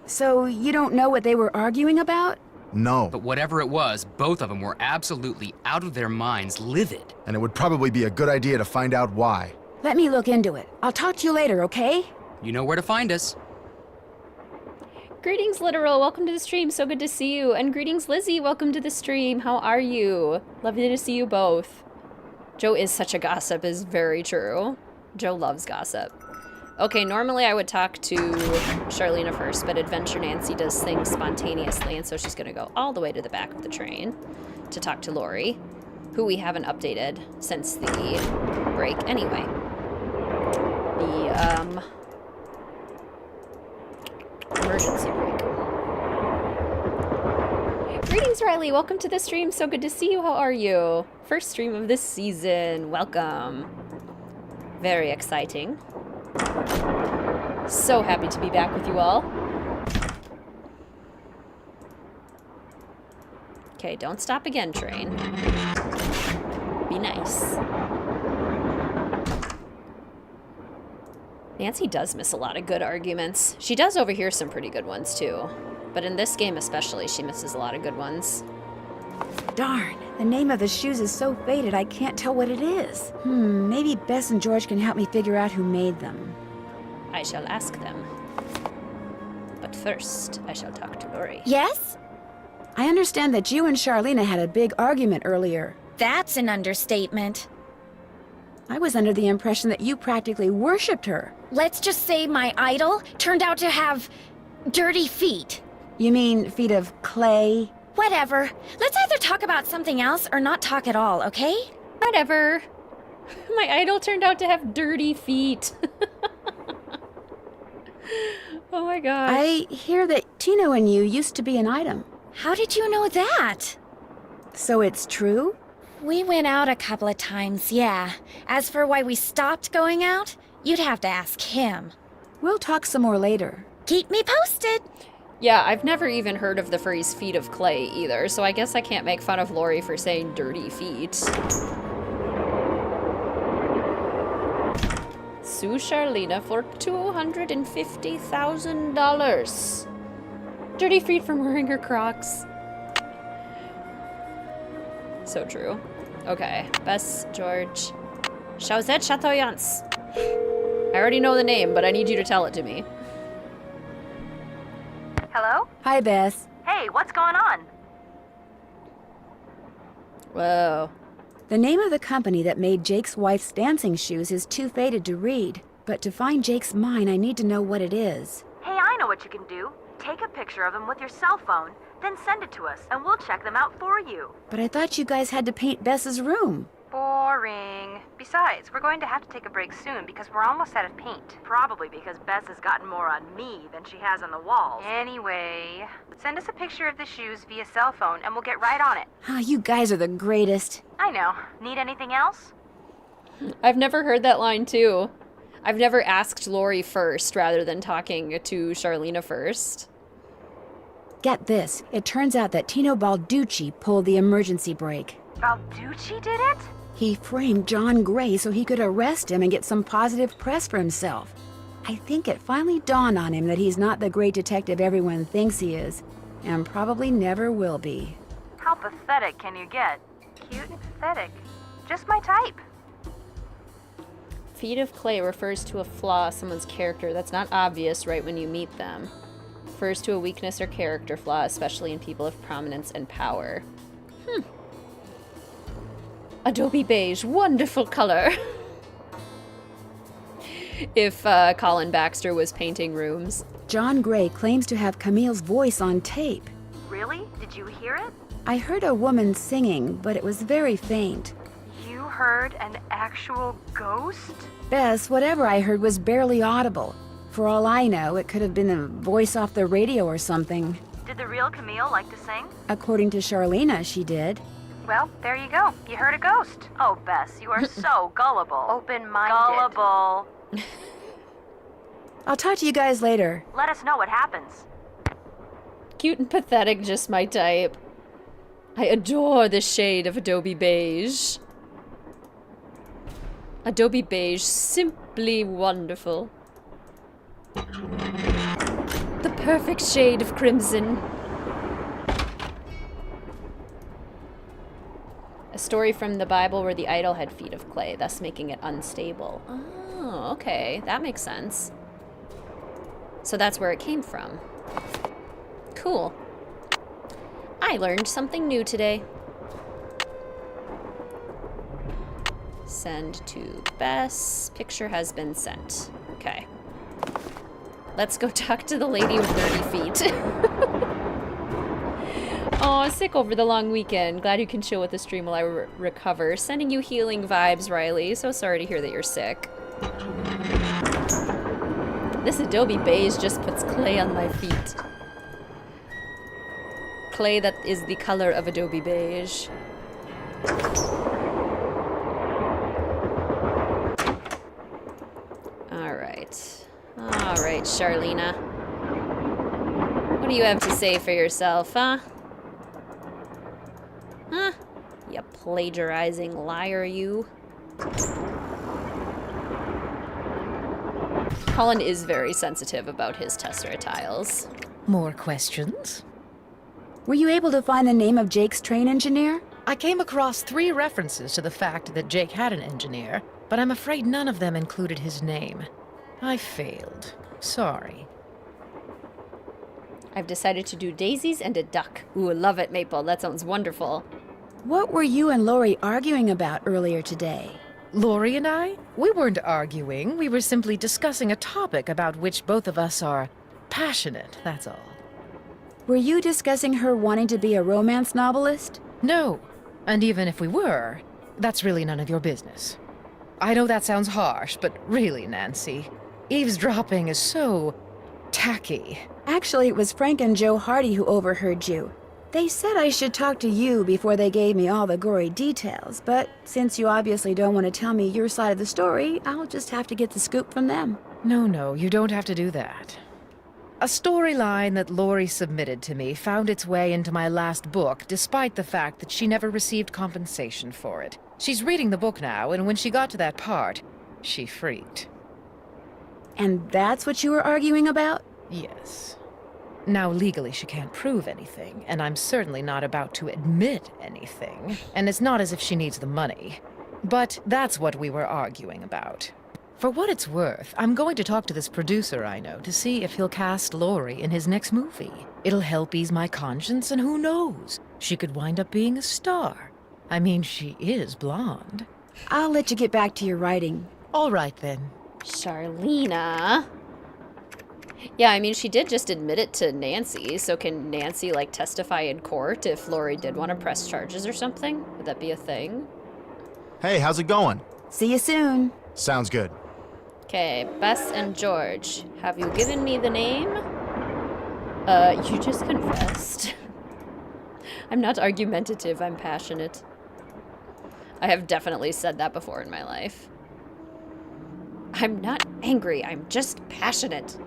So you don't know what they were arguing about? No. But whatever it was, both of them were absolutely out of their minds, livid. And it would probably be a good idea to find out why. Let me look into it. I'll talk to you later, okay? You know where to find us. Greetings, Literal. Welcome to the stream. So good to see you. And greetings, Lizzie. Welcome to the stream. How are you? Lovely to see you both. Joe is such a gossip, is very true. Joe loves gossip. Okay, normally I would talk to Charlena first, but Adventure Nancy does things spontaneously, and so she's going to go all the way to the back of the train to talk to Lori, who we haven't updated since the break anyway. The, emergency break. Greetings, Riley. Welcome to the stream. So good to see you. How are you? First stream of this season. Welcome. Very exciting. So happy to be back with you all. Okay, don't stop again, train. Be nice. Nancy does miss a lot of good arguments. She does overhear some pretty good ones, too. But in this game especially, she misses a lot of good ones. Darn, the name of the shoes is so faded I can't tell what it is. Maybe Bess and George can help me figure out who made them. I shall ask them. But first, I shall talk to Lori. Yes? I understand that you and Charlena had a big argument earlier. That's an understatement. I was under the impression that you practically worshipped her. Let's just say my idol turned out to have dirty feet. You mean feet of clay? Whatever. Let's either talk about something else or not talk at all, okay? Whatever. My idol turned out to have dirty feet. Oh my gosh. I hear that Tino and you used to be an item. How did you know that? So it's true? We went out a couple of times, yeah. As for why we stopped going out, you'd have to ask him. We'll talk some more later. Keep me posted. Yeah, I've never even heard of the phrase feet of clay either, so I guess I can't make fun of Lori for saying dirty feet. Sue Charlena for $250,000. Dirty feet from wearing her Crocs. So true. Okay, Bess, George. Chauzette Chateaubriance. I already know the name, but I need you to tell it to me. Hello? Hi, Bess. Hey, what's going on? Whoa. The name of the company that made Jake's wife's dancing shoes is too faded to read. But to find Jake's mine, I need to know what it is. Hey, I know what you can do. Take a picture of them with your cell phone, then send it to us, and we'll check them out for you. But I thought you guys had to paint Bess's room. Boring. Besides, we're going to have to take a break soon because we're almost out of paint. Probably because Bess has gotten more on me than she has on the walls. Anyway, send us a picture of the shoes via cell phone and we'll get right on it. Ah, you guys are the greatest. I know. Need anything else? I've never heard that line too. I've never asked Lori first rather than talking to Charlena first. Get this. It turns out that Tino Balducci pulled the emergency brake. Balducci did it? He framed John Gray so he could arrest him and get some positive press for himself. I think it finally dawned on him that he's not the great detective everyone thinks he is, and probably never will be. How pathetic can you get? Cute and pathetic. Just my type. Feet of clay refers to a flaw of someone's character that's not obvious right when you meet them. Refers to a weakness or character flaw, especially in people of prominence and power. Adobe beige, wonderful color. If Colin Baxter was painting rooms. John Gray claims to have Camille's voice on tape. Really? Did you hear it? I heard a woman singing, but it was very faint. You heard an actual ghost? Bess, whatever I heard was barely audible. For all I know, it could have been a voice off the radio or something. Did the real Camille like to sing? According to Charlena, she did. Well, there you go. You heard a ghost. Oh, Bess, you are so gullible. Open-minded. Gullible. I'll talk to you guys later. Let us know what happens. Cute and pathetic, just my type. I adore the shade of Adobe beige. Adobe beige, simply wonderful. The perfect shade of crimson. A story from the Bible where the idol had feet of clay, thus making it unstable. Oh, okay. That makes sense. So that's where it came from. Cool. I learned something new today. Send to Bess. Picture has been sent. Okay. Let's go talk to the lady with dirty feet. Aw, sick over the long weekend. Glad you can chill with the stream while I recover. Sending you healing vibes, Riley. So sorry to hear that you're sick. This Adobe beige just puts clay on my feet. Clay that is the color of Adobe beige. Alright. Alright, Charlena. What do you have to say for yourself, huh? Huh? You plagiarizing liar, you. Colin is very sensitive about his tessera tiles. More questions? Were you able to find the name of Jake's train engineer? I came across 3 references to the fact that Jake had an engineer, but I'm afraid none of them included his name. I failed. Sorry. I've decided to do daisies and a duck. Ooh, love it, Maple. That sounds wonderful. What were you and Lori arguing about earlier today? Lori and I? We weren't arguing. We were simply discussing a topic about which both of us are passionate, that's all. Were you discussing her wanting to be a romance novelist? No. And even if we were, that's really none of your business. I know that sounds harsh, but really, Nancy, eavesdropping is so tacky. Actually, it was Frank and Joe Hardy who overheard you. They said I should talk to you before they gave me all the gory details, but since you obviously don't want to tell me your side of the story, I'll just have to get the scoop from them. No, you don't have to do that. A storyline that Lori submitted to me found its way into my last book, despite the fact that she never received compensation for it. She's reading the book now, and when she got to that part, she freaked. And that's what you were arguing about? Yes. Now, legally, she can't prove anything, and I'm certainly not about to admit anything. And it's not as if she needs the money. But that's what we were arguing about. For what it's worth, I'm going to talk to this producer I know to see if he'll cast Lori in his next movie. It'll help ease my conscience, and who knows? She could wind up being a star. I mean, she is blonde. I'll let you get back to your writing. All right, then. Charlena. Yeah, I mean, she did just admit it to Nancy, so can Nancy, like, testify in court if Lori did want to press charges or something? Would that be a thing? Hey, how's it going? See you soon. Sounds good. Okay, Bess and George, have you given me the name? You just confessed. I'm not argumentative, I'm passionate. I have definitely said that before in my life. I'm not angry, I'm just passionate.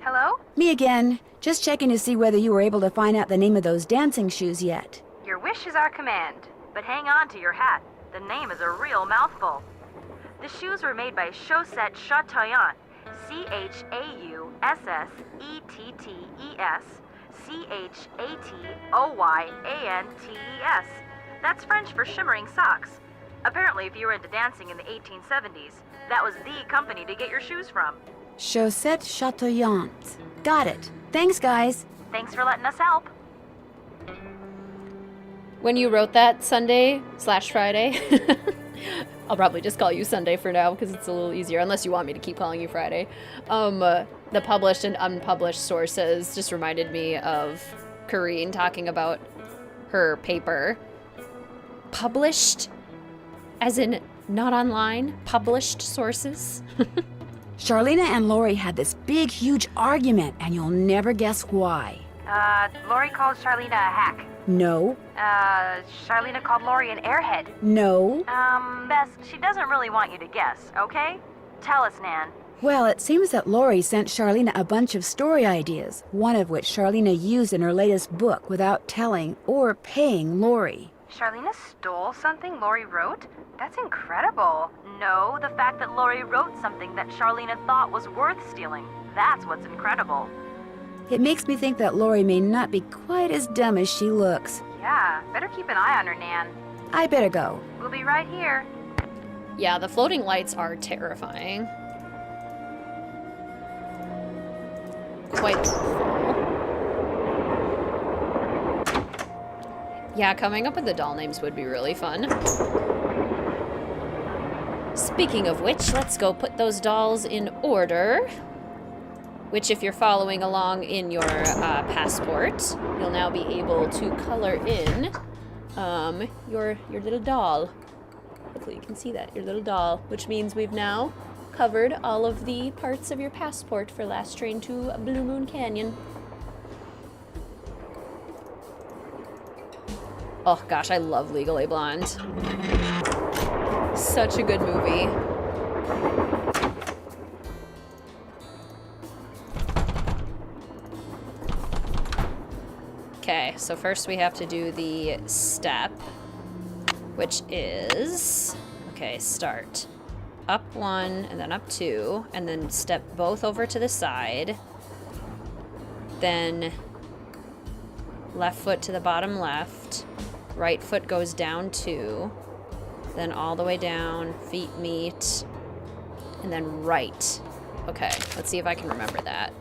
Hello? Me again. Just checking to see whether you were able to find out the name of those dancing shoes yet. Your wish is our command, but hang on to your hat. The name is a real mouthful. The shoes were made by Chaussette Chateauyantes, Chausssettetes, Chatoyantes. That's French for shimmering socks. Apparently, if you were into dancing in the 1870s, that was the company to get your shoes from. Chaussette Chateauyantes. Got it. Thanks, guys. Thanks for letting us help. When you wrote that Sunday/Friday, I'll probably just call you Sunday for now because it's a little easier, unless you want me to keep calling you Friday. The published and unpublished sources just reminded me of Corrine talking about her paper. Published, as in not online, published sources. Charlena and Lori had this big, huge argument, and you'll never guess why. Lori called Charlena a hack. No. Charlena called Lori an airhead. No. Bess, she doesn't really want you to guess, okay? Tell us, Nan. Well, it seems that Lori sent Charlena a bunch of story ideas, one of which Charlena used in her latest book without telling or paying Lori. Charlena stole something Lori wrote? That's incredible. No, the fact that Lori wrote something that Charlena thought was worth stealing. That's what's incredible. It makes me think that Lori may not be quite as dumb as she looks. Yeah, better keep an eye on her, Nan. I better go. We'll be right here. Yeah, the floating lights are terrifying. Quite cool. Yeah, coming up with the doll names would be really fun. Speaking of which, let's go put those dolls in order. Which, if you're following along in your passport, you'll now be able to color in your little doll. Hopefully you can see that, your little doll. Which means we've now covered all of the parts of your passport for Last Train to Blue Moon Canyon. Oh gosh, I love Legally Blonde. Such a good movie. Okay, so first we have to do the step. which is, okay, start. Up 1, and then up 2, and then step both over to the side. Then left foot to the bottom left. Right foot goes down 2. Then all the way down, feet meet. And then right. Okay, let's see if I can remember that.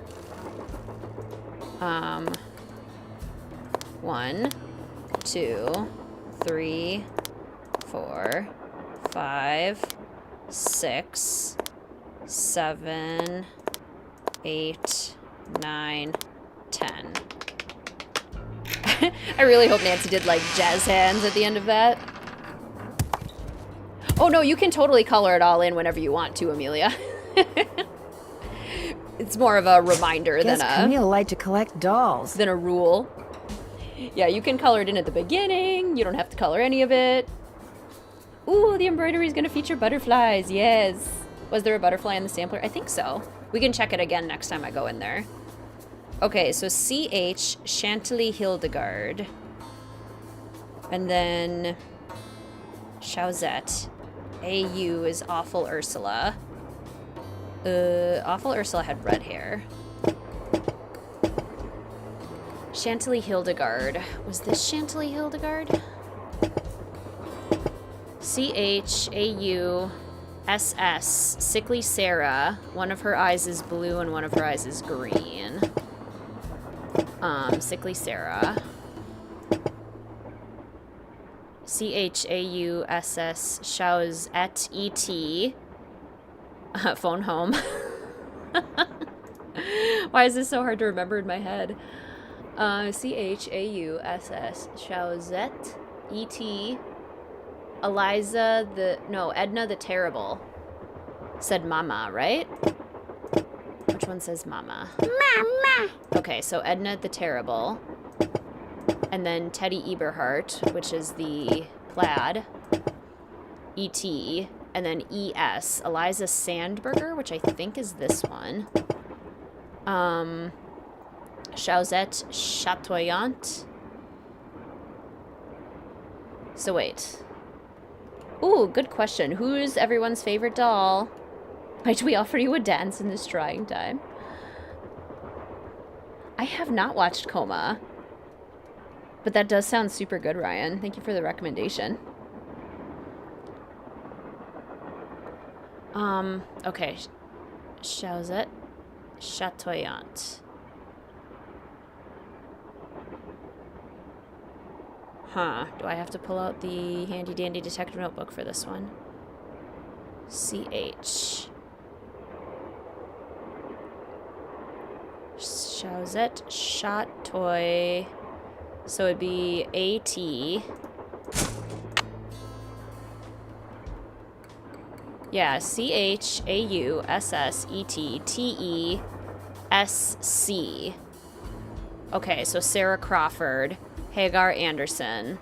1, 2, 3, 4, 5, 6, 7, 8, 9, 10. I really hope Nancy did like jazz hands at the end of that. Oh no, you can totally color it all in whenever you want to, Amelia. It's more of a reminder Guess than Camille liked to collect dolls. than a rule. Yeah, you can color it in at the beginning. You don't have to color any of it. Ooh, the embroidery is going to feature butterflies. Yes. Was there a butterfly in the sampler? I think so. We can check it again next time I go in there. Okay, so CH, Chantilly Hildegard. And then Chauzette. AU is Awful Ursula. Awful Ursula had red hair. Chantilly Hildegard. Was this Chantilly Hildegard? CHAU SS. Sickly Sarah. One of her eyes is blue and one of her eyes is green. Sickly Sarah. CHAUSS Shows at ET. Phone home. Why is this so hard to remember in my head? CHAUSS Showzette ET. Eliza Edna the Terrible. Said Mama, right? Which one says Mama? Mama! Okay, so Edna the Terrible. And then Teddy Eberhardt, which is the plaid. E.T. And then E.S. Eliza Sandberger, which I think is this one. Chauzette Chatoyant. So wait. Ooh, good question. Who's everyone's favorite doll? Might we offer you a dance in this trying time? I have not watched Coma. But that does sound super good, Ryan. Thank you for the recommendation. Okay. Chauzette Chatoyant. Huh. Do I have to pull out the handy dandy detective notebook for this one? CH. Chauzette Chatoy. So it'd be AT. Yeah, CHAUSSETTESC. Okay, so Sarah Crawford, Hagar Anderson.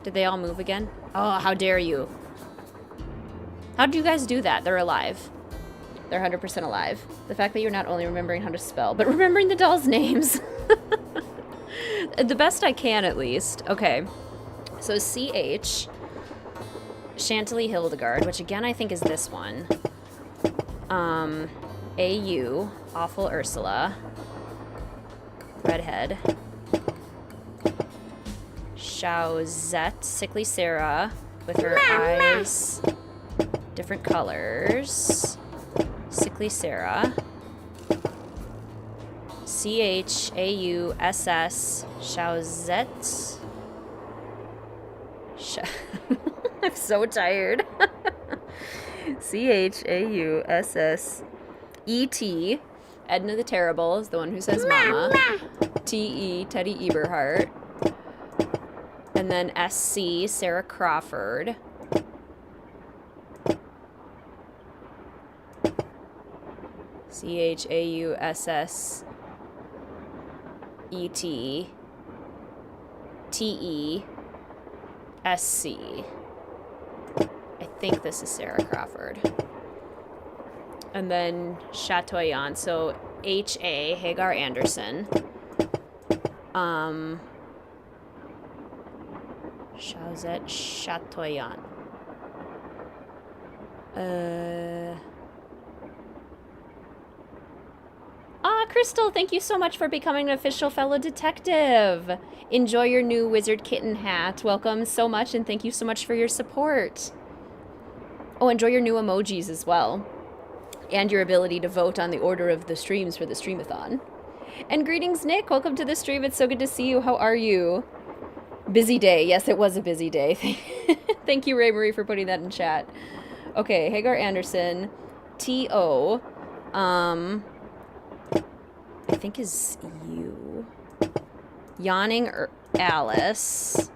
Did they all move again? Oh, how dare you. How did you guys do that? They're alive. They're 100% alive. The fact that you're not only remembering how to spell, but remembering the dolls' names. The best I can, at least. Okay. So CH, Chantilly Hildegard, which again I think is this one. AU, Awful Ursula. Redhead. Chauzette, Sickly Sarah, with her eyes different colors. Sickly Sarah. CHAUSS Chauzette. I'm so tired. CHAUSS ET. Edna the Terrible is the one who says Mama. TE, Teddy Eberhardt. And then SC, Sarah Crawford. CHAUSS ET TESC. I think this is Sarah Crawford. And then Chatoyant, so HA, Hagar Anderson. Shaozet Chatoyan. Crystal, thank you so much for becoming an official fellow detective. Enjoy your new WizardKitten hat. Welcome so much, and thank you so much for your support. Oh, enjoy your new emojis as well. And your ability to vote on the order of the streams for the Streamathon. And greetings, Nick. Welcome to the stream. It's so good to see you. How are you? Busy day. Yes, it was a busy day. Thank you, Ray Marie, for putting that in chat. Okay, Hagar Anderson. T.O. I think is you. Yawning Alice.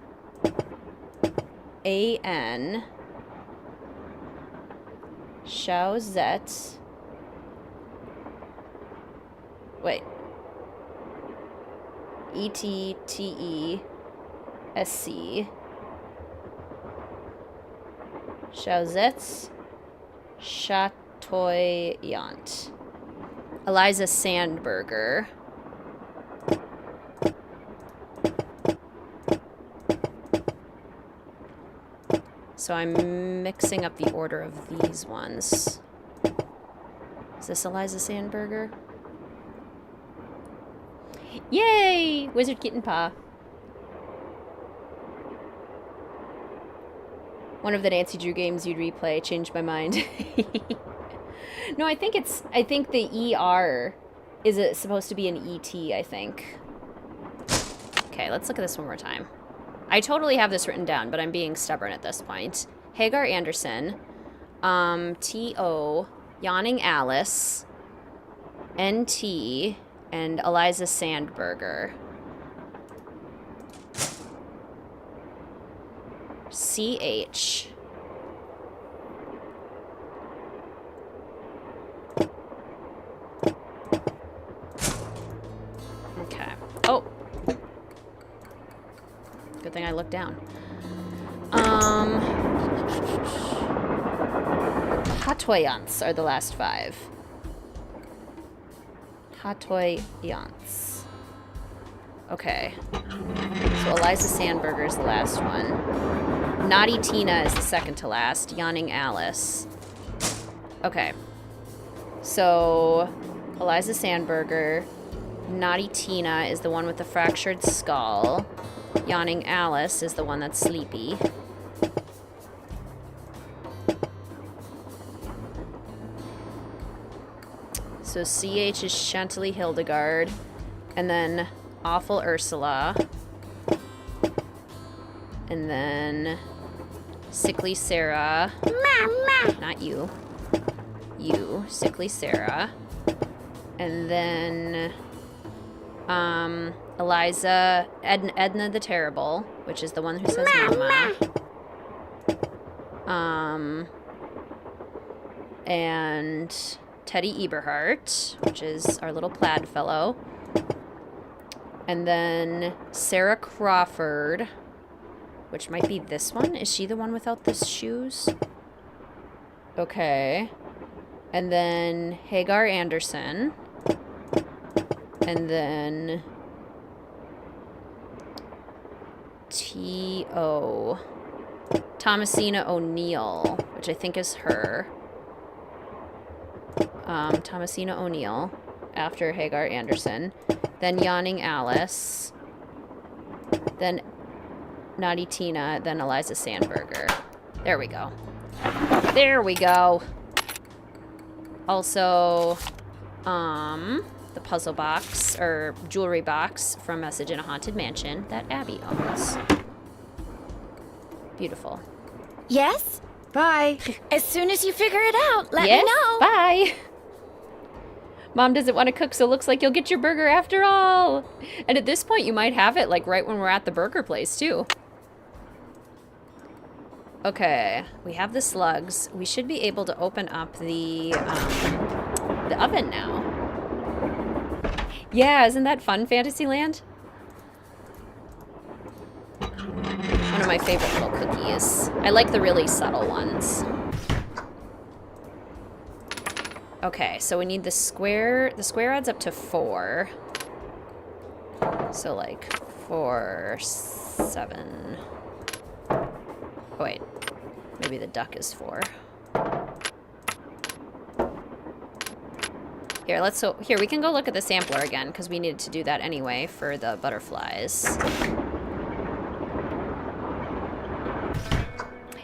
A.N. Shaozet. Wait. E-T-T-E-S-C. Shaozet Chatoyant. Eliza Sandberger. So I'm mixing up the order of these ones. Is this Eliza Sandberger? Yay! WizardKitten Pa. One of the Nancy Drew games you'd replay. Changed my mind. No, I think the ER is supposed to be an ET, I think. Okay, let's look at this one more time. I totally have this written down, but I'm being stubborn at this point. Hagar Anderson, T.O., Yawning Alice, N.T., and Eliza Sandberger. C.H. Okay. Oh. Good thing I looked down. Hatoyants are the last 5. Hatoyants. Okay. So Eliza Sandberger is the last one. Naughty Tina is the second to last. Yawning Alice. Okay. So Eliza Sandberger. Naughty Tina is the one with the fractured skull. Yawning Alice is the one that's sleepy. So CH is Chantilly Hildegard. And then Awful Ursula. And then Sickly Sarah. Not you. You. Sickly Sarah. And then Eliza, Edna the Terrible, which is the one who says Mama. And Teddy Eberhardt, which is our little plaid fellow. And then Sarah Crawford, which might be this one. Is she the one without the shoes? Okay. And then Hagar Anderson. And then T.O. Thomasina O'Neill, which I think is her. Thomasina O'Neill after Hagar Anderson. Then Yawning Alice. Then Naughty Tina. Then Eliza Sandberger. There we go. There we go. Also, the puzzle box, or jewelry box from Message in a Haunted Mansion that Abby owns. Beautiful. Yes? Bye. As soon as you figure it out, let Yes, me know. bye. Mom doesn't want to cook, so it looks like you'll get your burger after all. And at this point, you might have it, like, right when we're at the burger place, too. Okay, we have the slugs. We should be able to open up the oven now. Yeah, isn't that fun, Fantasyland? One of my favorite little cookies. I like the really subtle ones. Okay, so we need the square. The square adds up to 4. So like 4, 7. maybe the duck is 4. Here, here, we can go look at the sampler again, because we needed to do that anyway for the butterflies.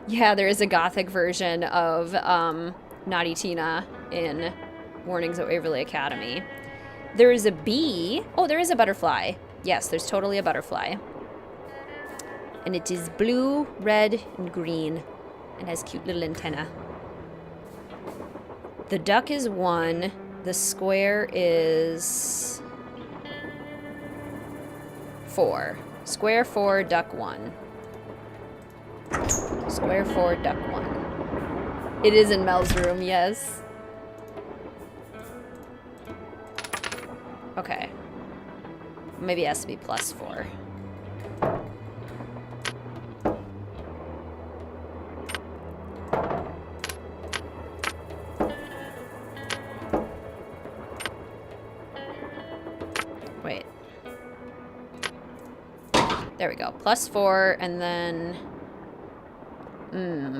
Yeah, there is a gothic version of Naughty Tina in Warnings at Waverly Academy. There is a bee. Oh, there is a butterfly. Yes, there's totally a butterfly. And it is blue, red, and green. And has cute little antenna. The duck is 1. The square is 4. Square 4, duck 1. Square 4, duck 1. It is in Mel's room, yes. Okay. Maybe it has to be +4. Wait. There we go. +4, and then...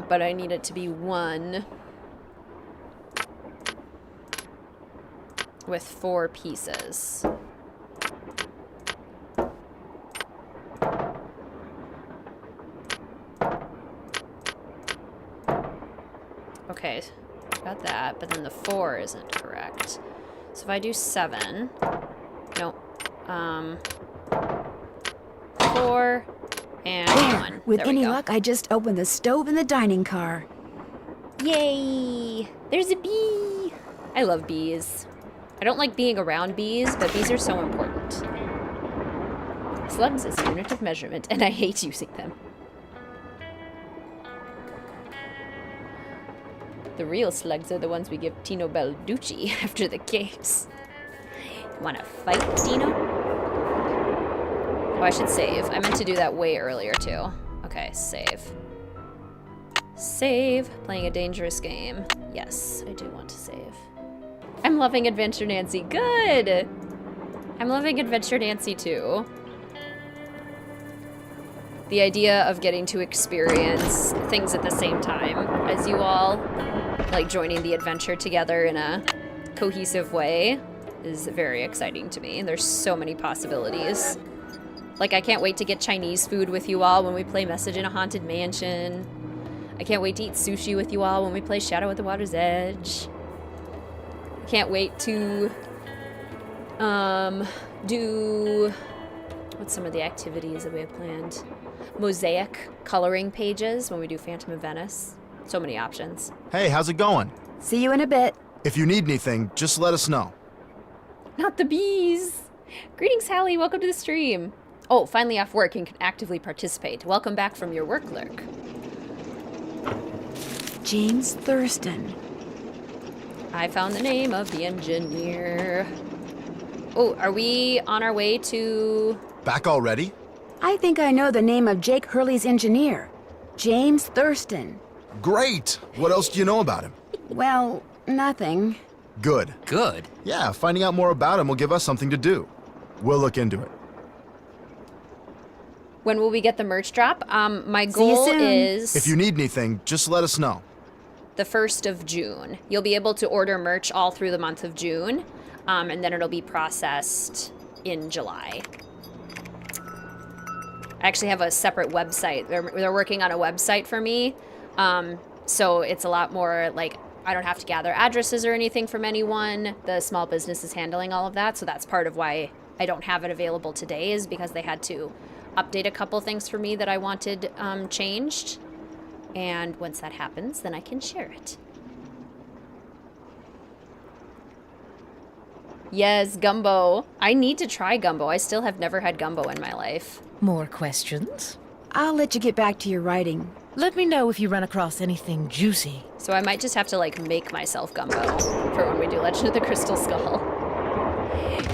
but I need it to be 1. With 4 pieces. Okay, got that, but then the 4 isn't correct. So if I do 7, nope, 4 and there, 1. With there any luck, I just opened the stove in the dining car. Yay! There's a bee! I love bees. I don't like being around bees, but bees are so important. Slugs is a unit of measurement, and I hate using them. The real slugs are the ones we give Tino Balducci after the games. Wanna fight, Tino? Oh, I should save. I meant to do that way earlier, too. Okay, save. Save. Playing a dangerous game. Yes, I do want to save. I'm loving Adventure Nancy. Good! I'm loving Adventure Nancy, too. The idea of getting to experience things at the same time as you all, like joining the adventure together in a cohesive way, is very exciting to me. There's so many possibilities. Like, I can't wait to get Chinese food with you all when we play Message in a Haunted Mansion. I can't wait to eat sushi with you all when we play Shadow at the Water's Edge. Can't wait to do... What's some of the activities that we have planned? Mosaic coloring pages when we do Phantom of Venice. So many options. Hey, how's it going? See you in a bit. If you need anything, just let us know. Not the bees! Greetings, Hallie. Welcome to the stream. Oh, finally off work and can actively participate. Welcome back from your work lurk. James Thurston. I found the name of the engineer. Oh, are we on our way to... Back already? I think I know the name of Jake Hurley's engineer. James Thurston. Great! What else do you know about him? Well, nothing. Good. Good? Yeah, finding out more about him will give us something to do. We'll look into it. When will we get the merch drop? My goal is... If you need anything, just let us know. The 1st of June. You'll be able to order merch all through the month of June, and then it'll be processed in July. I actually have a separate website. They're working on a website for me, so it's a lot more like I don't have to gather addresses or anything from anyone. The small business is handling all of that, so that's part of why I don't have it available today, is because they had to update a couple things for me that I wanted changed. And once that happens, then I can share it. Yes, gumbo. I need to try gumbo. I still have never had gumbo in my life. More questions? I'll let you get back to your writing. Let me know if you run across anything juicy. So I might just have to, like, make myself gumbo for when we do Legend of the Crystal Skull.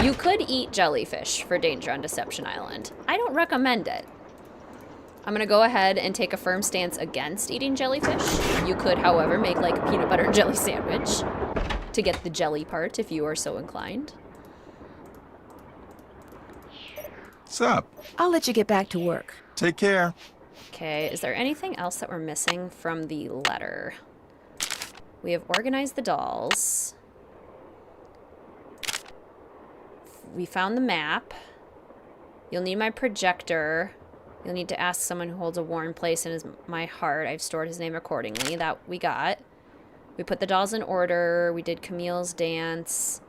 You could eat jellyfish for Danger on Deception Island. I don't recommend it. I'm gonna go ahead and take a firm stance against eating jellyfish. You could, however, make like a peanut butter and jelly sandwich to get the jelly part if you are so inclined. What's up? I'll let you get back to work. Take care. Okay, is there anything else that we're missing from the letter? We have organized the dolls. We found the map. You'll need my projector. You'll need to ask someone who holds a worn place in my heart. I've stored his name accordingly. That we got. We put the dolls in order. We did Camille's dance.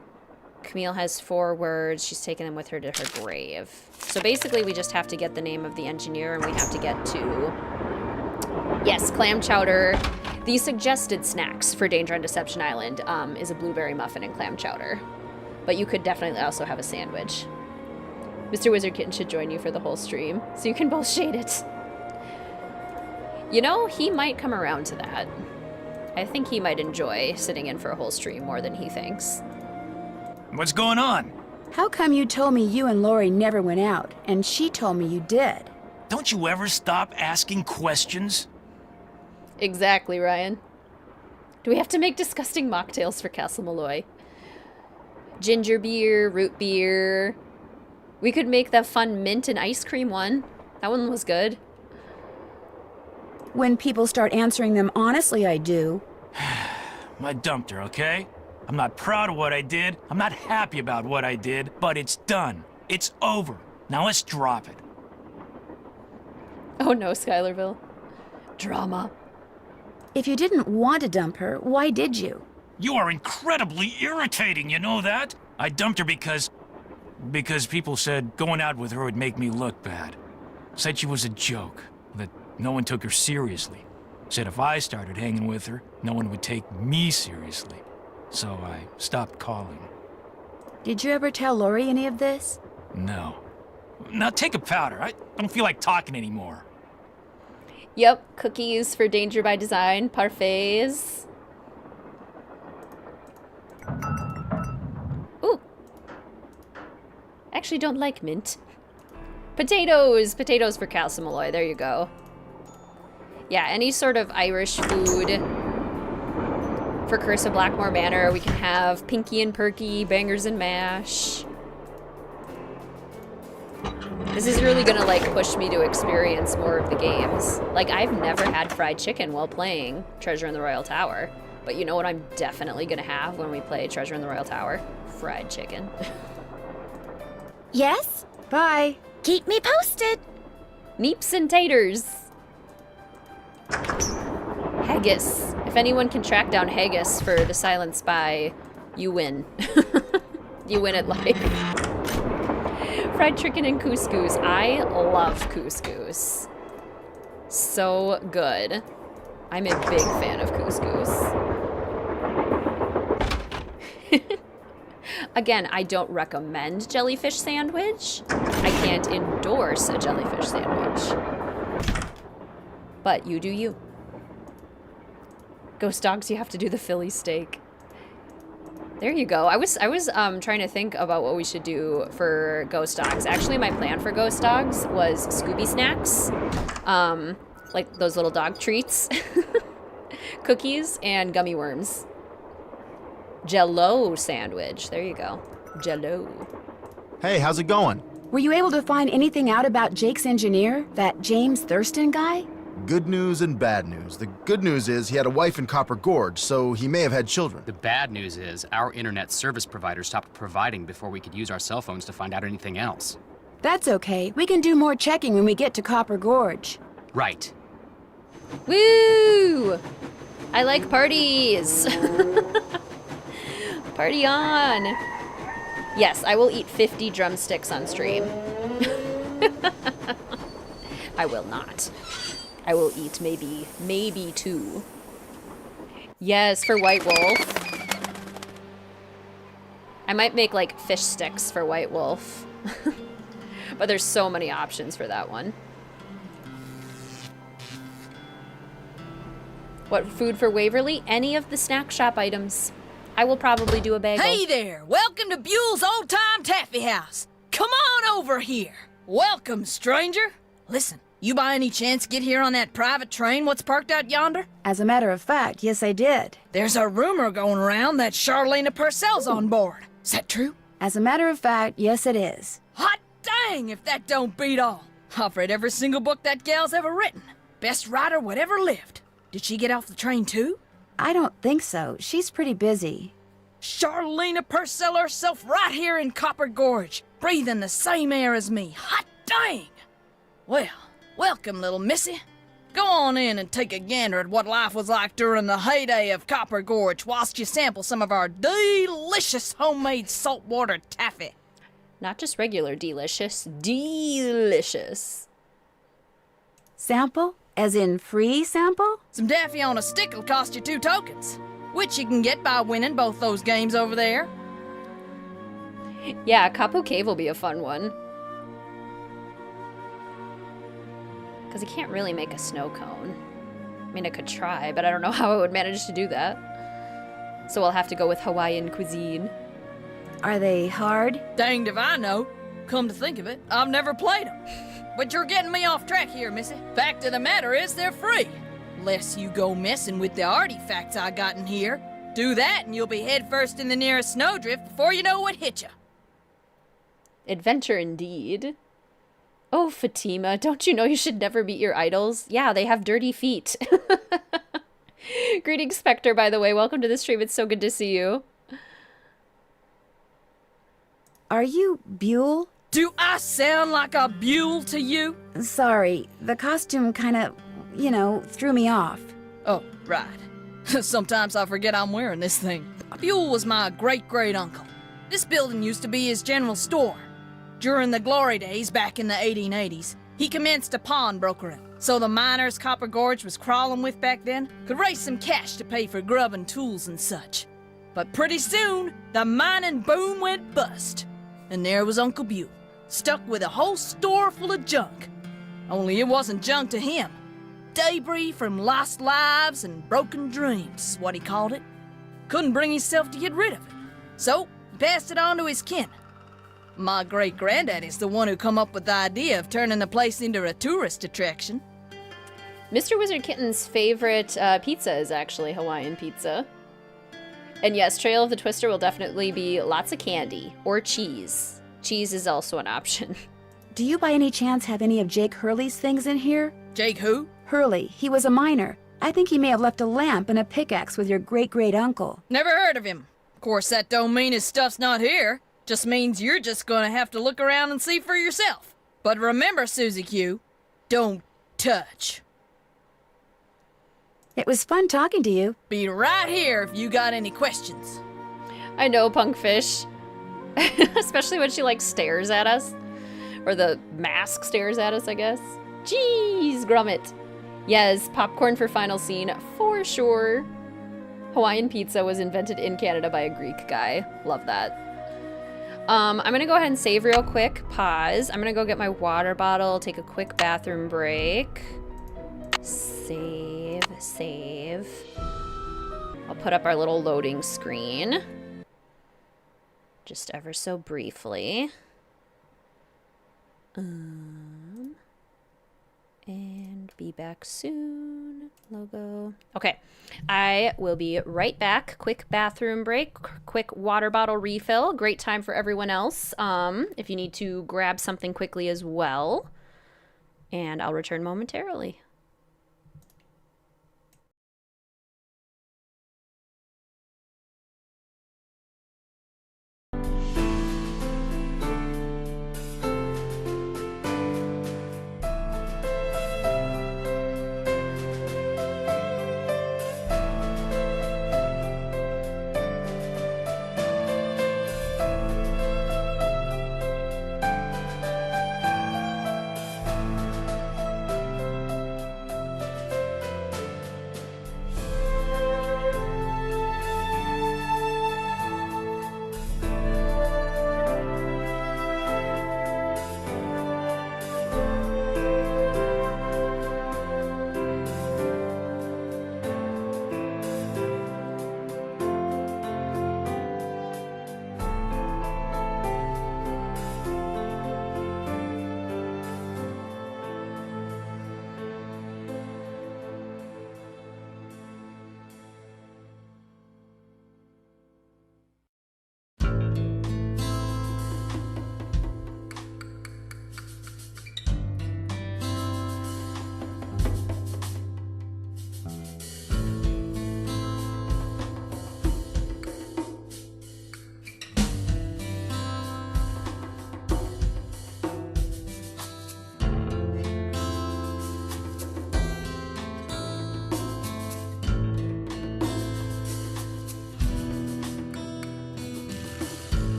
Camille has 4 words. She's taken them with her to her grave. So basically, we just have to get the name of the engineer, and we have to get to... Yes, clam chowder. The suggested snacks for Danger on Deception Island is a blueberry muffin and clam chowder. But you could definitely also have a sandwich. Mr. WizardKitten should join you for the whole stream, so you can both shade it. You know, he might come around to that. I think he might enjoy sitting in for a whole stream more than he thinks. What's going on? How come you told me you and Lori never went out, and she told me you did? Don't you ever stop asking questions? Exactly, Ryan. Do we have to make disgusting mocktails for Castle Malloy? Ginger beer, root beer. We could make that fun mint and ice cream one. That one was good. When people start answering them honestly, I do. I dumped her, okay? I'm not proud of what I did. I'm not happy about what I did, but it's done. It's over. Now let's drop it. Oh no, Skylarville. Drama. If you didn't want to dump her, why did you? You are incredibly irritating, you know that? I dumped her because people said going out with her would make me look bad. Said she was a joke, that no one took her seriously. Said if I started hanging with her, no one would take me seriously. So I stopped calling. Did you ever tell Lori any of this? No. Now take a powder. I don't feel like talking anymore. Yep, cookies for Danger by Design, parfaits. Ooh. Actually don't like mint. Potatoes! Potatoes for Castle Malloy, there you go. Yeah, any sort of Irish food. For Curse of Blackmore Manor, we can have Pinky and Perky, Bangers and Mash. This is really gonna, like, push me to experience more of the games. Like, I've never had fried chicken while playing Treasure in the Royal Tower. But you know what I'm definitely gonna have when we play Treasure in the Royal Tower? Fried chicken. Yes? Bye. Keep me posted. Neeps and taters. Haggis. If anyone can track down Haggis for the Silent Spy, you win. You win at life. Fried chicken and couscous. I love couscous. So good. I'm a big fan of couscous. Again, I don't recommend jellyfish sandwich. I can't endorse a jellyfish sandwich. But you do you. Ghost dogs, you have to do the Philly steak. There you go. I was trying to think about what we should do for ghost dogs. Actually, my plan for ghost dogs was Scooby snacks, like those little dog treats, cookies, and gummy worms. Jell-O sandwich. There you go. Jell-O. Hey, how's it going? Were you able to find anything out about Jake's engineer, that James Thurston guy? Good news and bad news. The good news is he had a wife in Copper Gorge, so he may have had children. The bad news is our internet service provider stopped providing before we could use our cell phones to find out anything else. That's okay. We can do more checking when we get to Copper Gorge. Right. Woo! I like parties. Party on. Yes, I will eat 50 drumsticks on stream. I will not. I will eat maybe 2. Yes, for White Wolf. I might make like fish sticks for White Wolf. But there's so many options for that one. What food for Waverly? Any of the snack shop items. I will probably do a bagel. Hey there! Welcome to Buell's Old Time Taffy House. Come on over here. Welcome, stranger. Listen, you by any chance get here on that private train what's parked out yonder? As a matter of fact, yes, I did. There's a rumor going around that Charlena Purcell's on board. Is that true? As a matter of fact, yes, it is. Hot dang if that don't beat all. I've read every single book that gal's ever written. Best writer whatever lived. Did she get off the train too? I don't think so. She's pretty busy. Charlena Purcell herself right here in Copper Gorge, breathing the same air as me. Hot dang! Well, welcome, little missy. Go on in and take a gander at what life was like during the heyday of Copper Gorge whilst you sample some of our delicious homemade saltwater taffy. Not just regular delicious, delicious. Sample? As in free sample? Some taffy on a stick will cost you 2 tokens, which you can get by winning both those games over there. Yeah, Kapu Cave will be a fun one. Because I can't really make a snow cone. I mean, I could try, but I don't know how I would manage to do that. So I'll have to go with Hawaiian cuisine. Are they hard? Danged if I know. Come to think of it, I've never played them. But you're getting me off track here, missy. Fact of the matter is they're free. Lest you go messing with the artifacts I got in here. Do that and you'll be headfirst in the nearest snowdrift before you know what hit you. Adventure indeed. Oh, Fatima, don't you know you should never meet your idols? Yeah, they have dirty feet. Greetings, Spectre, by the way. Welcome to the stream. It's so good to see you. Are you Buell? Do I sound like a Buell to you? Sorry, the costume kinda, threw me off. Oh, right. Sometimes I forget I'm wearing this thing. Buell was my great-great-uncle. This building used to be his general store. During the glory days back in the 1880s, he commenced a pawnbrokering. So the miners Copper Gorge was crawling with back then could raise some cash to pay for grub and tools and such. But pretty soon, the mining boom went bust. And there was Uncle Buell, stuck with a whole store full of junk. Only it wasn't junk to him. Debris from lost lives and broken dreams, is what he called it. Couldn't bring himself to get rid of it. So, he passed it on to his kin. My great-granddaddy's the one who come up with the idea of turning the place into a tourist attraction. Mr. WizardKitten's favorite pizza is actually Hawaiian pizza. And yes, Trail of the Twister will definitely be lots of candy or cheese. Cheese is also an option. Do you by any chance have any of Jake Hurley's things in here? Jake who? Hurley. He was a miner. I think he may have left a lamp and a pickaxe with your great-great-uncle. Never heard of him. Of course, that don't mean his stuff's not here. Just means you're just gonna have to look around and see for yourself. But remember, Susie Q, don't touch. It was fun talking to you. Be right here if you got any questions. I know, Punkfish. Especially when she, stares at us. Or the mask stares at us, I guess. Jeez, Grummet. Yes, popcorn for final scene, for sure. Hawaiian pizza was invented in Canada by a Greek guy. Love that. I'm gonna go ahead and save real quick. Pause. I'm gonna go get my water bottle, take a quick bathroom break. Save. I'll put up our little loading screen. Just ever so briefly. And be back soon. Logo. Okay. I will be right back. Quick bathroom break. Quick water bottle refill. Great time for everyone else. If you need to grab something quickly as well. And I'll return momentarily.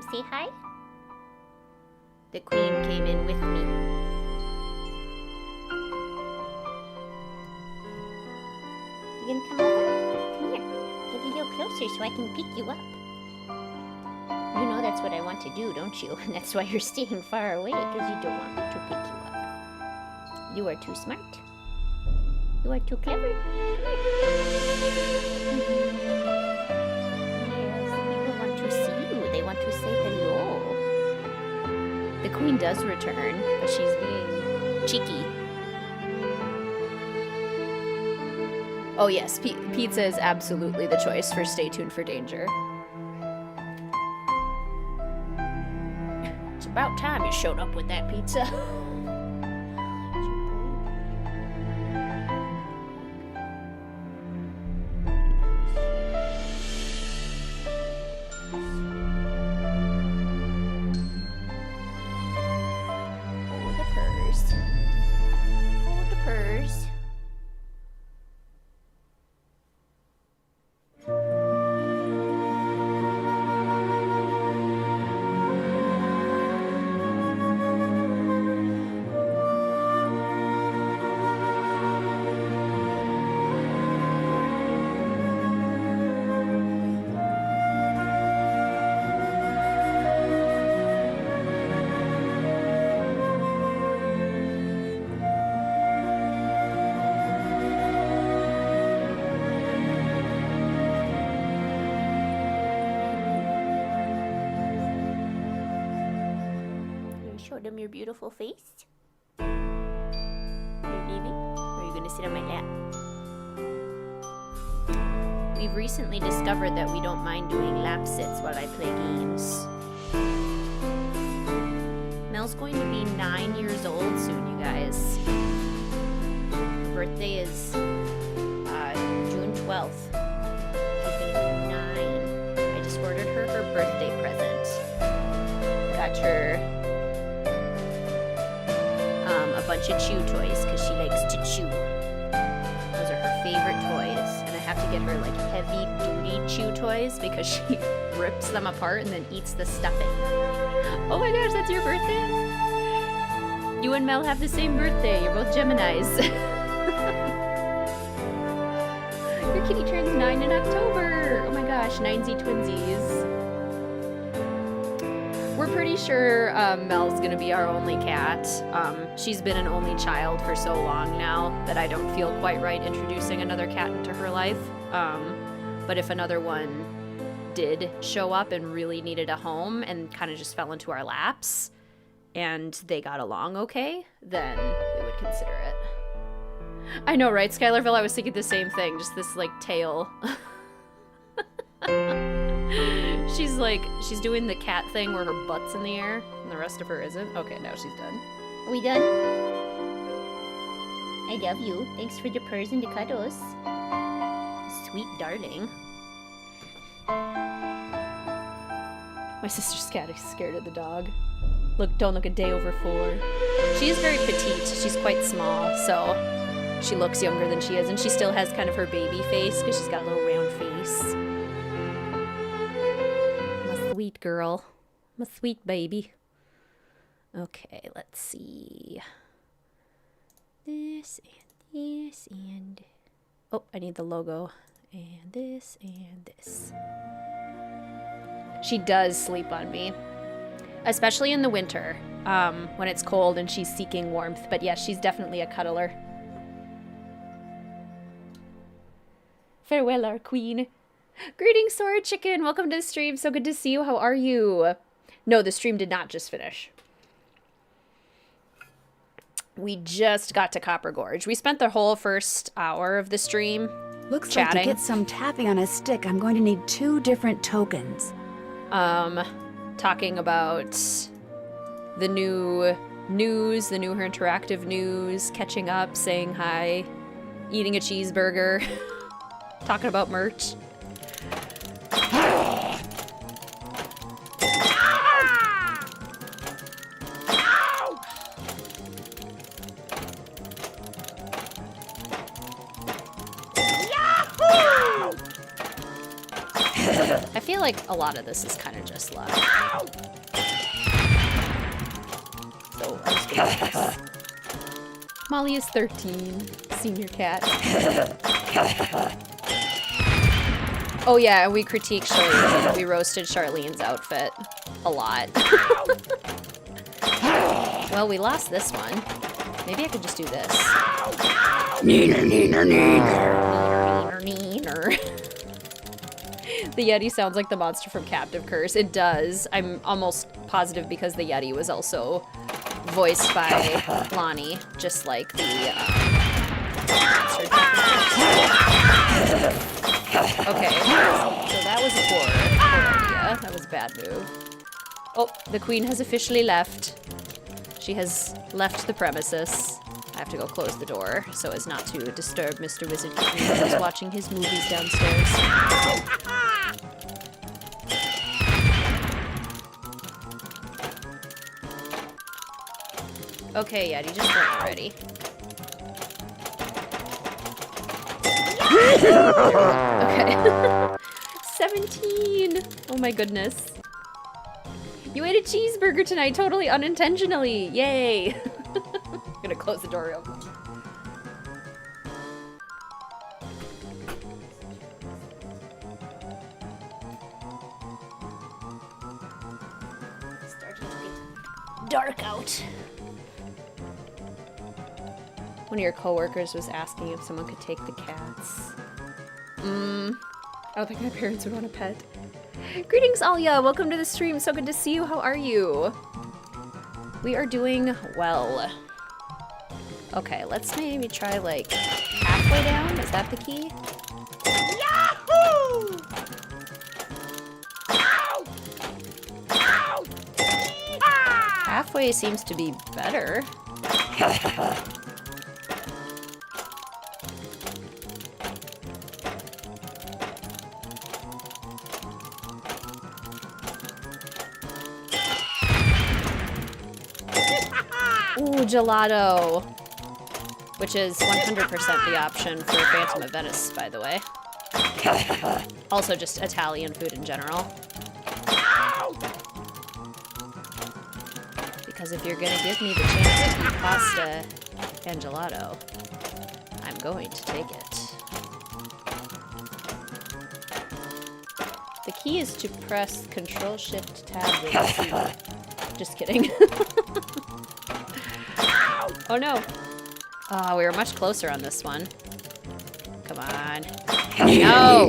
come say hi? The queen came in with me. You gonna come over? Come here. Get a little closer so I can pick you up. You know that's what I want to do, don't you? And that's why you're staying far away, because you don't want me to pick you up. You are too smart. You are too clever. Yes, people want to see you. They want to say hello. The queen does return, but she's being cheeky. Oh yes, pizza is absolutely the choice for Stay Tuned for Danger. It's about time you showed up with that pizza. Show them your beautiful face. Are you leaving? Or are you gonna sit on my lap? We've recently discovered that we don't mind doing lap sits while I play games. Mel's going to be 9 years old soon, you guys. Her birthday is June 12th. She's gonna be 9. I just ordered her birthday present. Got her a bunch of chew toys because she likes to chew. Those are her favorite toys, and I have to get her like heavy-duty chew toys because she rips them apart and then eats the stuffing. Oh my gosh, that's your birthday? You and Mel have the same birthday. You're both Geminis. Your kitty turns 9 in October. Oh my gosh, 9Z twinsies. We're pretty sure Mel's gonna be our only cat. She's been an only child for so long now that I don't feel quite right introducing another cat into her life. But if another one did show up and really needed a home and kind of just fell into our laps and they got along okay, then we would consider it. I know, right, Skylarville? I was thinking the same thing, just this like tail. She's doing the cat thing where her butt's in the air and the rest of her isn't. Okay, now she's done. Are we done? I love you. Thanks for the purrs and the cuddles. Sweet darling. My sister's cat is scared of the dog. Don't look a day over 4. She is very petite. She's quite small, so she looks younger than she is, and she still has kind of her baby face because she's got a little round face. Sweet girl. I'm a sweet baby. Okay, let's see. This and this and... Oh, I need the logo. And this and this. She does sleep on me. Especially in the winter, when it's cold and she's seeking warmth. But yes, she's definitely a cuddler. Farewell, our queen. Greetings, Sword Chicken. Welcome to the stream. So good to see you. How are you? No, the stream did not just finish. We just got to Copper Gorge. We spent the whole first hour of the stream Looks chatting. like to get some tapping on a stick, I'm going to need 2 different tokens. Talking about the new news, the new interactive news, catching up, saying hi, eating a cheeseburger, talking about merch. I feel like a lot of this is kind of just luck. So I'm just gonna do this. Molly is 13, senior cat. Oh yeah, and we critiqued Charlene. We roasted Charlene's outfit a lot. Well, we lost this one. Maybe I could just do this. Neener, neener, neener. Neener, neener. The Yeti sounds like the monster from Captive Curse. It does. I'm almost positive because the Yeti was also voiced by Lonnie, just like the monster. Okay, so that was a poor idea. That was a bad move. Oh, the queen has officially left. She has left the premises. I have to go close the door so as not to disturb Mr. WizardKitten who's watching his movies downstairs. Okay, Yeti, just run already. Okay. 17! Oh my goodness. You ate a cheeseburger tonight, totally unintentionally. Yay! I'm gonna close the door real quick. Starting to get dark out. One of your coworkers was asking if someone could take the cats. I don't think my parents would want a pet. Greetings, Alia. Welcome to the stream. So good to see you. How are you? We are doing well. Okay, let's maybe try like halfway down. Is that the key? Yahoo! Halfway seems to be better. Ooh, gelato. Which is 100% the option for Phantom of Venice, by the way. Also just Italian food in general. Because if you're gonna give me the chance to eat pasta and gelato, I'm going to take it. The key is to press Control-Shift-Tab with C. Just kidding. Oh no! Oh, we were much closer on this one. Come on. No!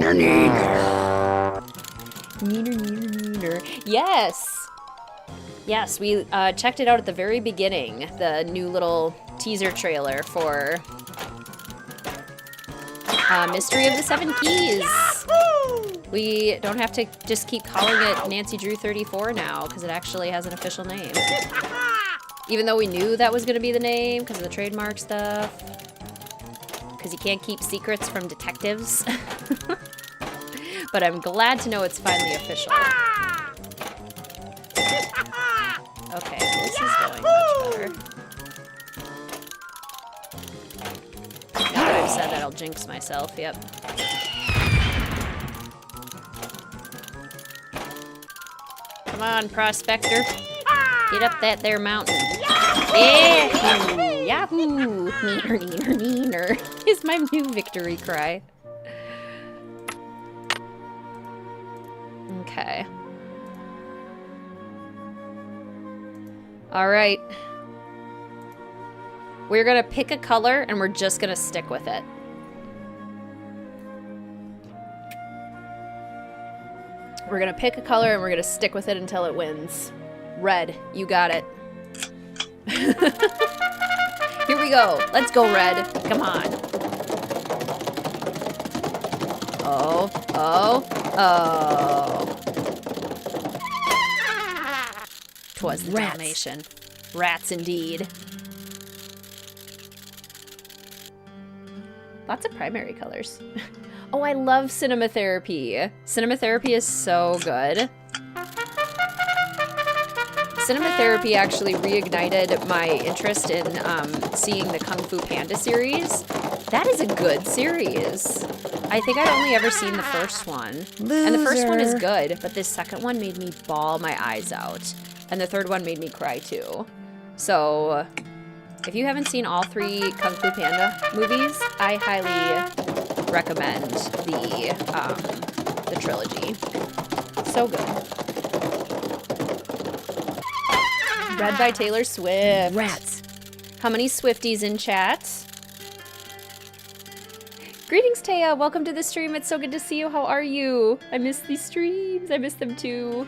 Neener, neener. Yes! Yes, we checked it out at the very beginning. The new little teaser trailer for Mystery of the Seven Keys. We don't have to just keep calling it Nancy Drew 34 now, because it actually has an official name. Even though we knew that was going to be the name because of the trademark stuff. Because you can't keep secrets from detectives. But I'm glad to know it's finally official. Okay, this is going much better. Now that I've said that, I'll jinx myself, yep. Come on, Prospector. Get up that there mountain. Yahoo! Yahoo! Neener, neener, neener is my new victory cry. Okay. Alright. We're gonna pick a color and we're just gonna stick with it. We're gonna pick a color and we're gonna stick with it until it wins. Red, you got it. Here we go. Let's go, Red. Come on. Oh, oh, oh. 'Twas the Dalmatian. Rats indeed. Lots of primary colors. Oh, I love Cinematherapy. Cinematherapy is so good. Cinematherapy actually reignited my interest in seeing the Kung Fu Panda series. That is a good series. I think I've only ever seen the first one. And the first one is Loser. good, but this second one made me bawl my eyes out. And the third one made me cry too. So, if you haven't seen all 3 Kung Fu Panda movies, I highly recommend the trilogy. So good. Read by Taylor Swift. Rats. How many Swifties in chat? Greetings, Taya. Welcome to the stream. It's so good to see you. How are you? I miss these streams. I miss them too.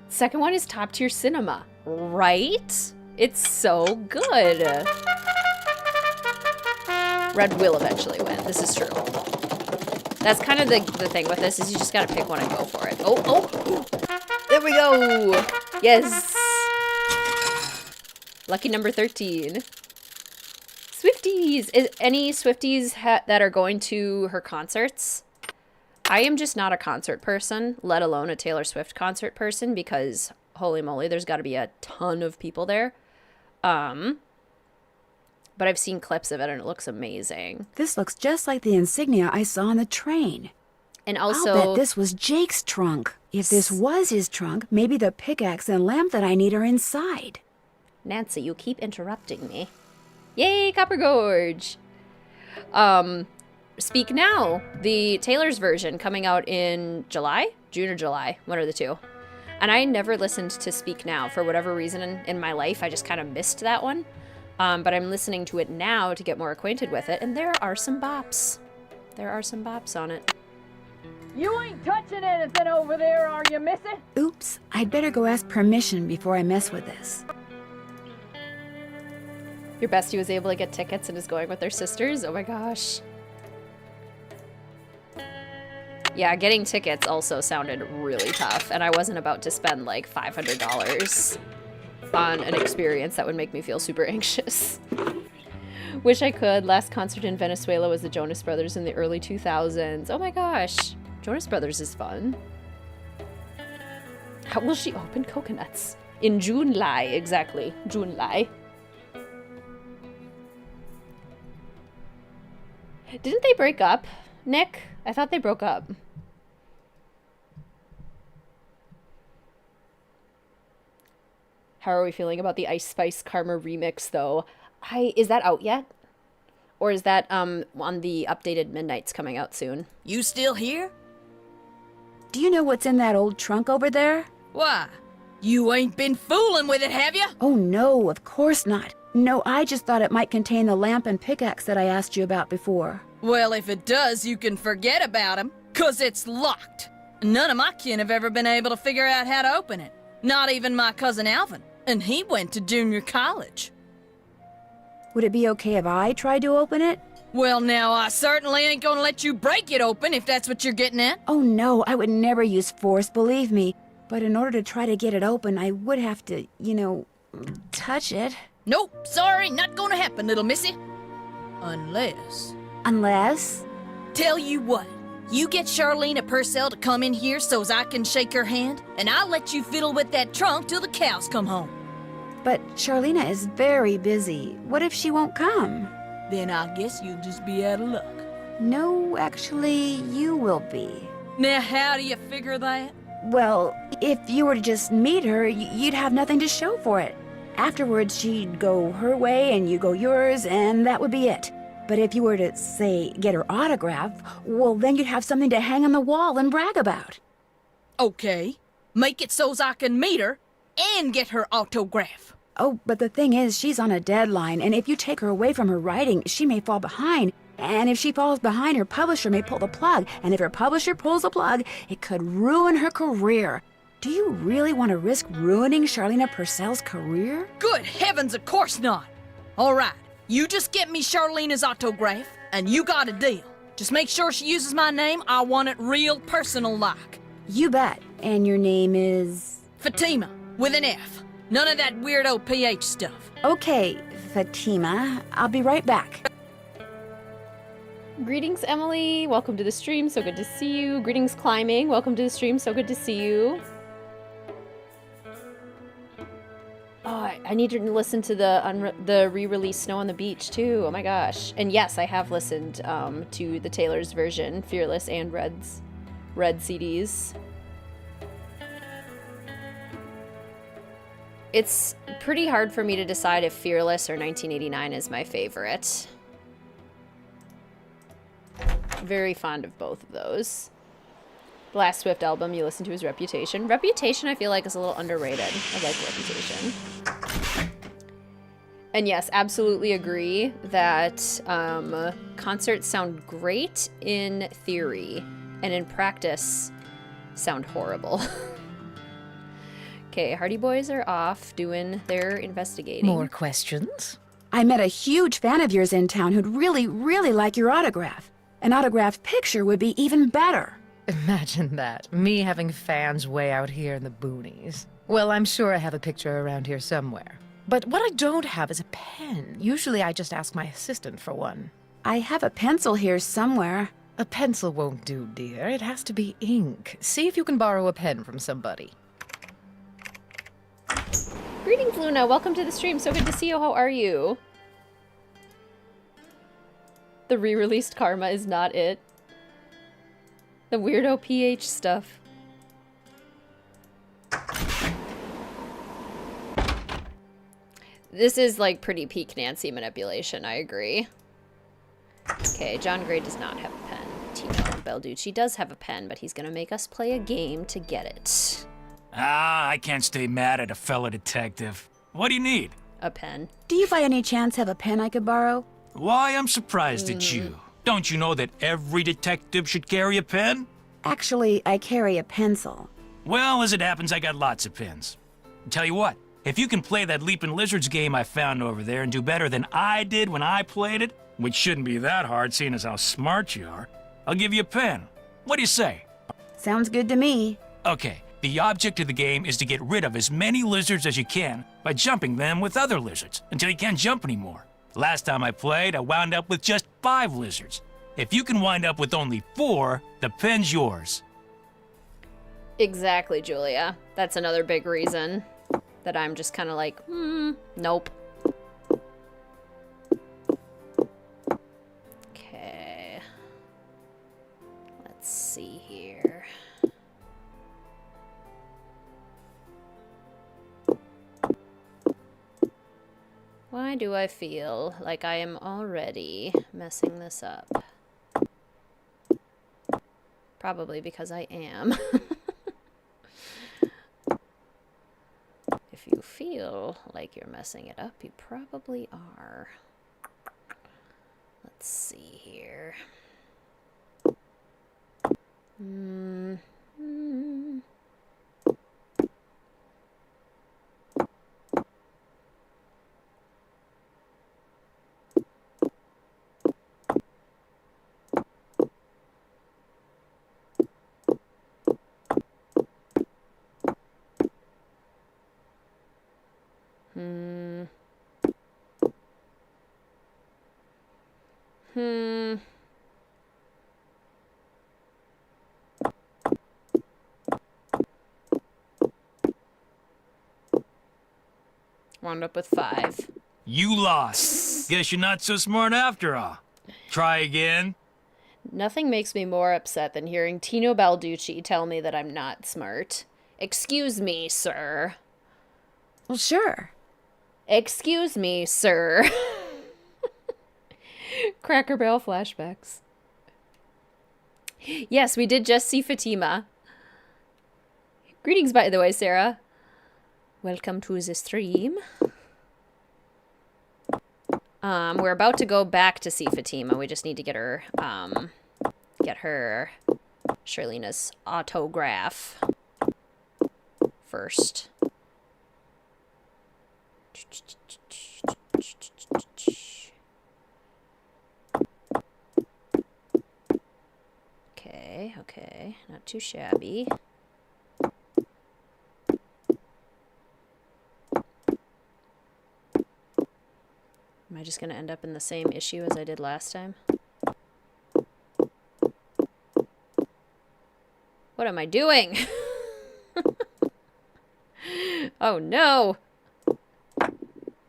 Second one is top tier cinema, right? It's so good. Red will eventually win. This is true. That's kind of the thing with this is you just gotta pick one and go for it. Oh. There we go. Yes. Lucky number 13. Swifties. Any Swifties that are going to her concerts? I am just not a concert person, let alone a Taylor Swift concert person, because holy moly, there's got to be a ton of people there. But I've seen clips of it and it looks amazing. This looks just like the insignia I saw on the train. And also, I'll bet this was Jake's trunk. If this was his trunk, maybe the pickaxe and lamp that I need are inside. Nancy, you keep interrupting me. Yay, Copper Gorge! Speak Now, the Taylor's version coming out in July? June or July, one or the two. And I never listened to Speak Now for whatever reason in my life. I just kind of missed that one. But I'm listening to it now to get more acquainted with it, and there are some bops. There are some bops on it. You ain't touching anything over there, are you, missy? Oops, I'd better go ask permission before I mess with this. Your bestie was able to get tickets and is going with their sisters? Oh my gosh. Yeah, getting tickets also sounded really tough, and I wasn't about to spend like $500 on an experience that would make me feel super anxious. Wish I could. Last concert in Venezuela was the Jonas Brothers in the early 2000s. Oh my gosh. Jonas Brothers is fun. How will she open coconuts? In July, exactly. July. Didn't they break up, Nick? I thought they broke up. How are we feeling about the Ice Spice Karma remix, though? Is that out yet? Or is that on the updated Midnights coming out soon? You still here? Do you know what's in that old trunk over there? Why? You ain't been fooling with it, have you? Oh no, of course not. No, I just thought it might contain the lamp and pickaxe that I asked you about before. Well, if it does, you can forget about him, 'cause it's locked. None of my kin have ever been able to figure out how to open it. Not even my cousin Alvin, and he went to junior college. Would it be okay if I tried to open it? Well, now, I certainly ain't gonna let you break it open if that's what you're getting at. Oh no, I would never use force, believe me. But in order to try to get it open, I would have to, touch it. Nope, sorry, not gonna happen, little missy. Unless... Unless? Tell you what, you get Charlene Purcell to come in here so's I can shake her hand, and I'll let you fiddle with that trunk till the cows come home. But Charlena is very busy. What if she won't come? Then I guess you'll just be out of luck. No, actually, you will be. Now, how do you figure that? Well, if you were to just meet her, you'd have nothing to show for it. Afterwards, she'd go her way and you go yours, and that would be it. But if you were to, say, get her autograph, well, then you'd have something to hang on the wall and brag about. Okay. Make it so's I can meet her and get her autograph. Oh, but the thing is, she's on a deadline, and if you take her away from her writing, she may fall behind. And if she falls behind, her publisher may pull the plug. And if her publisher pulls the plug, it could ruin her career. Do you really want to risk ruining Charlena Purcell's career? Good heavens, of course not. All right, you just get me Charlena's autograph, and you got a deal. Just make sure she uses my name. I want it real personal-like. You bet. And your name is? Fatima, with an F. None of that weirdo PH stuff. Okay, Fatima. I'll be right back. Greetings, Emily. Welcome to the stream. So good to see you. Greetings, Climbing. Welcome to the stream. So good to see you. Oh, I I need to listen to the re-release Snow on the Beach too. Oh my gosh. And yes, I have listened to the Taylor's version, Fearless and Red CDs. It's pretty hard for me to decide if Fearless or 1989 is my favorite. Very fond of both of those. The last Swift album you listened to is Reputation. Reputation, I feel like, is a little underrated. I like Reputation. And yes, absolutely agree that concerts sound great in theory, and in practice, sound horrible. Okay, Hardy Boys are off doing their investigating. More questions? I met a huge fan of yours in town who'd really, really like your autograph. An autographed picture would be even better. Imagine that. Me having fans way out here in the boonies. Well, I'm sure I have a picture around here somewhere. But what I don't have is a pen. Usually I just ask my assistant for one. I have a pencil here somewhere. A pencil won't do, dear. It has to be ink. See if you can borrow a pen from somebody. Greetings, Luna. Welcome to the stream. So good to see you. How are you? The re-released Karma is not it. The weirdo PH stuff. This is like pretty peak Nancy manipulation, I agree. Okay, John Gray does not have a pen. Tino Belducci does have a pen, but he's gonna make us play a game to get it. Ah, I can't stay mad at a fellow detective. What do you need? A pen. Do you by any chance have a pen I could borrow? Why, I'm surprised at you. Don't you know that every detective should carry a pen? Actually, I carry a pencil. Well, as it happens, I got lots of pens. Tell you what, if you can play that Leapin' Lizards game I found over there and do better than I did when I played it, which shouldn't be that hard seeing as how smart you are, I'll give you a pen. What do you say? Sounds good to me. Okay, the object of the game is to get rid of as many lizards as you can by jumping them with other lizards until you can't jump anymore. Last time I played, I wound up with just 5 lizards. If you can wind up with only 4, the pen's yours. Exactly, Julia. That's another big reason that I'm just kind of like, nope. Okay. Let's see here. Why do I feel like I am already messing this up? Probably because I am. If you feel like you're messing it up, you probably are. Let's see here. Wound up with 5. You lost. Guess you're not so smart after all. Try again. Nothing makes me more upset than hearing Tino Balducci tell me that I'm not smart. Excuse me, sir. Well, sure. Excuse me, sir. Cracker Barrel flashbacks. Yes, we did just see Fatima. Greetings, by the way, Sarah. Welcome to the stream. We're about to go back to see Fatima. We just need to get her Shirleyna's autograph first. Okay, not too shabby. Am I just gonna end up in the same issue as I did last time? What am I doing?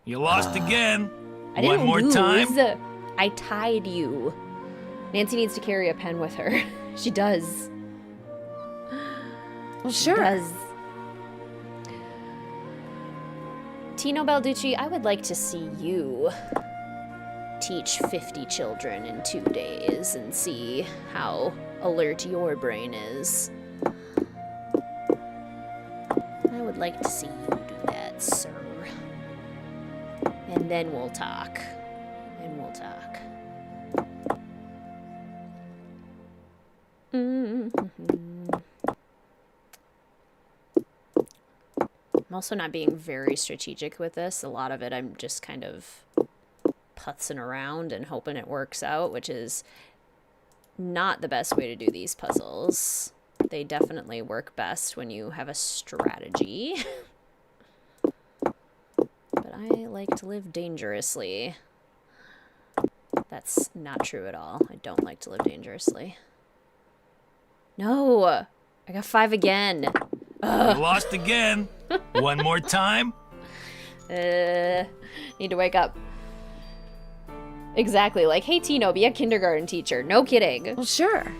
You lost again. I didn't One more lose. time. I tied you. Nancy needs to carry a pen with her. She does. Well, She does. Tino Balducci, I would like to see you teach 50 children in 2 days and see how alert your brain is. I would like to see you do that, sir. And then we'll talk. And we'll talk. I'm also not being very strategic with this. A lot of it I'm just kind of putzing around and hoping it works out, which is not the best way to do these puzzles. They definitely work best when you have a strategy. But I like to live dangerously. That's not true at all. I don't like to live dangerously. No! I got 5 again. You lost again. One more time. Need to wake up. Exactly. Like, hey, Tino, be a kindergarten teacher. No kidding. Well, sure.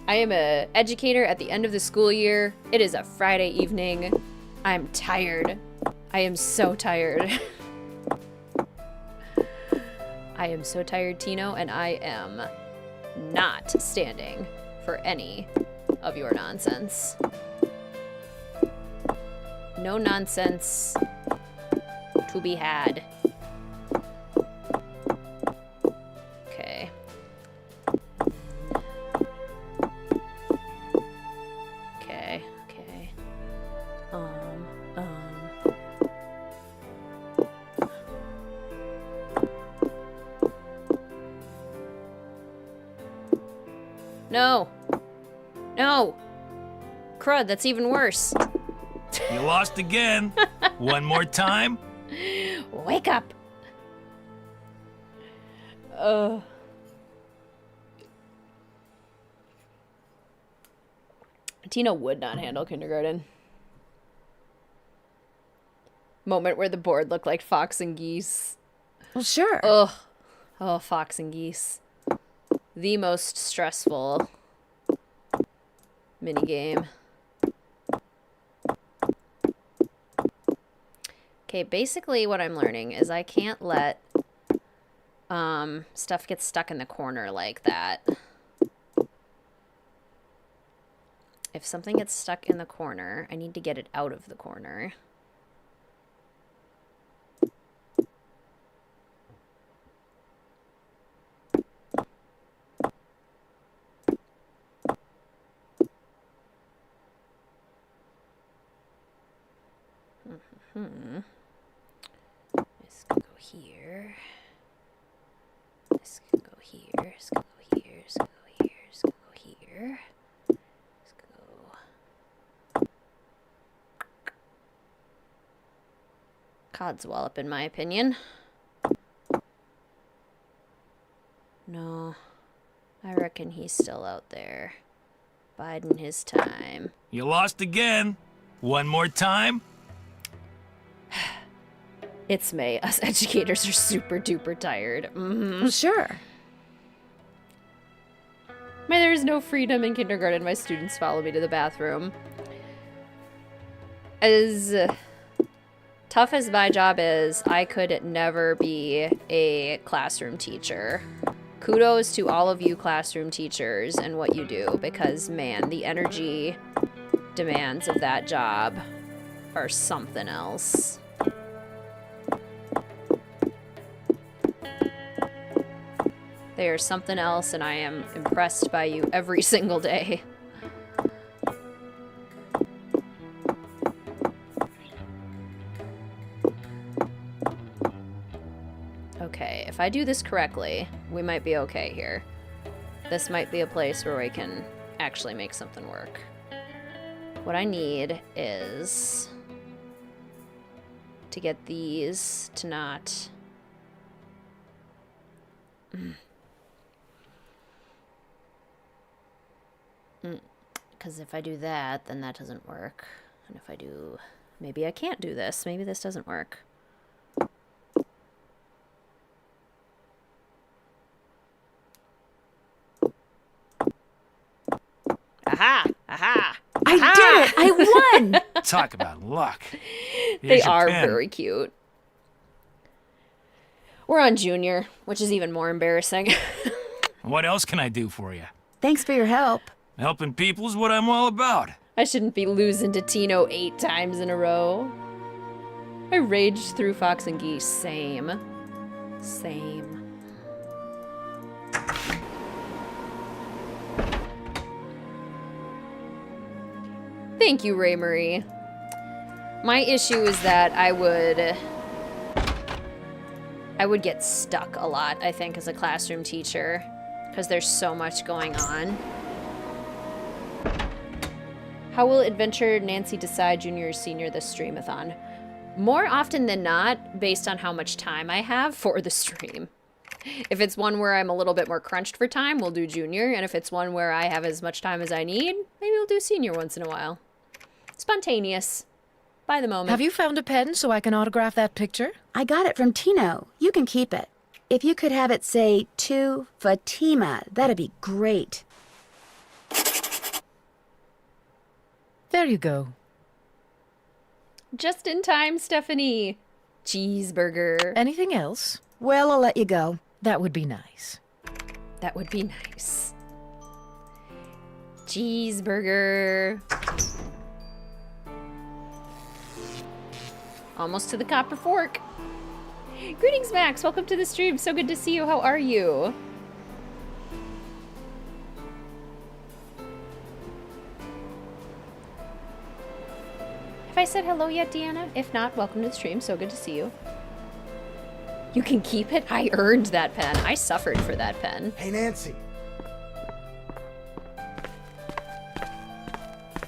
I am an educator at the end of the school year. It is a Friday evening. I'm tired. I am so tired. I am so tired, Tino, and I am not standing for any of your nonsense. No nonsense to be had. Okay. Okay, okay. No. No. Crud, that's even worse. You lost again. One more time. Wake up. Tina would not handle kindergarten. Moment where the board looked like Fox and Geese. Well, sure. Ugh. Oh, Fox and Geese. The most stressful minigame. Okay, basically what I'm learning is I can't let stuff get stuck in the corner like that. If something gets stuck in the corner, I need to get it out of the corner. This can go here. This can go here. This can go here. This can go here. This can go here. This can go. Codswallop, in my opinion. No. I reckon he's still out there. Biding his time. You lost again. One more time. It's May. Us educators are super duper tired. Well, sure. There is no freedom in kindergarten. My students follow me to the bathroom. As tough as my job is, I could never be a classroom teacher. Kudos to all of you classroom teachers and what you do, because, man, the energy demands of that job are something else. They are something else, and I am impressed by you every single day. Okay, if I do this correctly, we might be okay here. This might be a place where we can actually make something work. What I need is to get these to not... Because if I do that, then that doesn't work. And if I do... Maybe I can't do this. Maybe this doesn't work. Aha! Aha! I did it! I won! Talk about luck. They Here's your are pen. very cute. We're on Junior, which is even more embarrassing. What else can I do for you? Thanks for your help. Helping people is what I'm all about. I shouldn't be losing to Tino 8 times in a row. I raged through Fox and Geese. Same. Same. Thank you, Ray Marie. My issue is that I would get stuck a lot, I think, as a classroom teacher, because there's so much going on. How will Adventure Nancy decide junior or senior this streamathon? More often than not, based on how much time I have for the stream. If it's one where I'm a little bit more crunched for time, we'll do junior, and if it's one where I have as much time as I need, maybe we'll do senior once in a while. Spontaneous. By the moment. Have you found a pen so I can autograph that picture? I got it from Tino. You can keep it. If you could have it say, to Fatima, that'd be great. There you go. Just in time, Stephanie. Cheeseburger. Anything else? Well, I'll let you go. That would be nice. That would be nice. Cheeseburger. Almost to the copper fork. Greetings, Max. Welcome to the stream. So good to see you. How are you? Have I said hello yet, Deanna? If not, welcome to the stream. So good to see you. You can keep it? I earned that pen. I suffered for that pen. Hey, Nancy.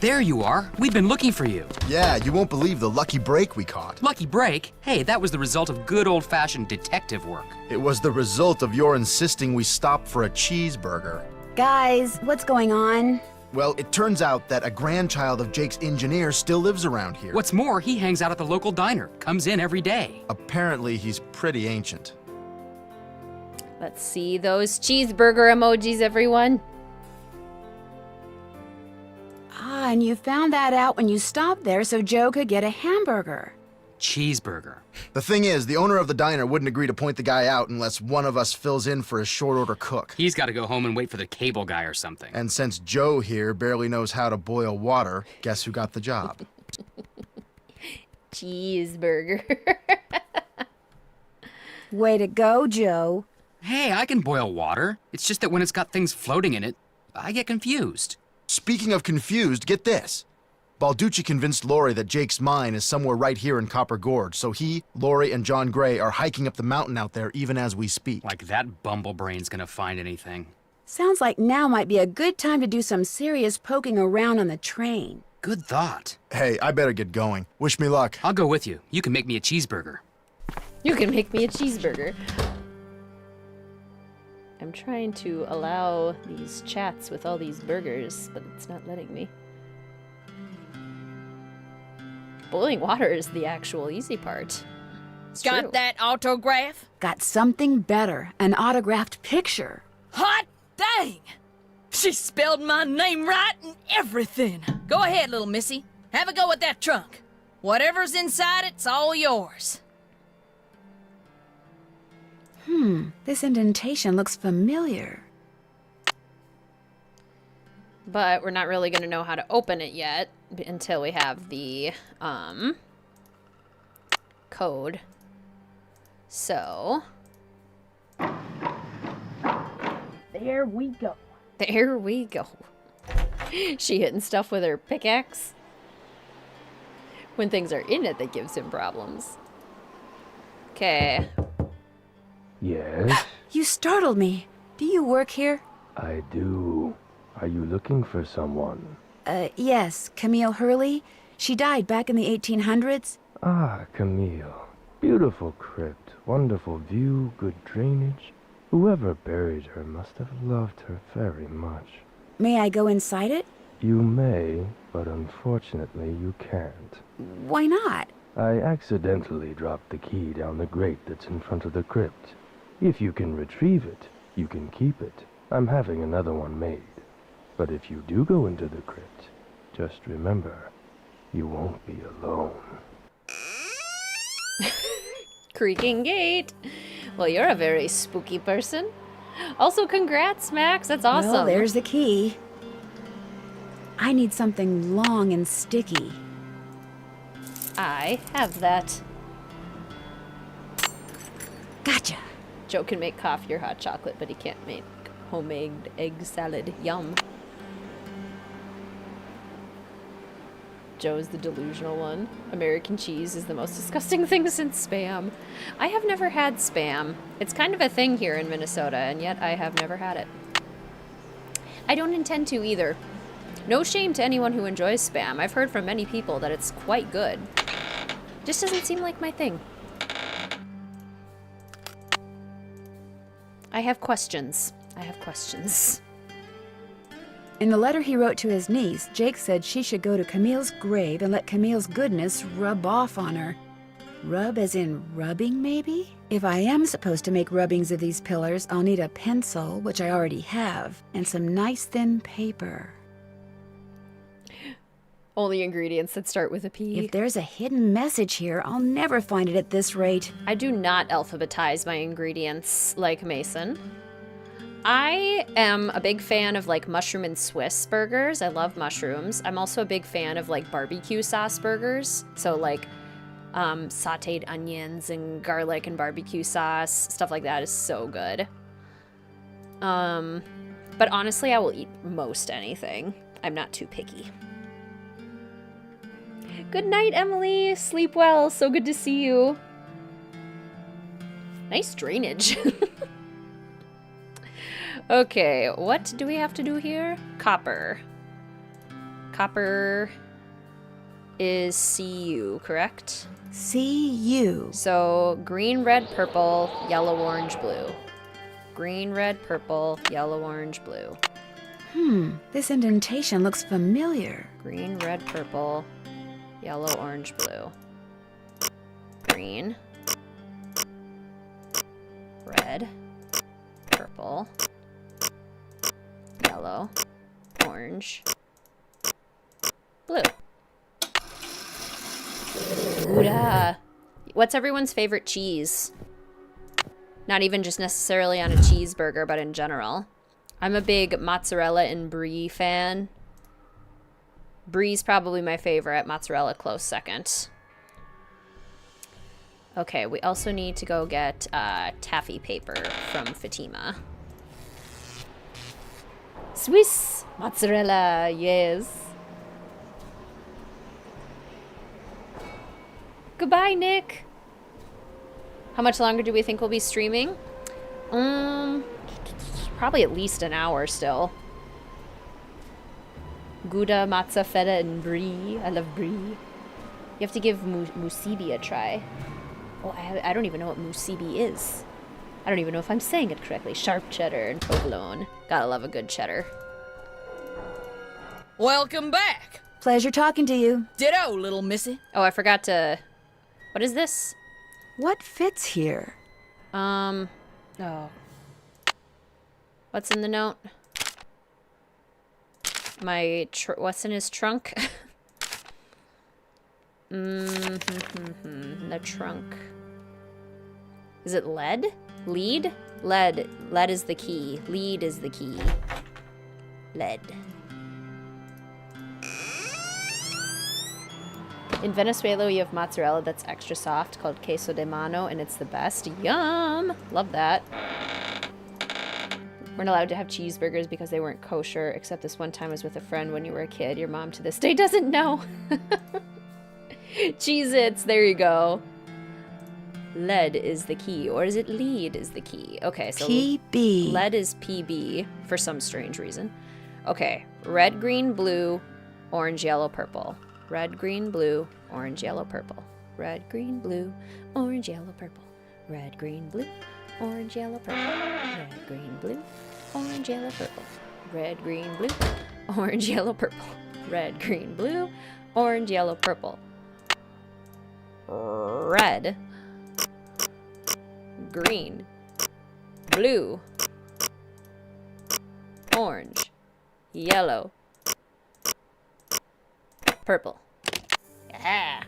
There you are. We've been looking for you. Yeah, you won't believe the lucky break we caught. Lucky break? Hey, that was the result of good old-fashioned detective work. It was the result of your insisting we stop for a cheeseburger. Guys, what's going on? Well, it turns out that a grandchild of Jake's engineer still lives around here. What's more, he hangs out at the local diner. Comes in every day. Apparently, he's pretty ancient. Let's see those cheeseburger emojis, everyone. Ah, and you found that out when you stopped there so Joe could get a hamburger. Cheeseburger. The thing is, the owner of the diner wouldn't agree to point the guy out unless one of us fills in for his short order cook. He's got to go home and wait for the cable guy or something. And since Joe here barely knows how to boil water, guess who got the job? Cheeseburger. Way to go, Joe. Hey, I can boil water. It's just that when it's got things floating in it, I get confused. Speaking of confused, get this. Balducci convinced Lori that Jake's mine is somewhere right here in Copper Gorge, so he, Lori, and John Gray are hiking up the mountain out there even as we speak. Like that bumblebrain's gonna find anything. Sounds like now might be a good time to do some serious poking around on the train. Good thought. Hey, I better get going. Wish me luck. I'll go with you. You can make me a cheeseburger. You can make me a cheeseburger. I'm trying to allow these chats with all these burgers, but it's not letting me. Boiling water is the actual easy part. It's Got true. that autograph? Got something better, an autographed picture. Hot dang! She spelled my name right and everything. Go ahead, little missy. Have a go at that trunk. Whatever's inside it's all yours. This indentation looks familiar. But we're not really going to know how to open it yet until we have the code. So There we go. there we go. She hitting stuff with her pickaxe. When things are in it that gives him problems. Okay. Yes, You startled me. Do you work here? I do. Are you looking for someone? Yes, Camille Hurley. She died back in the 1800s. Ah, Camille. Beautiful crypt, wonderful view, good drainage. Whoever buried her must have loved her very much. May I go inside it? You may, but unfortunately you can't. Why not? I accidentally dropped the key down the grate that's in front of the crypt. If you can retrieve it, you can keep it. I'm having another one made. But if you do go into the crypt, just remember, you won't be alone. Creaking gate. Well, you're a very spooky person. Also, congrats, Max. That's awesome. Well, there's the key. I need something long and sticky. I have that. Gotcha. Joe can make coffee or hot chocolate, but he can't make homemade egg salad. Yum. Joe's the delusional one. American cheese is the most disgusting thing since Spam. I have never had Spam. It's kind of a thing here in Minnesota, and yet I have never had it. I don't intend to either. No shame to anyone who enjoys Spam. I've heard from many people that it's quite good. Just doesn't seem like my thing. I have questions. I have questions. In the letter he wrote to his niece, Jake said she should go to Camille's grave and let Camille's goodness rub off on her. Rub as in rubbing, maybe? If I am supposed to make rubbings of these pillars, I'll need a pencil, which I already have, and some nice thin paper. Only ingredients that start with a P. If there's a hidden message here, I'll never find it at this rate. I do not alphabetize my ingredients like Mason. I am a big fan of like mushroom and Swiss burgers. I love mushrooms. I'm also a big fan of like barbecue sauce burgers. So like sauteed onions and garlic and barbecue sauce, stuff like that is so good. But honestly, I will eat most anything. I'm not too picky. Good night, Emily. Sleep well. So good to see you. Nice drainage. Okay, what do we have to do here? Copper. Copper is CU, correct? CU. So green, red, purple, yellow, orange, blue. Green, red, purple, yellow, orange, blue. This indentation looks familiar. Green, red, purple, yellow, orange, blue. Green. Red. Purple. Yellow. Orange. Blue. Gouda. What's everyone's favorite cheese? Not even just necessarily on a cheeseburger, but in general. I'm a big mozzarella and brie fan. Brie's probably my favorite. Mozzarella close second. Okay, we also need to go get taffy paper from Fatima. Swiss mozzarella, yes. Goodbye, Nick. How much longer do we think we'll be streaming? Probably at least an hour still. Gouda, matza, feta, and brie. I love brie. You have to give musubi a try. Oh, I don't even know what musubi is. I don't even know if I'm saying it correctly. Sharp cheddar and provolone. Gotta love a good cheddar. Welcome back. Pleasure talking to you. Ditto, little missy. Oh, I forgot to... What is this? What fits here? Oh. What's in the note? What's in his trunk? The trunk. Is it lead? Lead? Lead. Lead is the key. Lead is the key. Lead. In Venezuela, we have mozzarella that's extra soft called queso de mano, and it's the best. Yum! Love that. We're not allowed to have cheeseburgers because they weren't kosher, except this one time I was with a friend when you were a kid. Your mom to this day doesn't know. Cheez-Its, there you go. Lead is the key, or is it lead is the key? Okay, so PB. Lead is PB for some strange reason. Okay, red, green, blue, orange, yellow, purple. Red, green, blue, orange, yellow, purple. Red, green, blue, orange, yellow, purple. Red, green, blue, orange, yellow, purple. Red, green, blue, orange, yellow, purple. Red, green, blue, orange, yellow, purple. Red, green, blue, orange, yellow, purple. Red, green, blue, orange, Yellow. Purple. Yeah.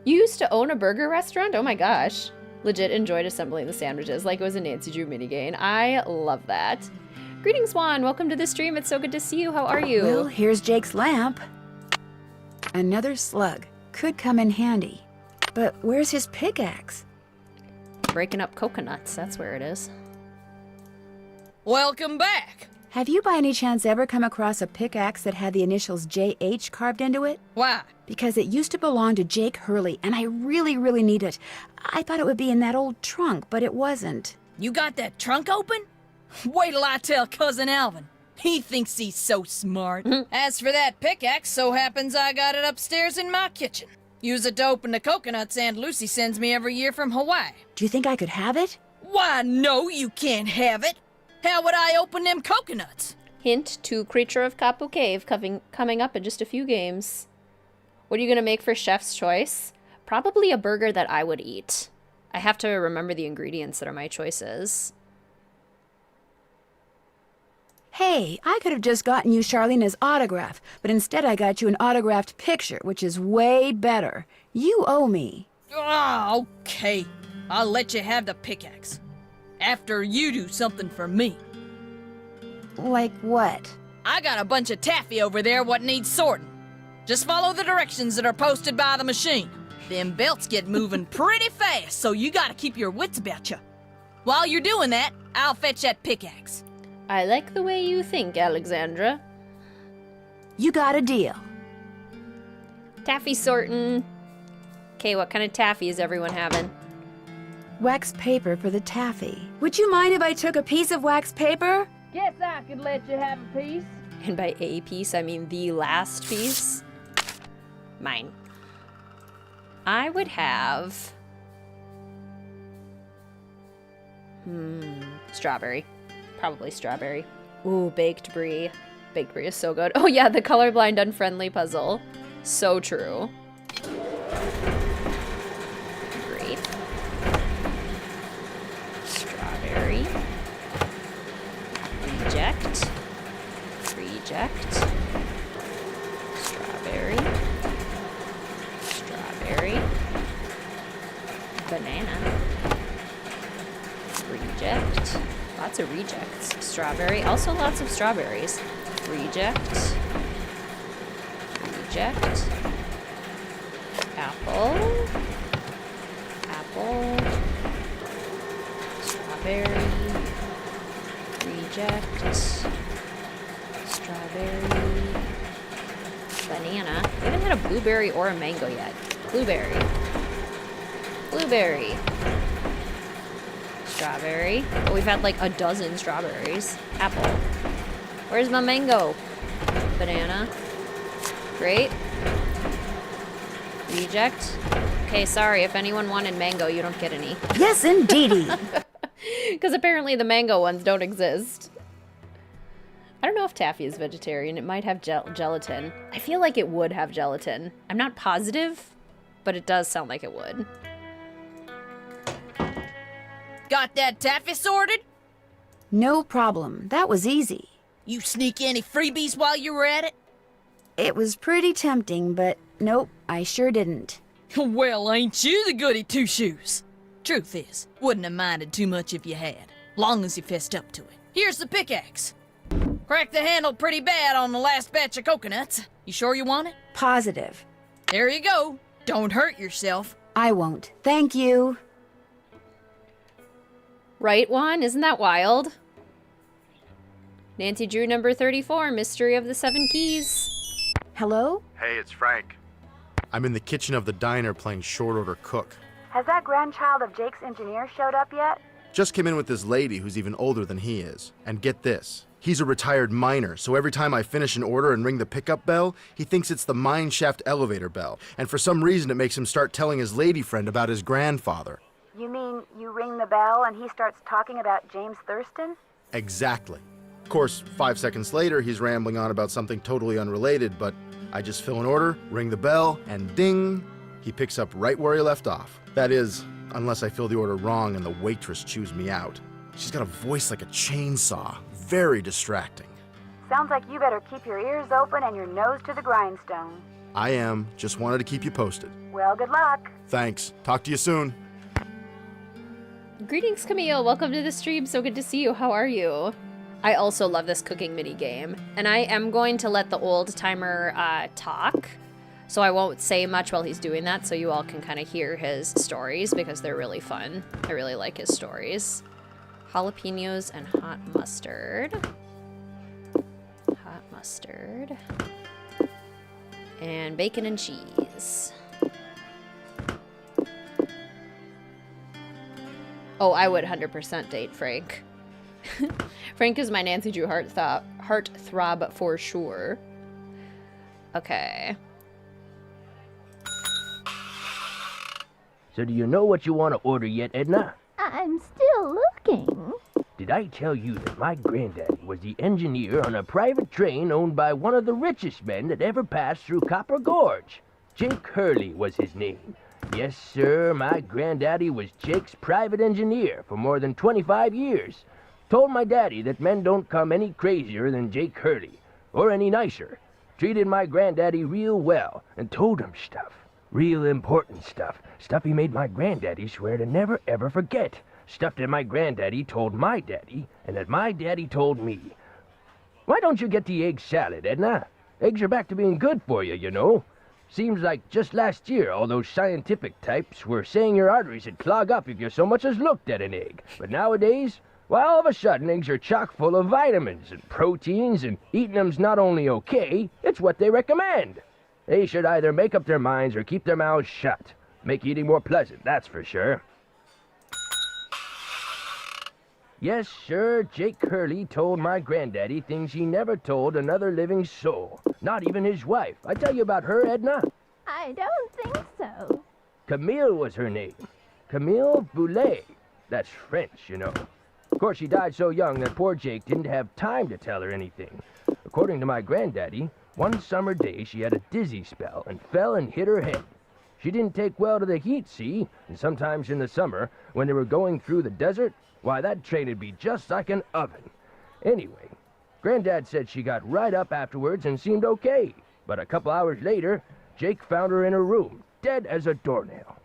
You used to own a burger restaurant? Oh my gosh. Legit enjoyed assembling the sandwiches like it was a Nancy Drew minigame. I love that. Greetings, Juan. Welcome to the stream. It's so good to see you. How are you? Well, here's Jake's lamp. Another slug. Could come in handy. But where's his pickaxe? Breaking up coconuts. That's where it is. Welcome back. Have you by any chance ever come across a pickaxe that had the initials JH carved into it? Why? Because it used to belong to Jake Hurley, and I really, really need it. I thought it would be in that old trunk, but it wasn't. You got that trunk open? Wait till I tell Cousin Alvin. He thinks he's so smart. As for that pickaxe, so happens I got it upstairs in my kitchen. Use it to open the coconuts Aunt Lucy sends me every year from Hawaii. Do you think I could have it? Why, no, you can't have it. How would I open them coconuts? Hint to Creature of Kapu Cave coming up in just a few games. What are you going to make for Chef's Choice? Probably a burger that I would eat. I have to remember the ingredients that are my choices. Hey, I could have just gotten you Charlena's autograph, but instead I got you an autographed picture, which is way better. You owe me. Oh, okay. I'll let you have the pickaxe. After you do something for me. Like what? I got a bunch of taffy over there what needs sorting. Just follow the directions that are posted by the machine. Them belts get moving pretty fast, so you gotta keep your wits about you. While you're doing that, I'll fetch that pickaxe. I like the way you think, Alexandra. You got a deal. Taffy sorting. Okay, what kind of taffy is everyone having? Wax paper for the taffy. Would you mind if I took a piece of wax paper? Guess I could let you have a piece. And by a piece, I mean the last piece. Mine. I would have... strawberry. Probably strawberry. Ooh, baked brie. Baked brie is so good. Oh yeah, the colorblind unfriendly puzzle. So true. Grape. Strawberry. Reject. Reject. Strawberry. Strawberry. Banana. Reject. Lots of rejects. Strawberry. Also lots of strawberries. Reject. Reject. Apple. Apple. Strawberry. Reject. Strawberry. Banana. We haven't had a blueberry or a mango yet. Blueberry. Blueberry. Strawberry. Oh, we've had like a dozen strawberries. Apple. Where's my mango? Banana. Great. Reject. Okay, sorry. If anyone wanted mango, you don't get any. Yes, indeedy. Because apparently the mango ones don't exist. I don't know if taffy is vegetarian. It might have gelatin. I feel like it would have gelatin. I'm not positive, but it does sound like it would. Got that taffy sorted? No problem. That was easy. You sneak any freebies while you were at it? It was pretty tempting, but nope, I sure didn't. Well, ain't you the goody two-shoes? Truth is, wouldn't have minded too much if you had, long as you fessed up to it. Here's the pickaxe. Cracked the handle pretty bad on the last batch of coconuts. You sure you want it? Positive. There you go. Don't hurt yourself. I won't. Thank you. Right, Juan? Isn't that wild? Nancy Drew number 34, Mystery of the Seven Keys. Hello? Hey, it's Frank. I'm in the kitchen of the diner playing short order cook. Has that grandchild of Jake's engineer showed up yet? Just came in with this lady who's even older than he is. And get this, he's a retired miner, so every time I finish an order and ring the pickup bell, he thinks it's the mine shaft elevator bell. And for some reason it makes him start telling his lady friend about his grandfather. You mean you ring the bell and he starts talking about James Thurston? Exactly. Of course, 5 seconds later, he's rambling on about something totally unrelated, but I just fill an order, ring the bell, and ding, he picks up right where he left off. That is, unless I fill the order wrong and the waitress chews me out. She's got a voice like a chainsaw. very distracting. Sounds like you better keep your ears open and your nose to the grindstone. I am. Just wanted to keep you posted. Well, good luck. Thanks. Talk to you soon. Greetings, Camille. Welcome to the stream. So good to see you. How are you? I also love this cooking mini game, and I am going to let the old timer talk. So I won't say much while he's doing that, so you all can kind of hear his stories because they're really fun. I really like his stories. Jalapenos and hot mustard. Hot mustard. And bacon and cheese. Oh, I would 100% date Frank. Frank is my Nancy Drew heartthrob for sure. Okay. So do you know what you want to order yet, Edna? I'm still looking. Did I tell you that my granddaddy was the engineer on a private train owned by one of the richest men that ever passed through Copper Gorge? Jake Hurley was his name. Yes, sir, my granddaddy was Jake's private engineer for more than 25 years. Told my daddy that men don't come any crazier than Jake Hurley, or any nicer. Treated my granddaddy real well, and told him stuff. Real important stuff. Stuff he made my granddaddy swear to never ever forget. Stuff that my granddaddy told my daddy, and that my daddy told me. Why don't you get the egg salad, Edna? Eggs are back to being good for you, you know. Seems like just last year all those scientific types were saying your arteries would clog up if you so much as looked at an egg. But nowadays, well, all of a sudden eggs are chock full of vitamins and proteins, and eating them's not only okay, it's what they recommend. They should either make up their minds or keep their mouths shut. Make eating more pleasant, that's for sure. Yes, sir, Jake Hurley told my granddaddy things he never told another living soul. Not even his wife. I tell you about her, Edna? I don't think so. Camille was her name. Camille Boulet. That's French, you know. Of course, she died so young that poor Jake didn't have time to tell her anything. According to my granddaddy, one summer day she had a dizzy spell and fell and hit her head. She didn't take well to the heat, see? And sometimes in the summer, when they were going through the desert, why, that train'd be just like an oven. Anyway, Granddad said she got right up afterwards and seemed okay. But a couple hours later, Jake found her in her room, dead as a doornail.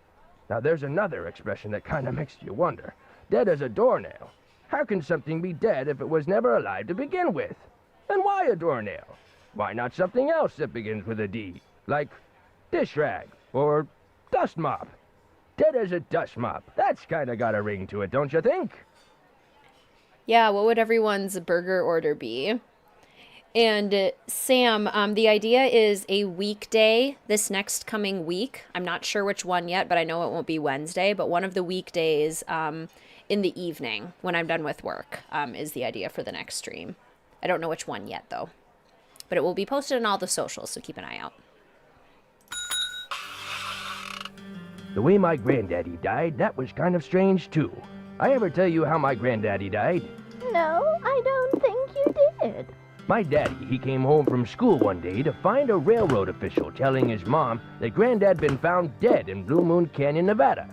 Now there's another expression that kinda makes you wonder. Dead as a doornail. How can something be dead if it was never alive to begin with? And why a doornail? Why not something else that begins with a D? Like dish rag or dust mop. Dead as a dust mop. That's kinda got a ring to it, don't you think? Yeah, what would everyone's burger order be? And Sam, the idea is a weekday this next coming week. I'm not sure which one yet, but I know it won't be Wednesday, but one of the weekdays in the evening when I'm done with work is the idea for the next stream. I don't know which one yet, though. But it will be posted on all the socials, so keep an eye out. The way my granddaddy died, that was kind of strange, too. I ever tell you how my granddaddy died? No, I don't think you did. My daddy, he came home from school one day to find a railroad official telling his mom that Granddad been found dead in Blue Moon Canyon, Nevada.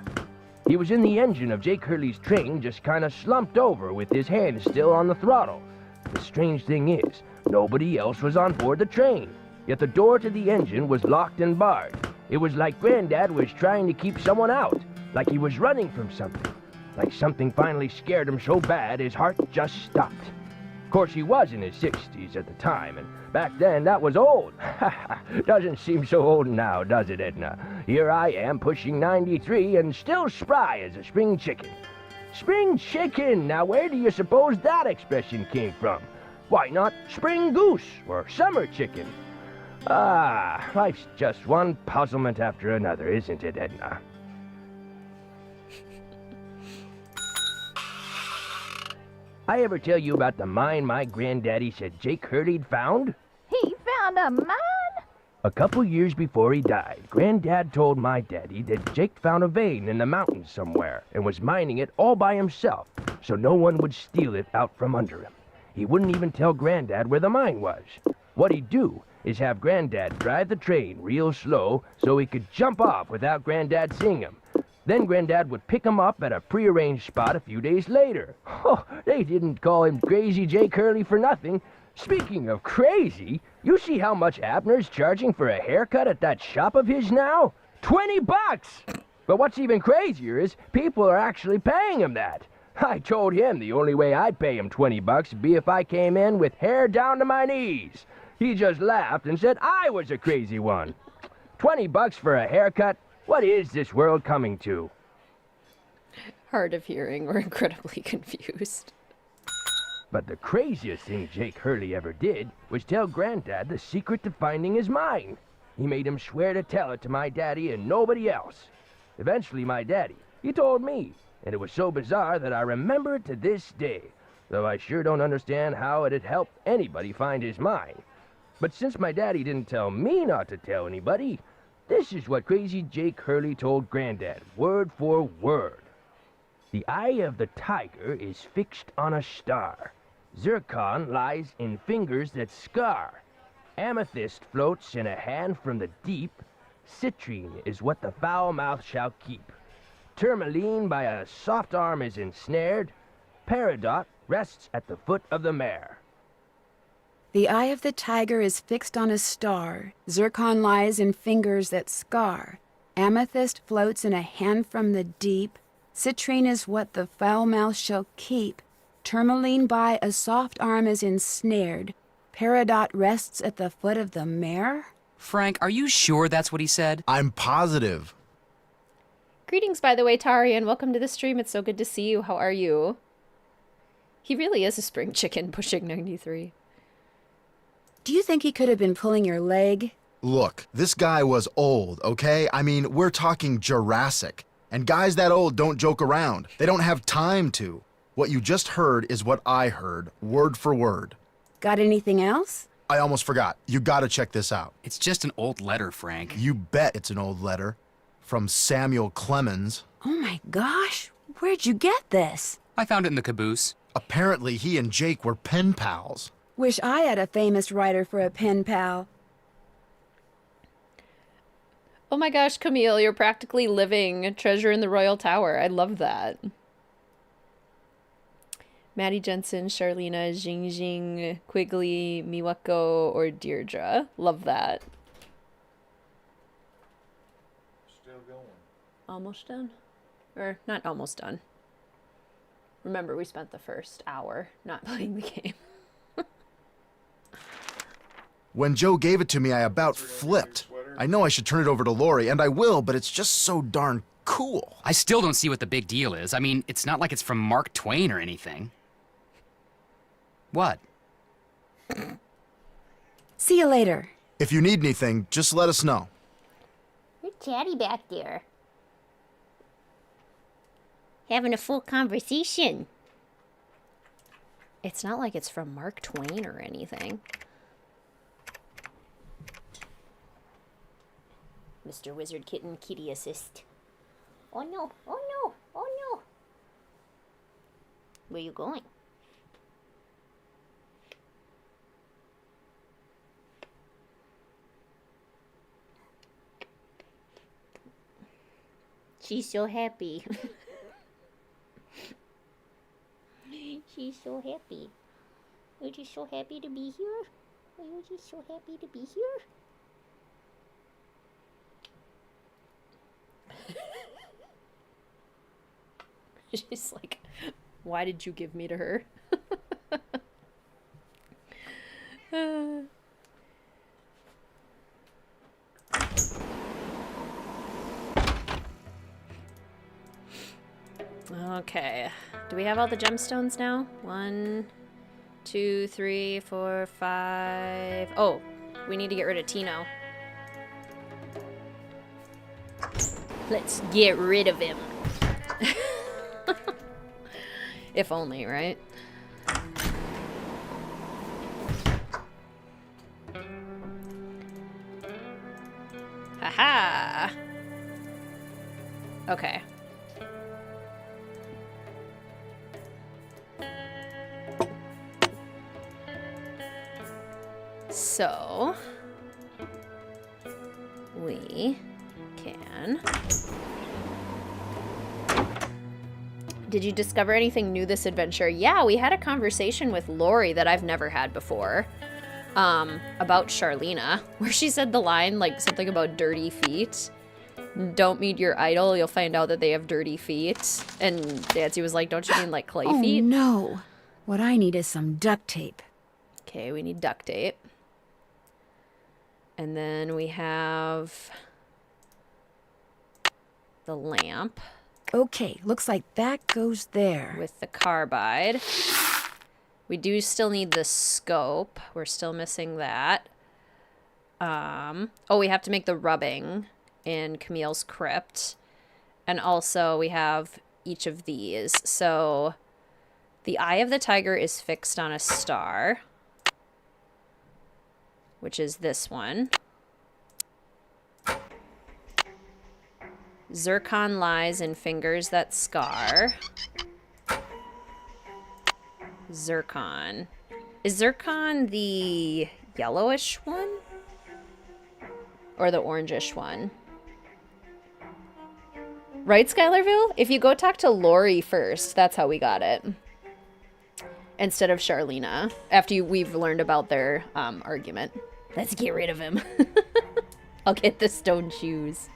He was in the engine of Jake Hurley's train, just kind of slumped over with his hand still on the throttle. The strange thing is, nobody else was on board the train, yet the door to the engine was locked and barred. It was like Granddad was trying to keep someone out, like he was running from something. Like something finally scared him so bad his heart just stopped. Of course, he was in his 60s at the time, and back then that was old. Doesn't seem so old now, does it, Edna? Here I am pushing 93 and still spry as a spring chicken. Spring chicken! Now where do you suppose that expression came from? Why not spring goose or summer chicken? Ah, life's just one puzzlement after another, isn't it, Edna? I ever tell you about the mine my granddaddy said Jake Hurley'd found? He found a mine? A couple years before he died, Granddad told my daddy that Jake found a vein in the mountains somewhere and was mining it all by himself, so no one would steal it out from under him. He wouldn't even tell Granddad where the mine was. What he'd do is have Granddad drive the train real slow so he could jump off without Granddad seeing him. Then Granddad would pick him up at a prearranged spot a few days later. Oh, they didn't call him Crazy Jake Hurley for nothing. Speaking of crazy, you see how much Abner's charging for a haircut at that shop of his now? $20! But what's even crazier is people are actually paying him that. I told him the only way I'd pay him $20 would be if I came in with hair down to my knees. He just laughed and said I was a crazy one. $20 for a haircut? What is this world coming to? Hard of hearing or incredibly confused. But the craziest thing Jake Hurley ever did was tell Granddad the secret to finding his mine. He made him swear to tell it to my daddy and nobody else. Eventually my daddy, he told me, and it was so bizarre that I remember it to this day, though I sure don't understand how it'd help anybody find his mine. But since my daddy didn't tell me not to tell anybody, this is what Crazy Jake Hurley told Granddad, word for word. The eye of the tiger is fixed on a star. Zircon lies in fingers that scar. Amethyst floats in a hand from the deep. Citrine is what the foul mouth shall keep. Tourmaline by a soft arm is ensnared. Peridot rests at the foot of the mare. The eye of the tiger is fixed on a star. Zircon lies in fingers that scar. Amethyst floats in a hand from the deep. Citrine is what the foul mouth shall keep. Tourmaline by a soft arm is ensnared. Peridot rests at the foot of the mare? Frank, are you sure that's what he said? I'm positive. Greetings, by the way, Tari, and welcome to the stream. It's so good to see you. How are you? He really is a spring chicken pushing 93. Do you think he could have been pulling your leg? Look, this guy was old, okay? I mean, we're talking Jurassic. And guys that old don't joke around. They don't have time to. What you just heard is what I heard, word for word. Got anything else? I almost forgot. You gotta check this out. It's just an old letter, Frank. You bet it's an old letter. From Samuel Clemens. Oh my gosh, where'd you get this? I found it in the caboose. Apparently he and Jake were pen pals. Wish I had a famous writer for a pen pal. Oh my gosh, Camille, you're practically living Treasure in the Royal Tower. I love that. Maddie Jensen, Charlena, Jing Jing, Quigley, Miwako, or Deirdre. Love that. Still going. Almost done? Or not almost done. Remember, we spent the first hour not playing the game. When Joe gave it to me, I about flipped. I know I should turn it over to Lori, and I will, but it's just so darn cool. I still don't see what the big deal is. I mean, it's not like it's from Mark Twain or anything. What? See you later. If you need anything, just let us know. You're chatty back there. Having a full conversation. It's not like it's from Mark Twain or anything. Mr. WizardKitten, kitty assist. Oh no, oh no, oh no. Where you going? She's so happy. She's so happy. You're just so happy to be here? Are you just so happy to be here? She's like, why did you give me to her? Okay. Do we have all the gemstones now? 1, 2, 3, 4, 5. Oh, we need to get rid of Tino. Let's get rid of him. If only, right? Haha! Okay. So, we can Did you discover anything new this adventure? Yeah, we had a conversation with Lori that I've never had before. About Charlena, where she said the line, like, something about dirty feet. Don't meet your idol, you'll find out that they have dirty feet. And Nancy was like, don't you mean, like, clay feet? Oh, no. What I need is some duct tape. Okay, we need duct tape. And then we have the lamp. Okay, looks like that goes there. With the carbide. We do still need the scope. We're still missing that. Oh, we have to make the rubbing in Camille's crypt. And also we have each of these. So the eye of the tiger is fixed on a star, which is this one. Zircon lies in fingers that scar. Zircon. Is zircon the yellowish one? Or the orangish one? Right, Skylarville? If you go talk to Lori first, that's how we got it. Instead of Charlena. After we've learned about their argument. Let's get rid of him. I'll get the stone shoes.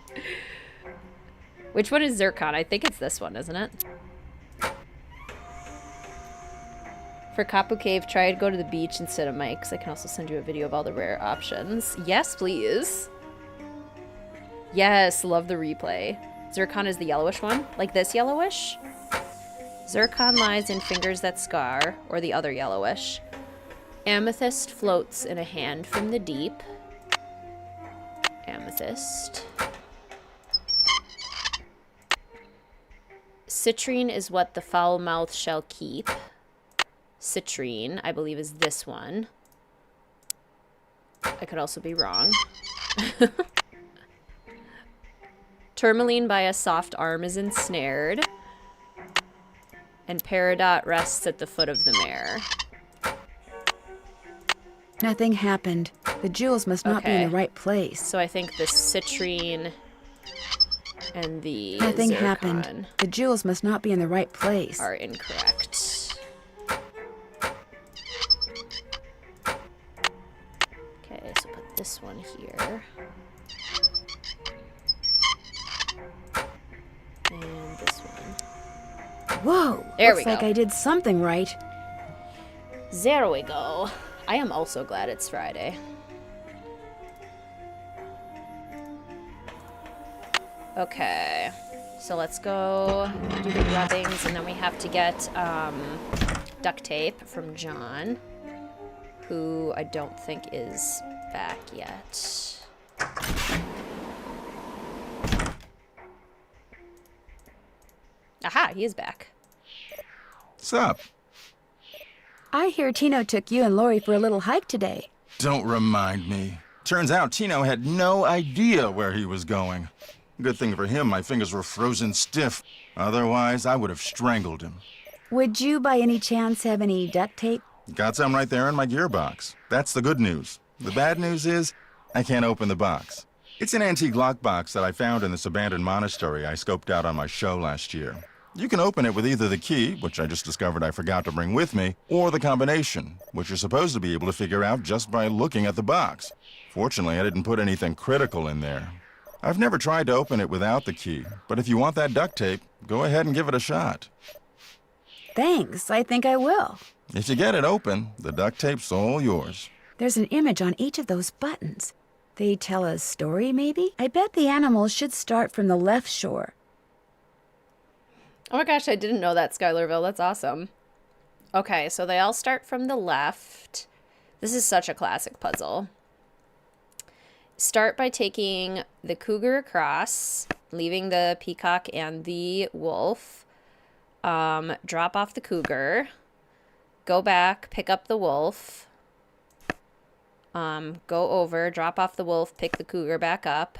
Which one is zircon? I think it's this one, isn't it? For Kapu Cave, try to go to the beach instead of Mike's. I can also send you a video of all the rare options. Yes, please. Yes, love the replay. Zircon is the yellowish one, like this yellowish. Zircon lies in fingers that scar, or the other yellowish. Amethyst floats in a hand from the deep. Amethyst. Citrine is what the foul mouth shall keep. Citrine, I believe, is this one. I could also be wrong. Tourmaline by a soft arm is ensnared. And Peridot rests at the foot of the mare. Nothing happened. The jewels must not be in the right place. So I think the citrine and the Nothing zircon happened. The jewels must not be in the right place. are incorrect. Okay, so put this one here. And this one. Whoa! There looks we like go. I did something right. There we go. I am also glad it's Friday. Okay, so let's go do the rubbings, and then we have to get duct tape from John, who I don't think is back yet. Aha, he is back. What's up? I hear Tino took you and Lori for a little hike today. Don't remind me. Turns out Tino had no idea where he was going. Good thing for him, my fingers were frozen stiff. Otherwise, I would have strangled him. Would you by any chance have any duct tape? Got some right there in my gearbox. That's the good news. The bad news is, I can't open the box. It's an antique lockbox that I found in this abandoned monastery I scoped out on my show last year. You can open it with either the key, which I just discovered I forgot to bring with me, or the combination, which you're supposed to be able to figure out just by looking at the box. Fortunately, I didn't put anything critical in there. I've never tried to open it without the key, but if you want that duct tape, go ahead and give it a shot. Thanks, I think I will. If you get it open, the duct tape's all yours. There's an image on each of those buttons. They tell a story, maybe? I bet the animals should start from the left shore. Oh my gosh, I didn't know that, Skylarville. That's awesome. Okay, so they all start from the left. This is such a classic puzzle. Start by taking the cougar across, leaving the peacock and the wolf. Drop off the cougar. Go back, pick up the wolf. Go over, drop off the wolf, pick the cougar back up.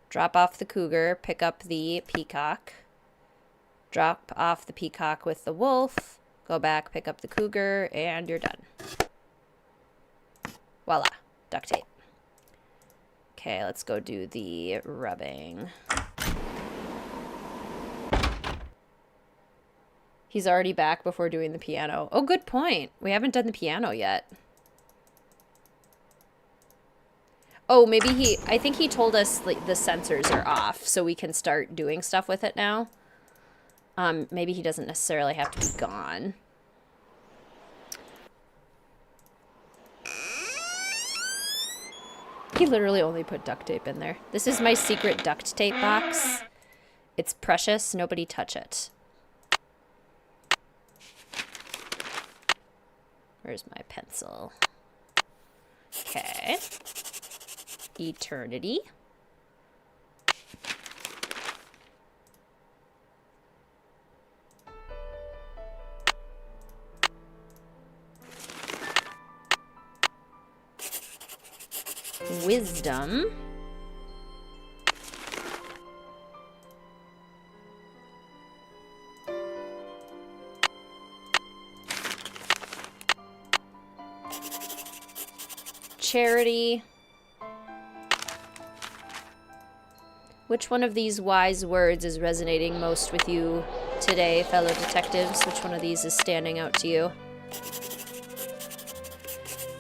Drop off the cougar, pick up the peacock. Drop off the peacock with the wolf. Go back, pick up the cougar, and you're done. Voila, duct tape. Okay, let's go do the rubbing. He's already back before doing the piano. Oh, good point. We haven't done the piano yet. Oh, maybe I think he told us like, the sensors are off, so we can start doing stuff with it now. Maybe he doesn't necessarily have to be gone. He literally only put duct tape in there. This is my secret duct tape box. It's precious. Nobody touch it. Where's my pencil? Okay. Eternity. Wisdom. Charity. Which one of these wise words is resonating most with you today, fellow detectives? Which one of these is standing out to you?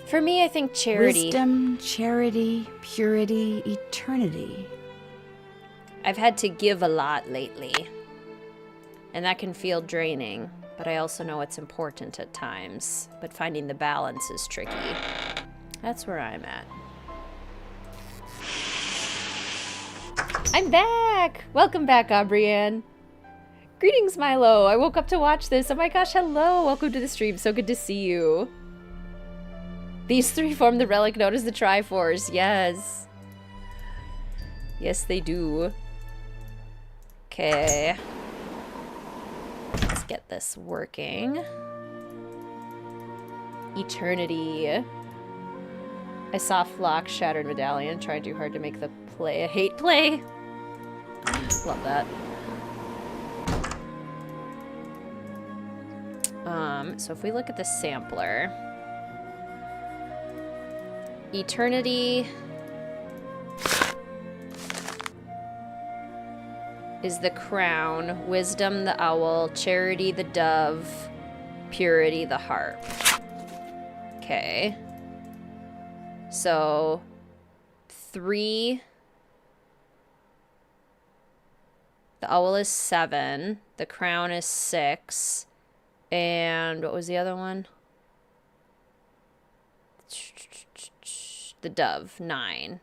For me, I think charity. Wisdom, charity, purity, eternity. I've had to give a lot lately, and that can feel draining, but I also know it's important at times. But finding the balance is tricky. That's where I'm at. I'm back! Welcome back, Aubrianne. Greetings, Milo. I woke up to watch this. Oh my gosh, hello. Welcome to the stream. So good to see you. These three form the relic known as the Triforce. Yes. Yes, they do. Okay. Let's get this working. Eternity. I saw Flock Shattered Medallion. Trying too hard to make the play a hate play. Love that. So if we look at the sampler, Eternity is the crown, Wisdom the owl, Charity the dove, Purity the harp. Okay. So 3. The owl is 7. The crown is 6. And what was the other one? The dove, 9.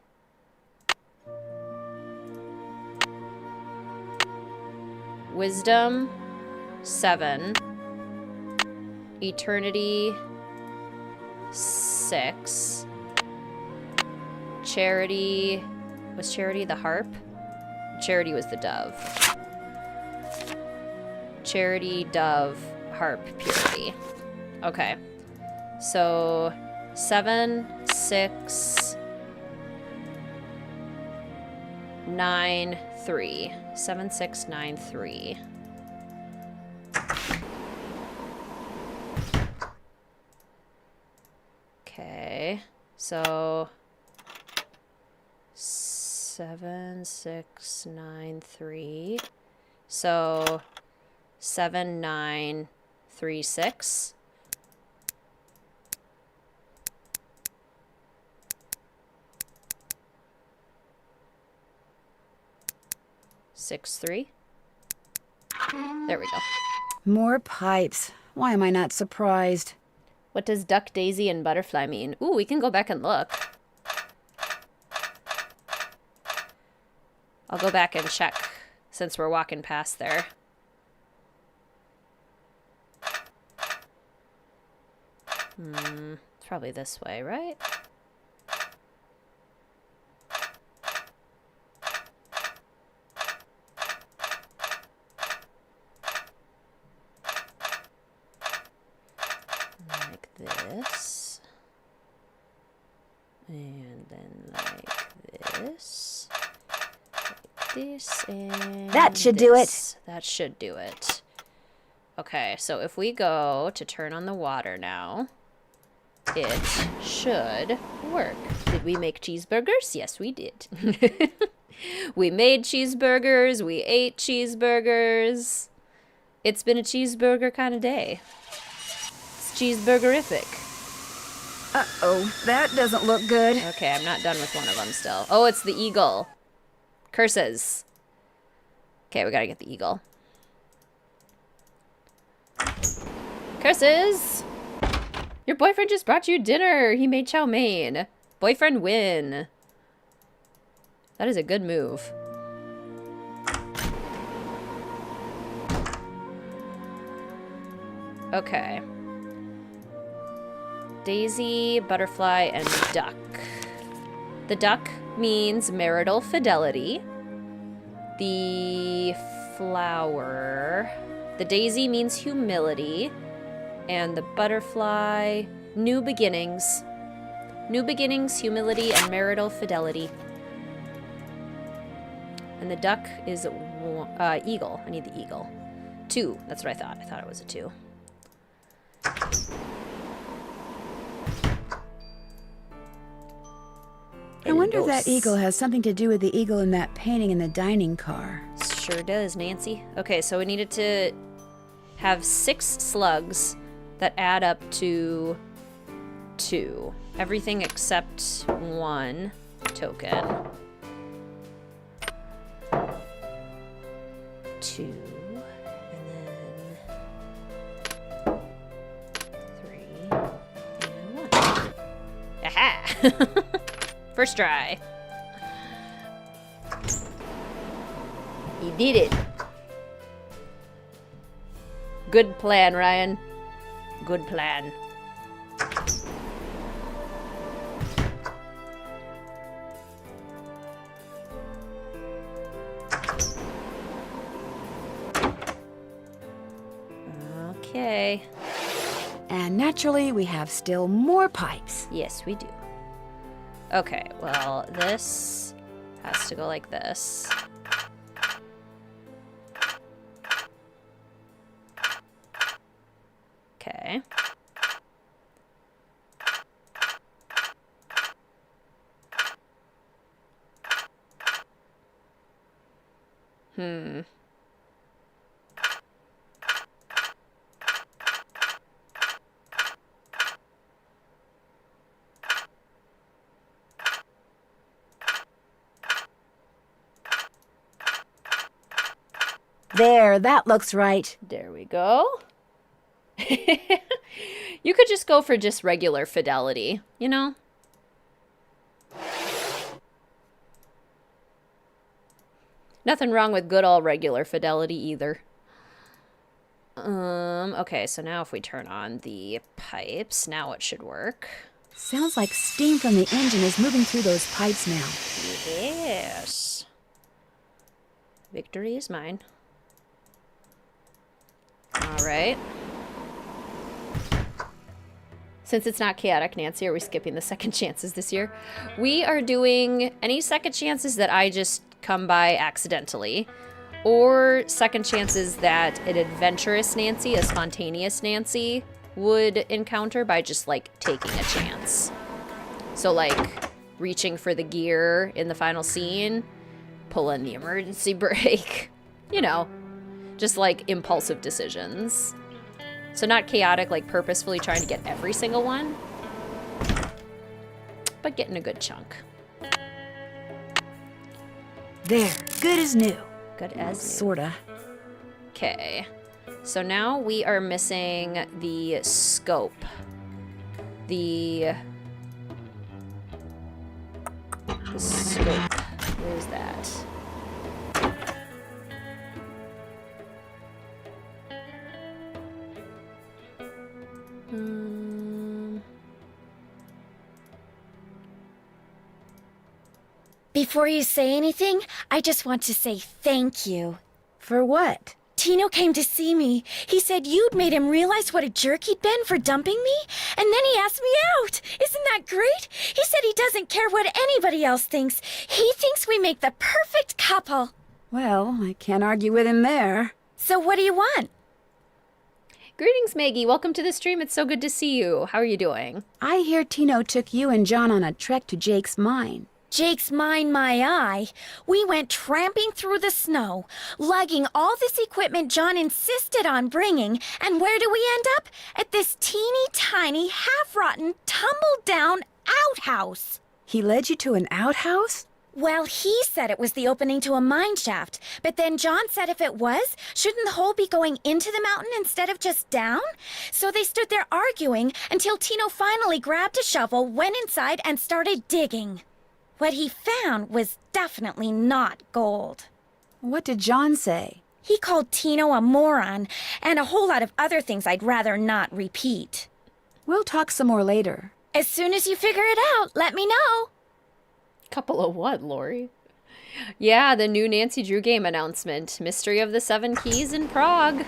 Wisdom, 7. Eternity, 6. Charity, was Charity the harp? Charity was the dove. Charity, dove, harp, purity. Okay. So 7, 6, 9, 3. 7, 6, 9, 3. Okay. So 7, 6, 9, 3. So 7, 9, 3, 6. Six, 3. There we go. More pipes. Why am I not surprised? What does duck, daisy, and butterfly mean? Ooh, we can go back and look. I'll go back and check since we're walking past there. It's probably this way, right? Like this. And then like this. Like this and that should do it. That should do it. Okay, so if we go to turn on the water now, it should work. Did we make cheeseburgers? Yes, we did. We made cheeseburgers. We ate cheeseburgers. It's been a cheeseburger kind of day. It's cheeseburgerific. Uh-oh, that doesn't look good. Okay, I'm not done with one of them still. Oh, it's the eagle. Curses. Okay, we gotta get the eagle. Curses! Your boyfriend just brought you dinner. He made chow mein. Boyfriend win. That is a good move. Okay. Daisy, butterfly, and duck. The duck means marital fidelity. The flower... The daisy means humility. And the butterfly, new beginnings. New beginnings, humility, and marital fidelity. And the duck is eagle. I need the eagle. 2. That's what I thought. I thought it was a 2. I wonder if that eagle has something to do with the eagle in that painting in the dining car. Sure does, Nancy. Okay, so we needed to have 6 slugs that add up to 2. Everything except 1 token. 2. And then 3. And 1. Aha! First try. He did it. Good plan, Ryan. Good plan. Okay. And naturally, we have still more pipes. Yes, we do. Okay, well, this has to go like this. Okay. There, that looks right. There we go. You could just go for just regular fidelity, you know? Nothing wrong with good old regular fidelity either. Okay, so now if we turn on the pipes, now it should work. Sounds like steam from the engine is moving through those pipes now. Yes. Victory is mine. All right. Since it's not chaotic, Nancy, are we skipping the second chances this year? We are doing any second chances that I just come by accidentally, or second chances that an adventurous Nancy, a spontaneous Nancy, would encounter by just, like, taking a chance. So, like, reaching for the gear in the final scene, pulling the emergency brake, you know, just, like, impulsive decisions. So not chaotic, like purposefully trying to get every single one, but getting a good chunk. There, good as new. Good as new. Sorta. Okay, so now we are missing the scope. The scope, where's that? Before you say anything, I just want to say thank you. For what? Tino came to see me. He said you'd made him realize what a jerk he'd been for dumping me, and then he asked me out. Isn't that great? He said he doesn't care what anybody else thinks. He thinks we make the perfect couple. Well, I can't argue with him there. So what do you want? Greetings, Maggie. Welcome to the stream. It's so good to see you. How are you doing? I hear Tino took you and John on a trek to Jake's mine. Jake's mind my eye. We went tramping through the snow, lugging all this equipment John insisted on bringing, and where do we end up? At this teeny tiny, half-rotten, tumble-down outhouse. He led you to an outhouse? Well, he said it was the opening to a mine shaft, but then John said if it was, shouldn't the hole be going into the mountain instead of just down? So they stood there arguing until Tino finally grabbed a shovel, went inside, and started digging. What he found was definitely not gold. What did John say? He called Tino a moron, and a whole lot of other things I'd rather not repeat. We'll talk some more later. As soon as you figure it out, let me know. Couple of what, Lori? Yeah, the new Nancy Drew game announcement. Mystery of the Seven Keys in Prague.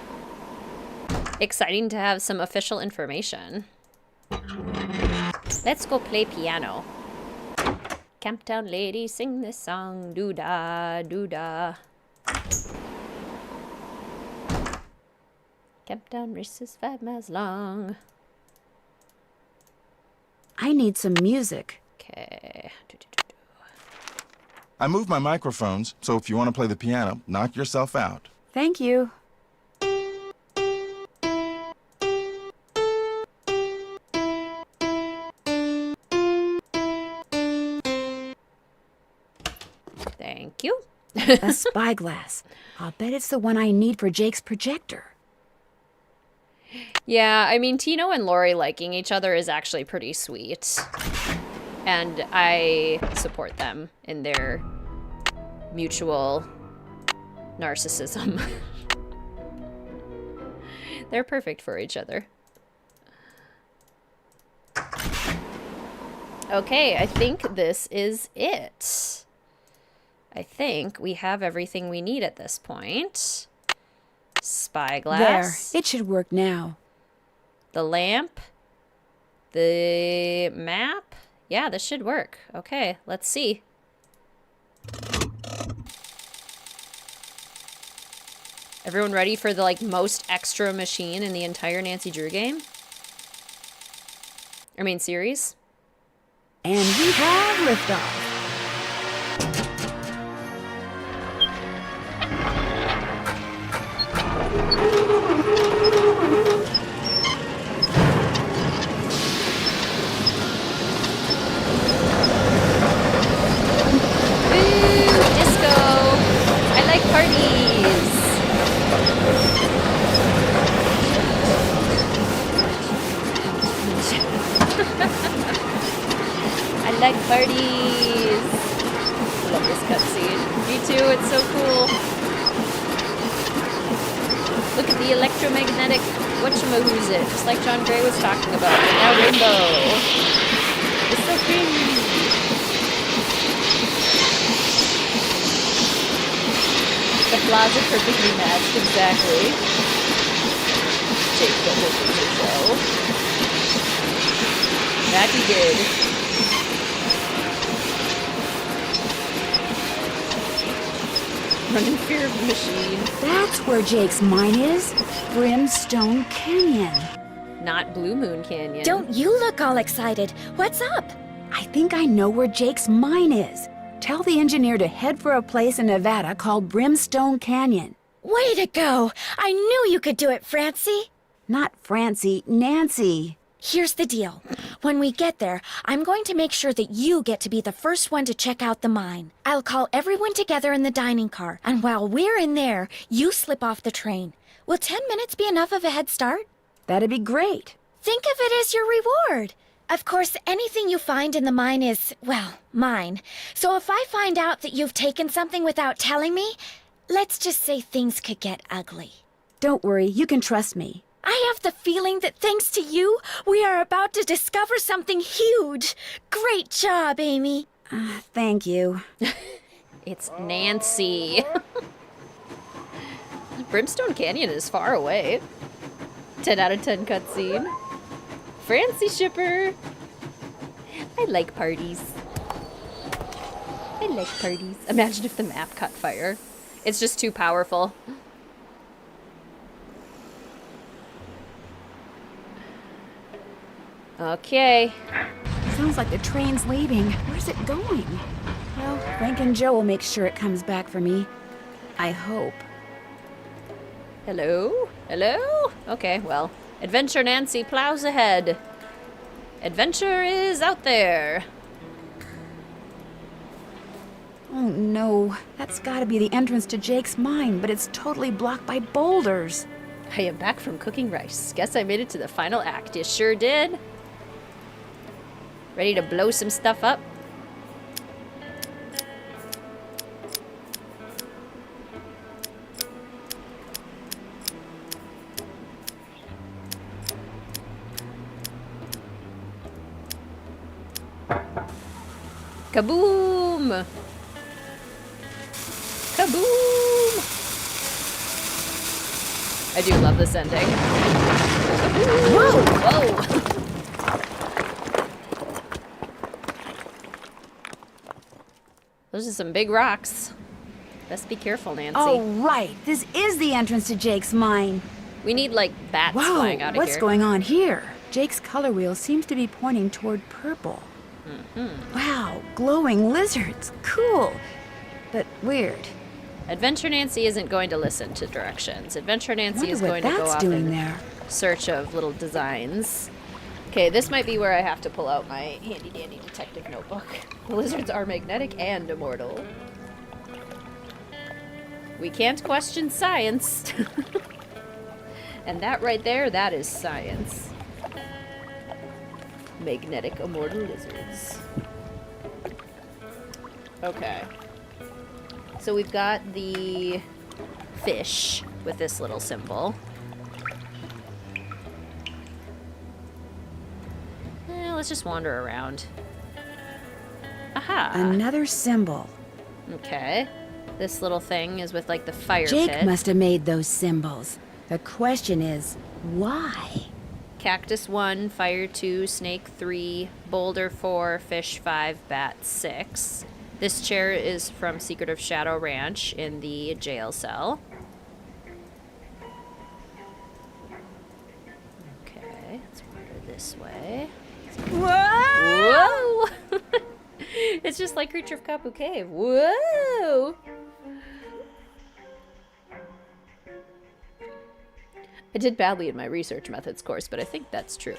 Exciting to have some official information. Let's go play piano. Camptown lady, sing this song. Doo-da, doo-da. Camptown race is 5 miles long. I need some music. Okay. I moved my microphones, so if you want to play the piano, knock yourself out. Thank you. Thank you. A spyglass. I'll bet it's the one I need for Jake's projector. Yeah, I mean, Tino and Lori liking each other is actually pretty sweet. And I support them in their mutual narcissism. They're perfect for each other. Okay, I think this is it. I think we have everything we need at this point. Spyglass. There, it should work now. The lamp. The map. Yeah, this should work. Okay, let's see. Everyone ready for the most extra machine in the entire Nancy Drew game? I mean, series? And we have liftoff. Like parties. Love this cutscene. Me too, it's so cool. Look at the electromagnetic whatchamahoosit, just like John Gray was talking about. And now rainbow. It's so pretty. The flaws are perfectly matched, exactly. Jake built this as a show. That he did. Running fear of the machine. That's where Jake's mine is. Brimstone Canyon. Not Blue Moon Canyon. Don't you look all excited. What's up? I think I know where Jake's mine is. Tell the engineer to head for a place in Nevada called Brimstone Canyon. Way to go! I knew you could do it, Francie. Not Francie, Nancy. Here's the deal. When we get there, I'm going to make sure that you get to be the first one to check out the mine. I'll call everyone together in the dining car, and while we're in there, you slip off the train. Will 10 minutes be enough of a head start? That'd be great. Think of it as your reward. Of course, anything you find in the mine is, well, mine. So if I find out that you've taken something without telling me, let's just say things could get ugly. Don't worry, you can trust me. I have the feeling that thanks to you, we are about to discover something huge. Great job, Amy. Thank you. It's Nancy. Brimstone Canyon is far away. 10 out of 10 cutscene. Francie shipper. I like parties. I like parties. Imagine if the map caught fire. It's just too powerful. Okay. Sounds like the train's leaving. Where's it going? Well, Frank and Joe will make sure it comes back for me. I hope. Hello? Hello? Okay, well, Adventure Nancy plows ahead. Adventure is out there. Oh no, that's gotta be the entrance to Jake's mine, but it's totally blocked by boulders. I am back from cooking rice. Guess I made it to the final act. You sure did. Ready to blow some stuff up? Kaboom! Kaboom! I do love this ending. Whoa! Whoa! Those are some big rocks. Best be careful, Nancy. Oh, right. This is the entrance to Jake's mine. We need, like, bats Whoa, flying out of here. what's going on here? Jake's color wheel seems to be pointing toward purple. Wow, glowing lizards. Cool. But weird. Adventure Nancy isn't going to listen to directions. Adventure Nancy is going to go off in search of little designs. Okay, this might be where I have to pull out my handy-dandy detective notebook. The lizards are magnetic and immortal. We can't question science. And that right there, that is science. Magnetic immortal lizards. Okay. So we've got the fish with this little symbol. Let's just wander around. Aha! Another symbol. Okay. This little thing is with, like, the fire Jake pit. must have made those symbols. The question is, why? Cactus 1, fire 2, snake 3, boulder 4, fish 5, bat 6. This chair is from Secret of Shadow Ranch in the jail cell. Okay, let's wander this way. Whoa! Whoa! It's just like Creature of Kapu Cave. Whoa! I did badly in my research methods course, but I think that's true.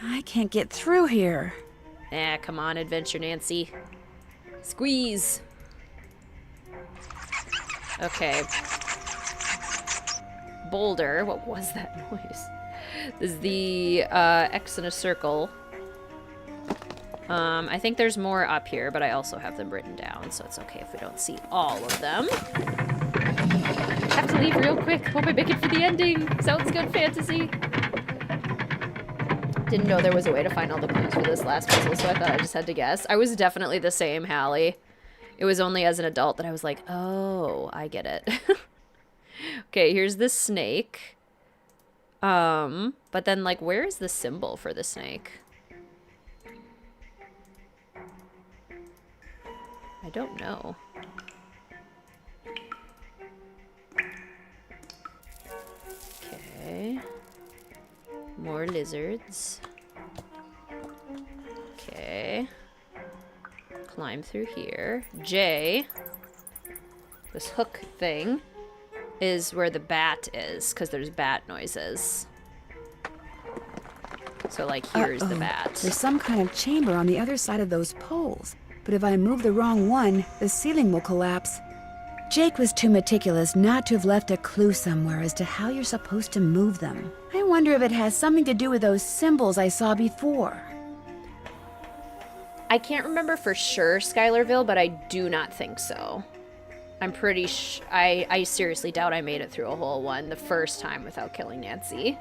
I can't get through here. Ah, come on, Adventure Nancy. Squeeze. Okay. Boulder. What was that noise? This is the X in a circle. I think there's more up here, but I also have them written down, so it's okay if we don't see all of them. Have to leave real quick. Hope I make it for the ending. Sounds good, fantasy. Didn't know there was a way to find all the clues for this last puzzle, so I thought I just had to guess. I was definitely the same, Hallie. It was only as an adult that I was like, oh, I get it. Okay, here's the snake. But then, like, where is the symbol for the snake? I don't know. Okay. More lizards. Okay. Climb through here. J, this hook thing, is where the bat is, because there's bat noises. So, like, here's the bat. There's some kind of chamber on the other side of those poles. But if I move the wrong one, the ceiling will collapse. Jake was too meticulous not to have left a clue somewhere as to how you're supposed to move them. I wonder if it has something to do with those symbols I saw before. I can't remember for sure, Skylarville, but I do not think so. I'm pretty I seriously doubt I made it through a whole one the first time without killing Nancy.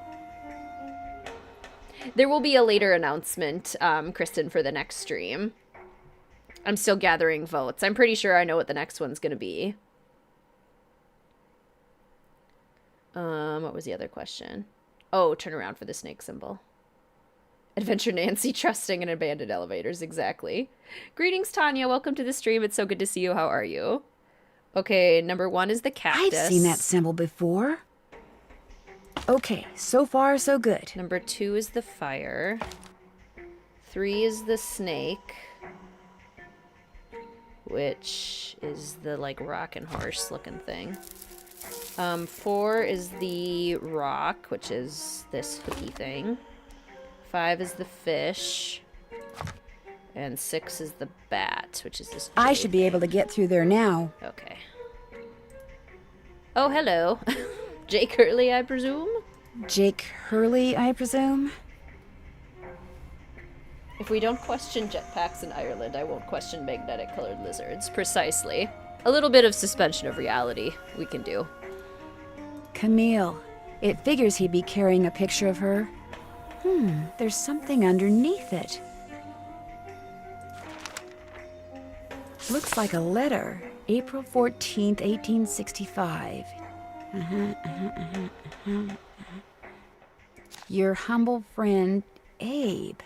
There will be a later announcement, Kristen, for the next stream. I'm still gathering votes. I'm pretty sure I know what the next one's gonna be. What was the other question? Oh, turn around for the snake symbol. Adventure Nancy trusting in abandoned elevators, exactly. Greetings, Tanya. Welcome to the stream. It's so good to see you. How are you? Okay, number 1 is the cactus. I've seen that symbol before. Okay, so far so good. Number 2 is the fire. 3 is the snake, which is the like rockin' horse looking thing. 4 is the rock, which is this hooky thing. 5 is the fish. And 6 is the bat, which is this I should be able to get through there now. Okay. Oh, hello. Jake Hurley, I presume? Jake Hurley, I presume? If we don't question jetpacks in Ireland, I won't question magnetic-colored lizards. Precisely. A little bit of suspension of reality we can do. Camille. It figures he'd be carrying a picture of her. There's something underneath it. Looks like a letter. April 14th, 1865. Your humble friend, Abe.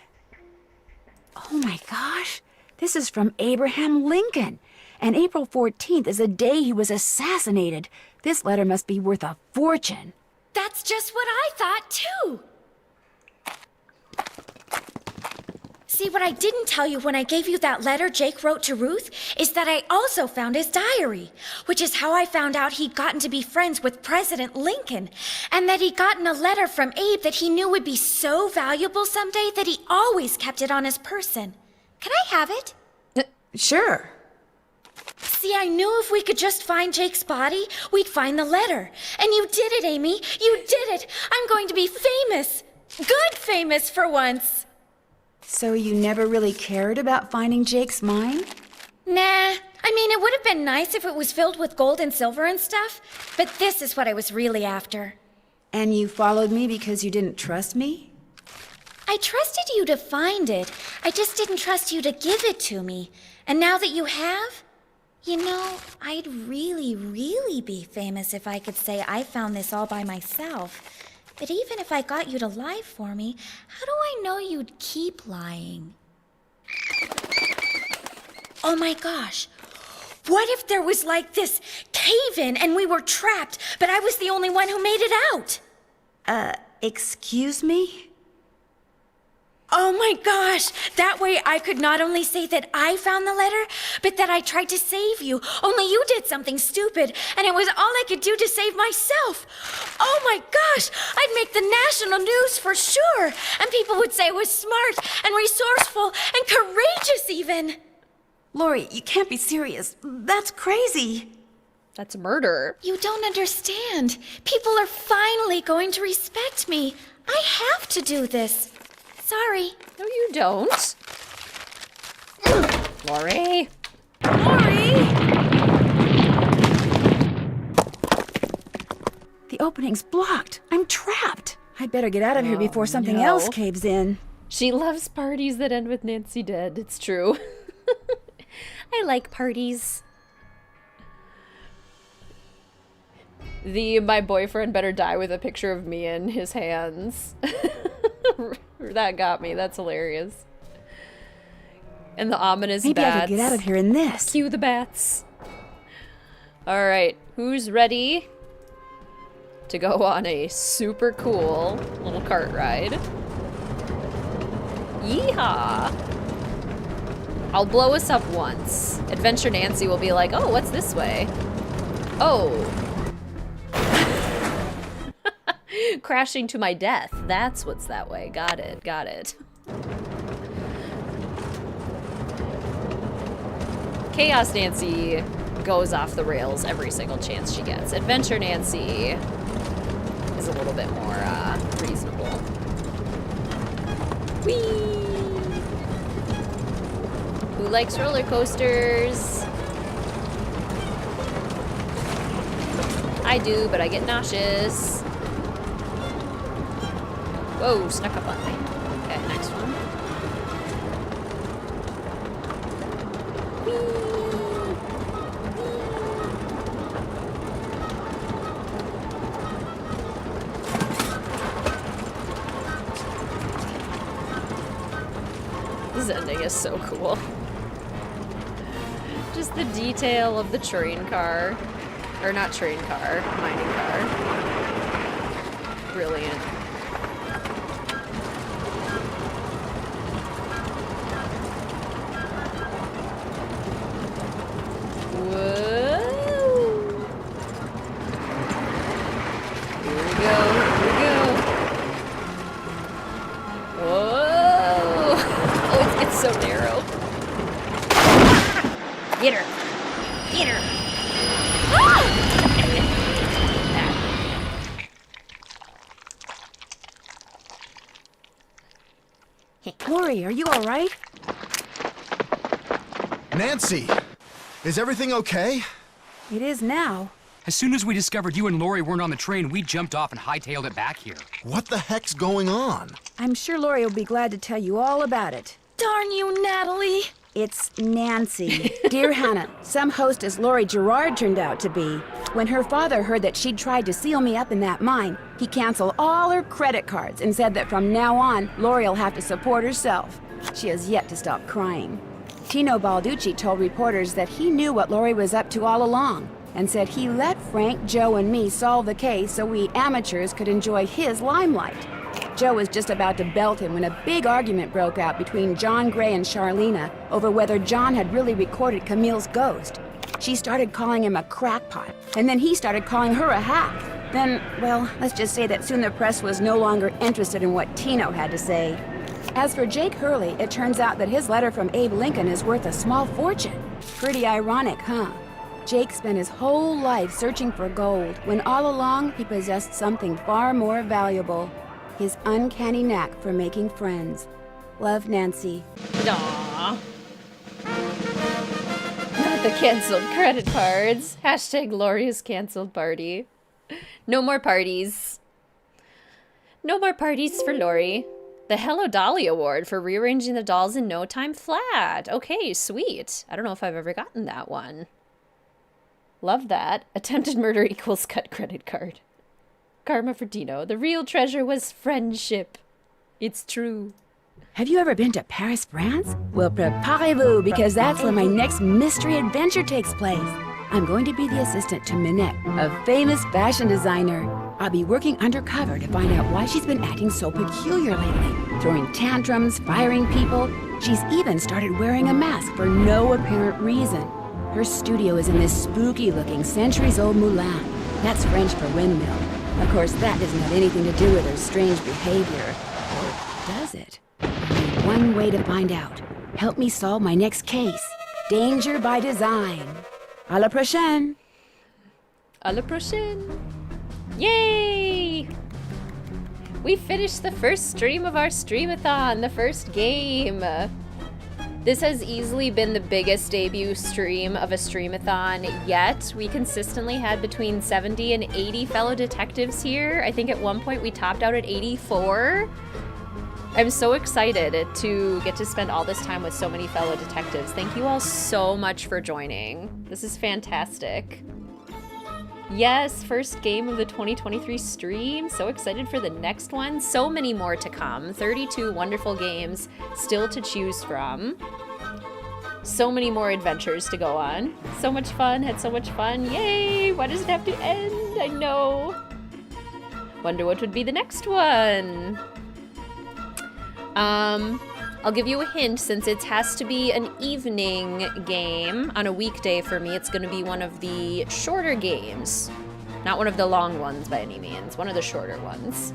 Oh my gosh, this is from Abraham Lincoln. And April 14th is the day he was assassinated. This letter must be worth a fortune. That's just what I thought, too. See, what I didn't tell you when I gave you that letter Jake wrote to Ruth is that I also found his diary, which is how I found out he'd gotten to be friends with President Lincoln, and that he'd gotten a letter from Abe that he knew would be so valuable someday that he always kept it on his person. Can I have it? Sure. See, I knew if we could just find Jake's body, we'd find the letter. And you did it, Amy. You did it. I'm going to be famous. Good famous for once. So you never really cared about finding Jake's mine? Nah. I mean, it would have been nice if it was filled with gold and silver and stuff, but this is what I was really after. And you followed me because you didn't trust me? I trusted you to find it. I just didn't trust you to give it to me. And now that you have, you know, I'd really, really be famous if I could say I found this all by myself. But even if I got you to lie for me, how do I know you'd keep lying? Oh my gosh. What if there was like this cave-in and we were trapped, but I was the only one who made it out? Excuse me? Oh my gosh! That way I could not only say that I found the letter, but that I tried to save you. Only you did something stupid, and it was all I could do to save myself. Oh my gosh! I'd make the national news for sure, and people would say I was smart and resourceful and courageous even. Lori, you can't be serious. That's crazy. That's murder. You don't understand. People are finally going to respect me. I have to do this. Sorry. No, you don't. Lori. Lori! The opening's blocked. I'm trapped. I'd better get out of here before something else caves in. She loves parties that end with Nancy dead. It's true. I like parties. My boyfriend better die with a picture of me in his hands. That got me. That's hilarious. And the ominous Maybe bats. I could get out of here in this. Cue the bats. All right, who's ready to go on a super cool little cart ride? Yeehaw! I'll blow us up once. Adventure Nancy will be like, oh, what's this way? Oh. Crashing to my death. That's what's that way. Got it. Got it. Chaos Nancy goes off the rails every single chance she gets. Adventure Nancy is a little bit more reasonable. Whee! Who likes roller coasters? I do, but I get nauseous. Whoa, snuck up on me. Okay, next one. This ending is so cool. Just the detail of the train car. Or not train car, mining car. brilliant. Whoa! Here we go. Here we go. Whoa! Oh, it's so narrow. Get her! Get her! Lori, are you all right? Nancy! Is everything okay? It is now. As soon as we discovered you and Lori weren't on the train, we jumped off and hightailed it back here. What the heck's going on? I'm sure Lori will be glad to tell you all about it. Darn you, Natalie! It's Nancy. Dear Hannah, some hostess Lori Gerard turned out to be. When her father heard that she'd tried to seal me up in that mine, he canceled all her credit cards and said that from now on, Lori'll have to support herself. She has yet to stop crying. Tino Balducci told reporters that he knew what Lori was up to all along and said he let Frank, Joe, and me solve the case so we amateurs could enjoy his limelight. Joe was just about to belt him when a big argument broke out between John Gray and Charlena over whether John had really recorded Camille's ghost. She started calling him a crackpot, and then he started calling her a hack. Then, well, let's just say that soon the press was no longer interested in what Tino had to say. As for Jake Hurley, it turns out that his letter from Abe Lincoln is worth a small fortune. Pretty ironic, huh? Jake spent his whole life searching for gold, when all along he possessed something far more valuable. His uncanny knack for making friends. Love, Nancy. Aww. Not the canceled credit cards. Hashtag Lori's canceled party. No more parties. No more parties for Lori. The Hello Dolly Award for rearranging the dolls in no time flat. Okay, sweet. I don't know if I've ever gotten that one. Love that. Attempted murder equals cut credit card. Karma for Tino. The real treasure was friendship. It's true. Have you ever been to Paris, France? Well, preparez-vous, because that's where my next mystery adventure takes place. I'm going to be the assistant to Minette, a famous fashion designer. I'll be working undercover to find out why she's been acting so peculiar lately, throwing tantrums, firing people. She's even started wearing a mask for no apparent reason. Her studio is in this spooky-looking centuries-old moulin. That's French for windmill. Of course, that doesn't have anything to do with her strange behavior. Or does it? Only one way to find out. Help me solve my next case. Danger by design. À la prochaine. À la prochaine. Yay! We finished the first stream of our Streamathon, the first game. This has easily been the biggest debut stream of a Streamathon yet. We consistently had between 70 and 80 fellow detectives here. I think at one point we topped out at 84. I'm so excited to get to spend all this time with so many fellow detectives. Thank you all so much for joining. This is fantastic. Yes, first game of the 2023 stream. So excited for the next one. So many more to come. 32 wonderful games still to choose from. So many more adventures to go on. So much fun. Had so much fun. Yay! Why does it have to end? I know. Wonder what would be the next one. I'll give you a hint, since it has to be an evening game on a weekday for me. It's going to be one of the shorter games. Not one of the long ones by any means. One of the shorter ones.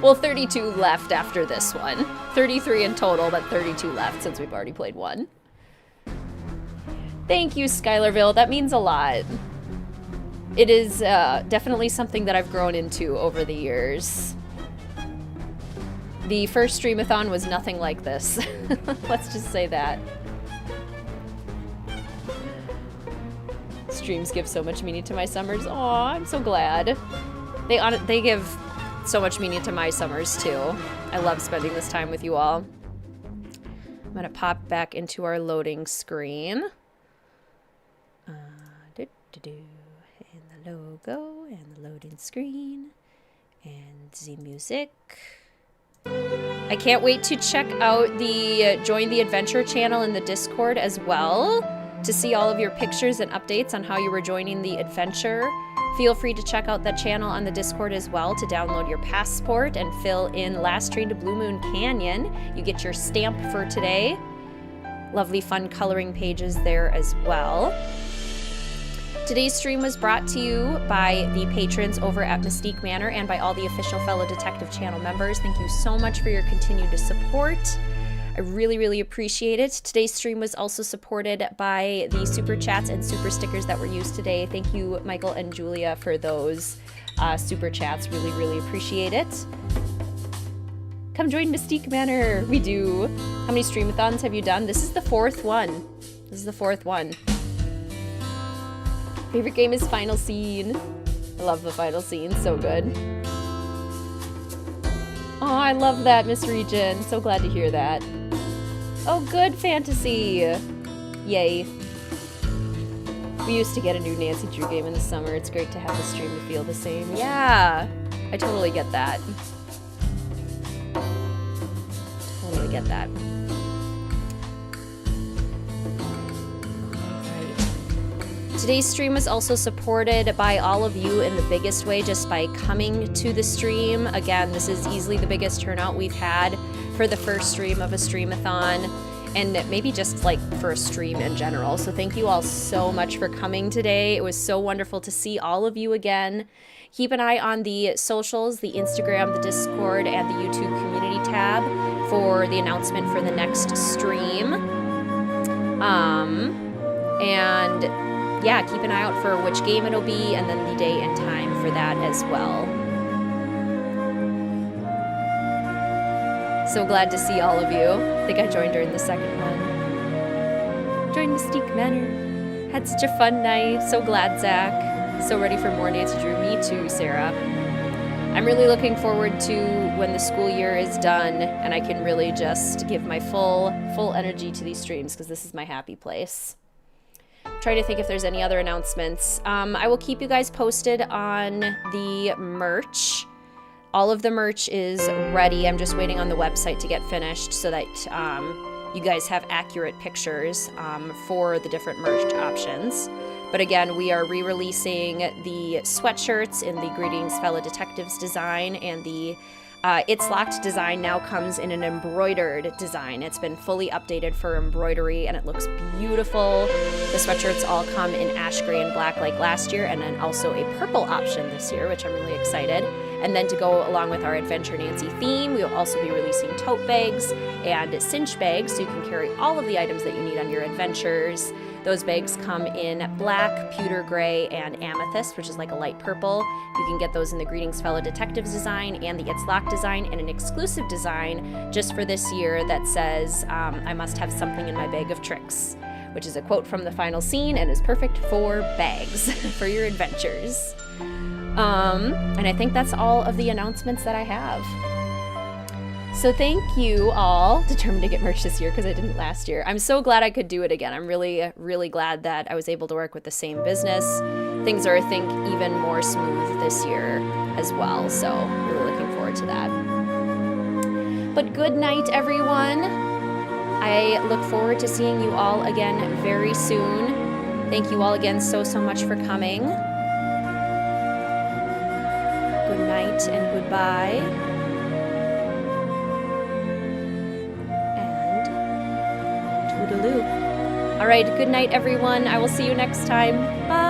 Well, 32 left after this one. 33 in total, but 32 left since we've already played one. Thank you, Skylarville. That means a lot. It is definitely something that I've grown into over the years. The first Streamathon was nothing like this. Let's just say that. Streams give so much meaning to my summers. Aw, I'm so glad. They give so much meaning to my summers too. I love spending this time with you all. I'm gonna pop back into our loading screen. And the logo, and the loading screen, and the music. I can't wait to check out the Join the Adventure channel in the Discord as well to see all of your pictures and updates on how you were joining the adventure. Feel free to check out that channel on the Discord as well to download your passport and fill in Last Train to Blue Moon Canyon. You get your stamp for today. Lovely fun coloring pages there as well. Today's stream was brought to you by the patrons over at Mystique Manor and by all the official Fellow Detective channel members. Thank you so much for your continued support. I really, really appreciate it. Today's stream was also supported by the super chats and super stickers that were used today. Thank you, Michael and Julia, for those super chats. Really, really appreciate it. Come join Mystique Manor. We do. How many streamathons have you done? This is the 4th one. This is the 4th one. Favorite game is Final Scene. I love the Final Scene. So good. Oh, I love that, Miss Region. So glad to hear that. Oh, good, Fantasy. Yay. We used to get a new Nancy Drew game in the summer. It's great to have the stream to feel the same. Yeah, I totally get that. Totally get that. Today's stream was also supported by all of you in the biggest way, just by coming to the stream. Again, this is easily the biggest turnout we've had for the first stream of a streamathon, and maybe just like for a stream in general. So thank you all so much for coming today. It was so wonderful to see all of you again. Keep an eye on the socials, the Instagram, the Discord, and the YouTube community tab for the announcement for the next stream. And yeah, keep an eye out for which game it'll be and then the day and time for that as well. So glad to see all of you. I think I joined during the second one. Joined Mystique Manor. Had such a fun night. So glad, Zach. So ready for more Nancy Drew. Me too, Sarah. I'm really looking forward to when the school year is done and I can really just give my full energy to these streams because this is my happy place. Try to think if there's any other announcements. I will keep you guys posted on the merch. All of the merch is ready. I'm just waiting on the website to get finished so that you guys have accurate pictures for the different merch options. But again, we are re-releasing the sweatshirts in the Greetings Fellow Detectives design, and the It's Locked design now comes in an embroidered design. It's been fully updated for embroidery and it looks beautiful. The sweatshirts all come in ash gray and black like last year, and then also a purple option this year, which I'm really excited. And then to go along with our Adventure Nancy theme, we will also be releasing tote bags and cinch bags so you can carry all of the items that you need on your adventures. Those bags come in black, pewter gray, and amethyst, which is like a light purple. You can get those in the Greetings Fellow Detectives design and the It's Locked design, and an exclusive design just for this year that says, I must have something in my bag of tricks, which is a quote from the final scene and is perfect for bags for your adventures. And I think that's all of the announcements that I have. So thank you all. Determined to get merch this year because I didn't last year. I'm so glad I could do it again. I'm really, really glad that I was able to work with the same business. Things are, I think, even more smooth this year as well. So really looking forward to that. But good night, everyone. I look forward to seeing you all again very soon. Thank you all again so much for coming. Good night and goodbye. Toodaloo. All right, good night, everyone. I will see you next time. Bye.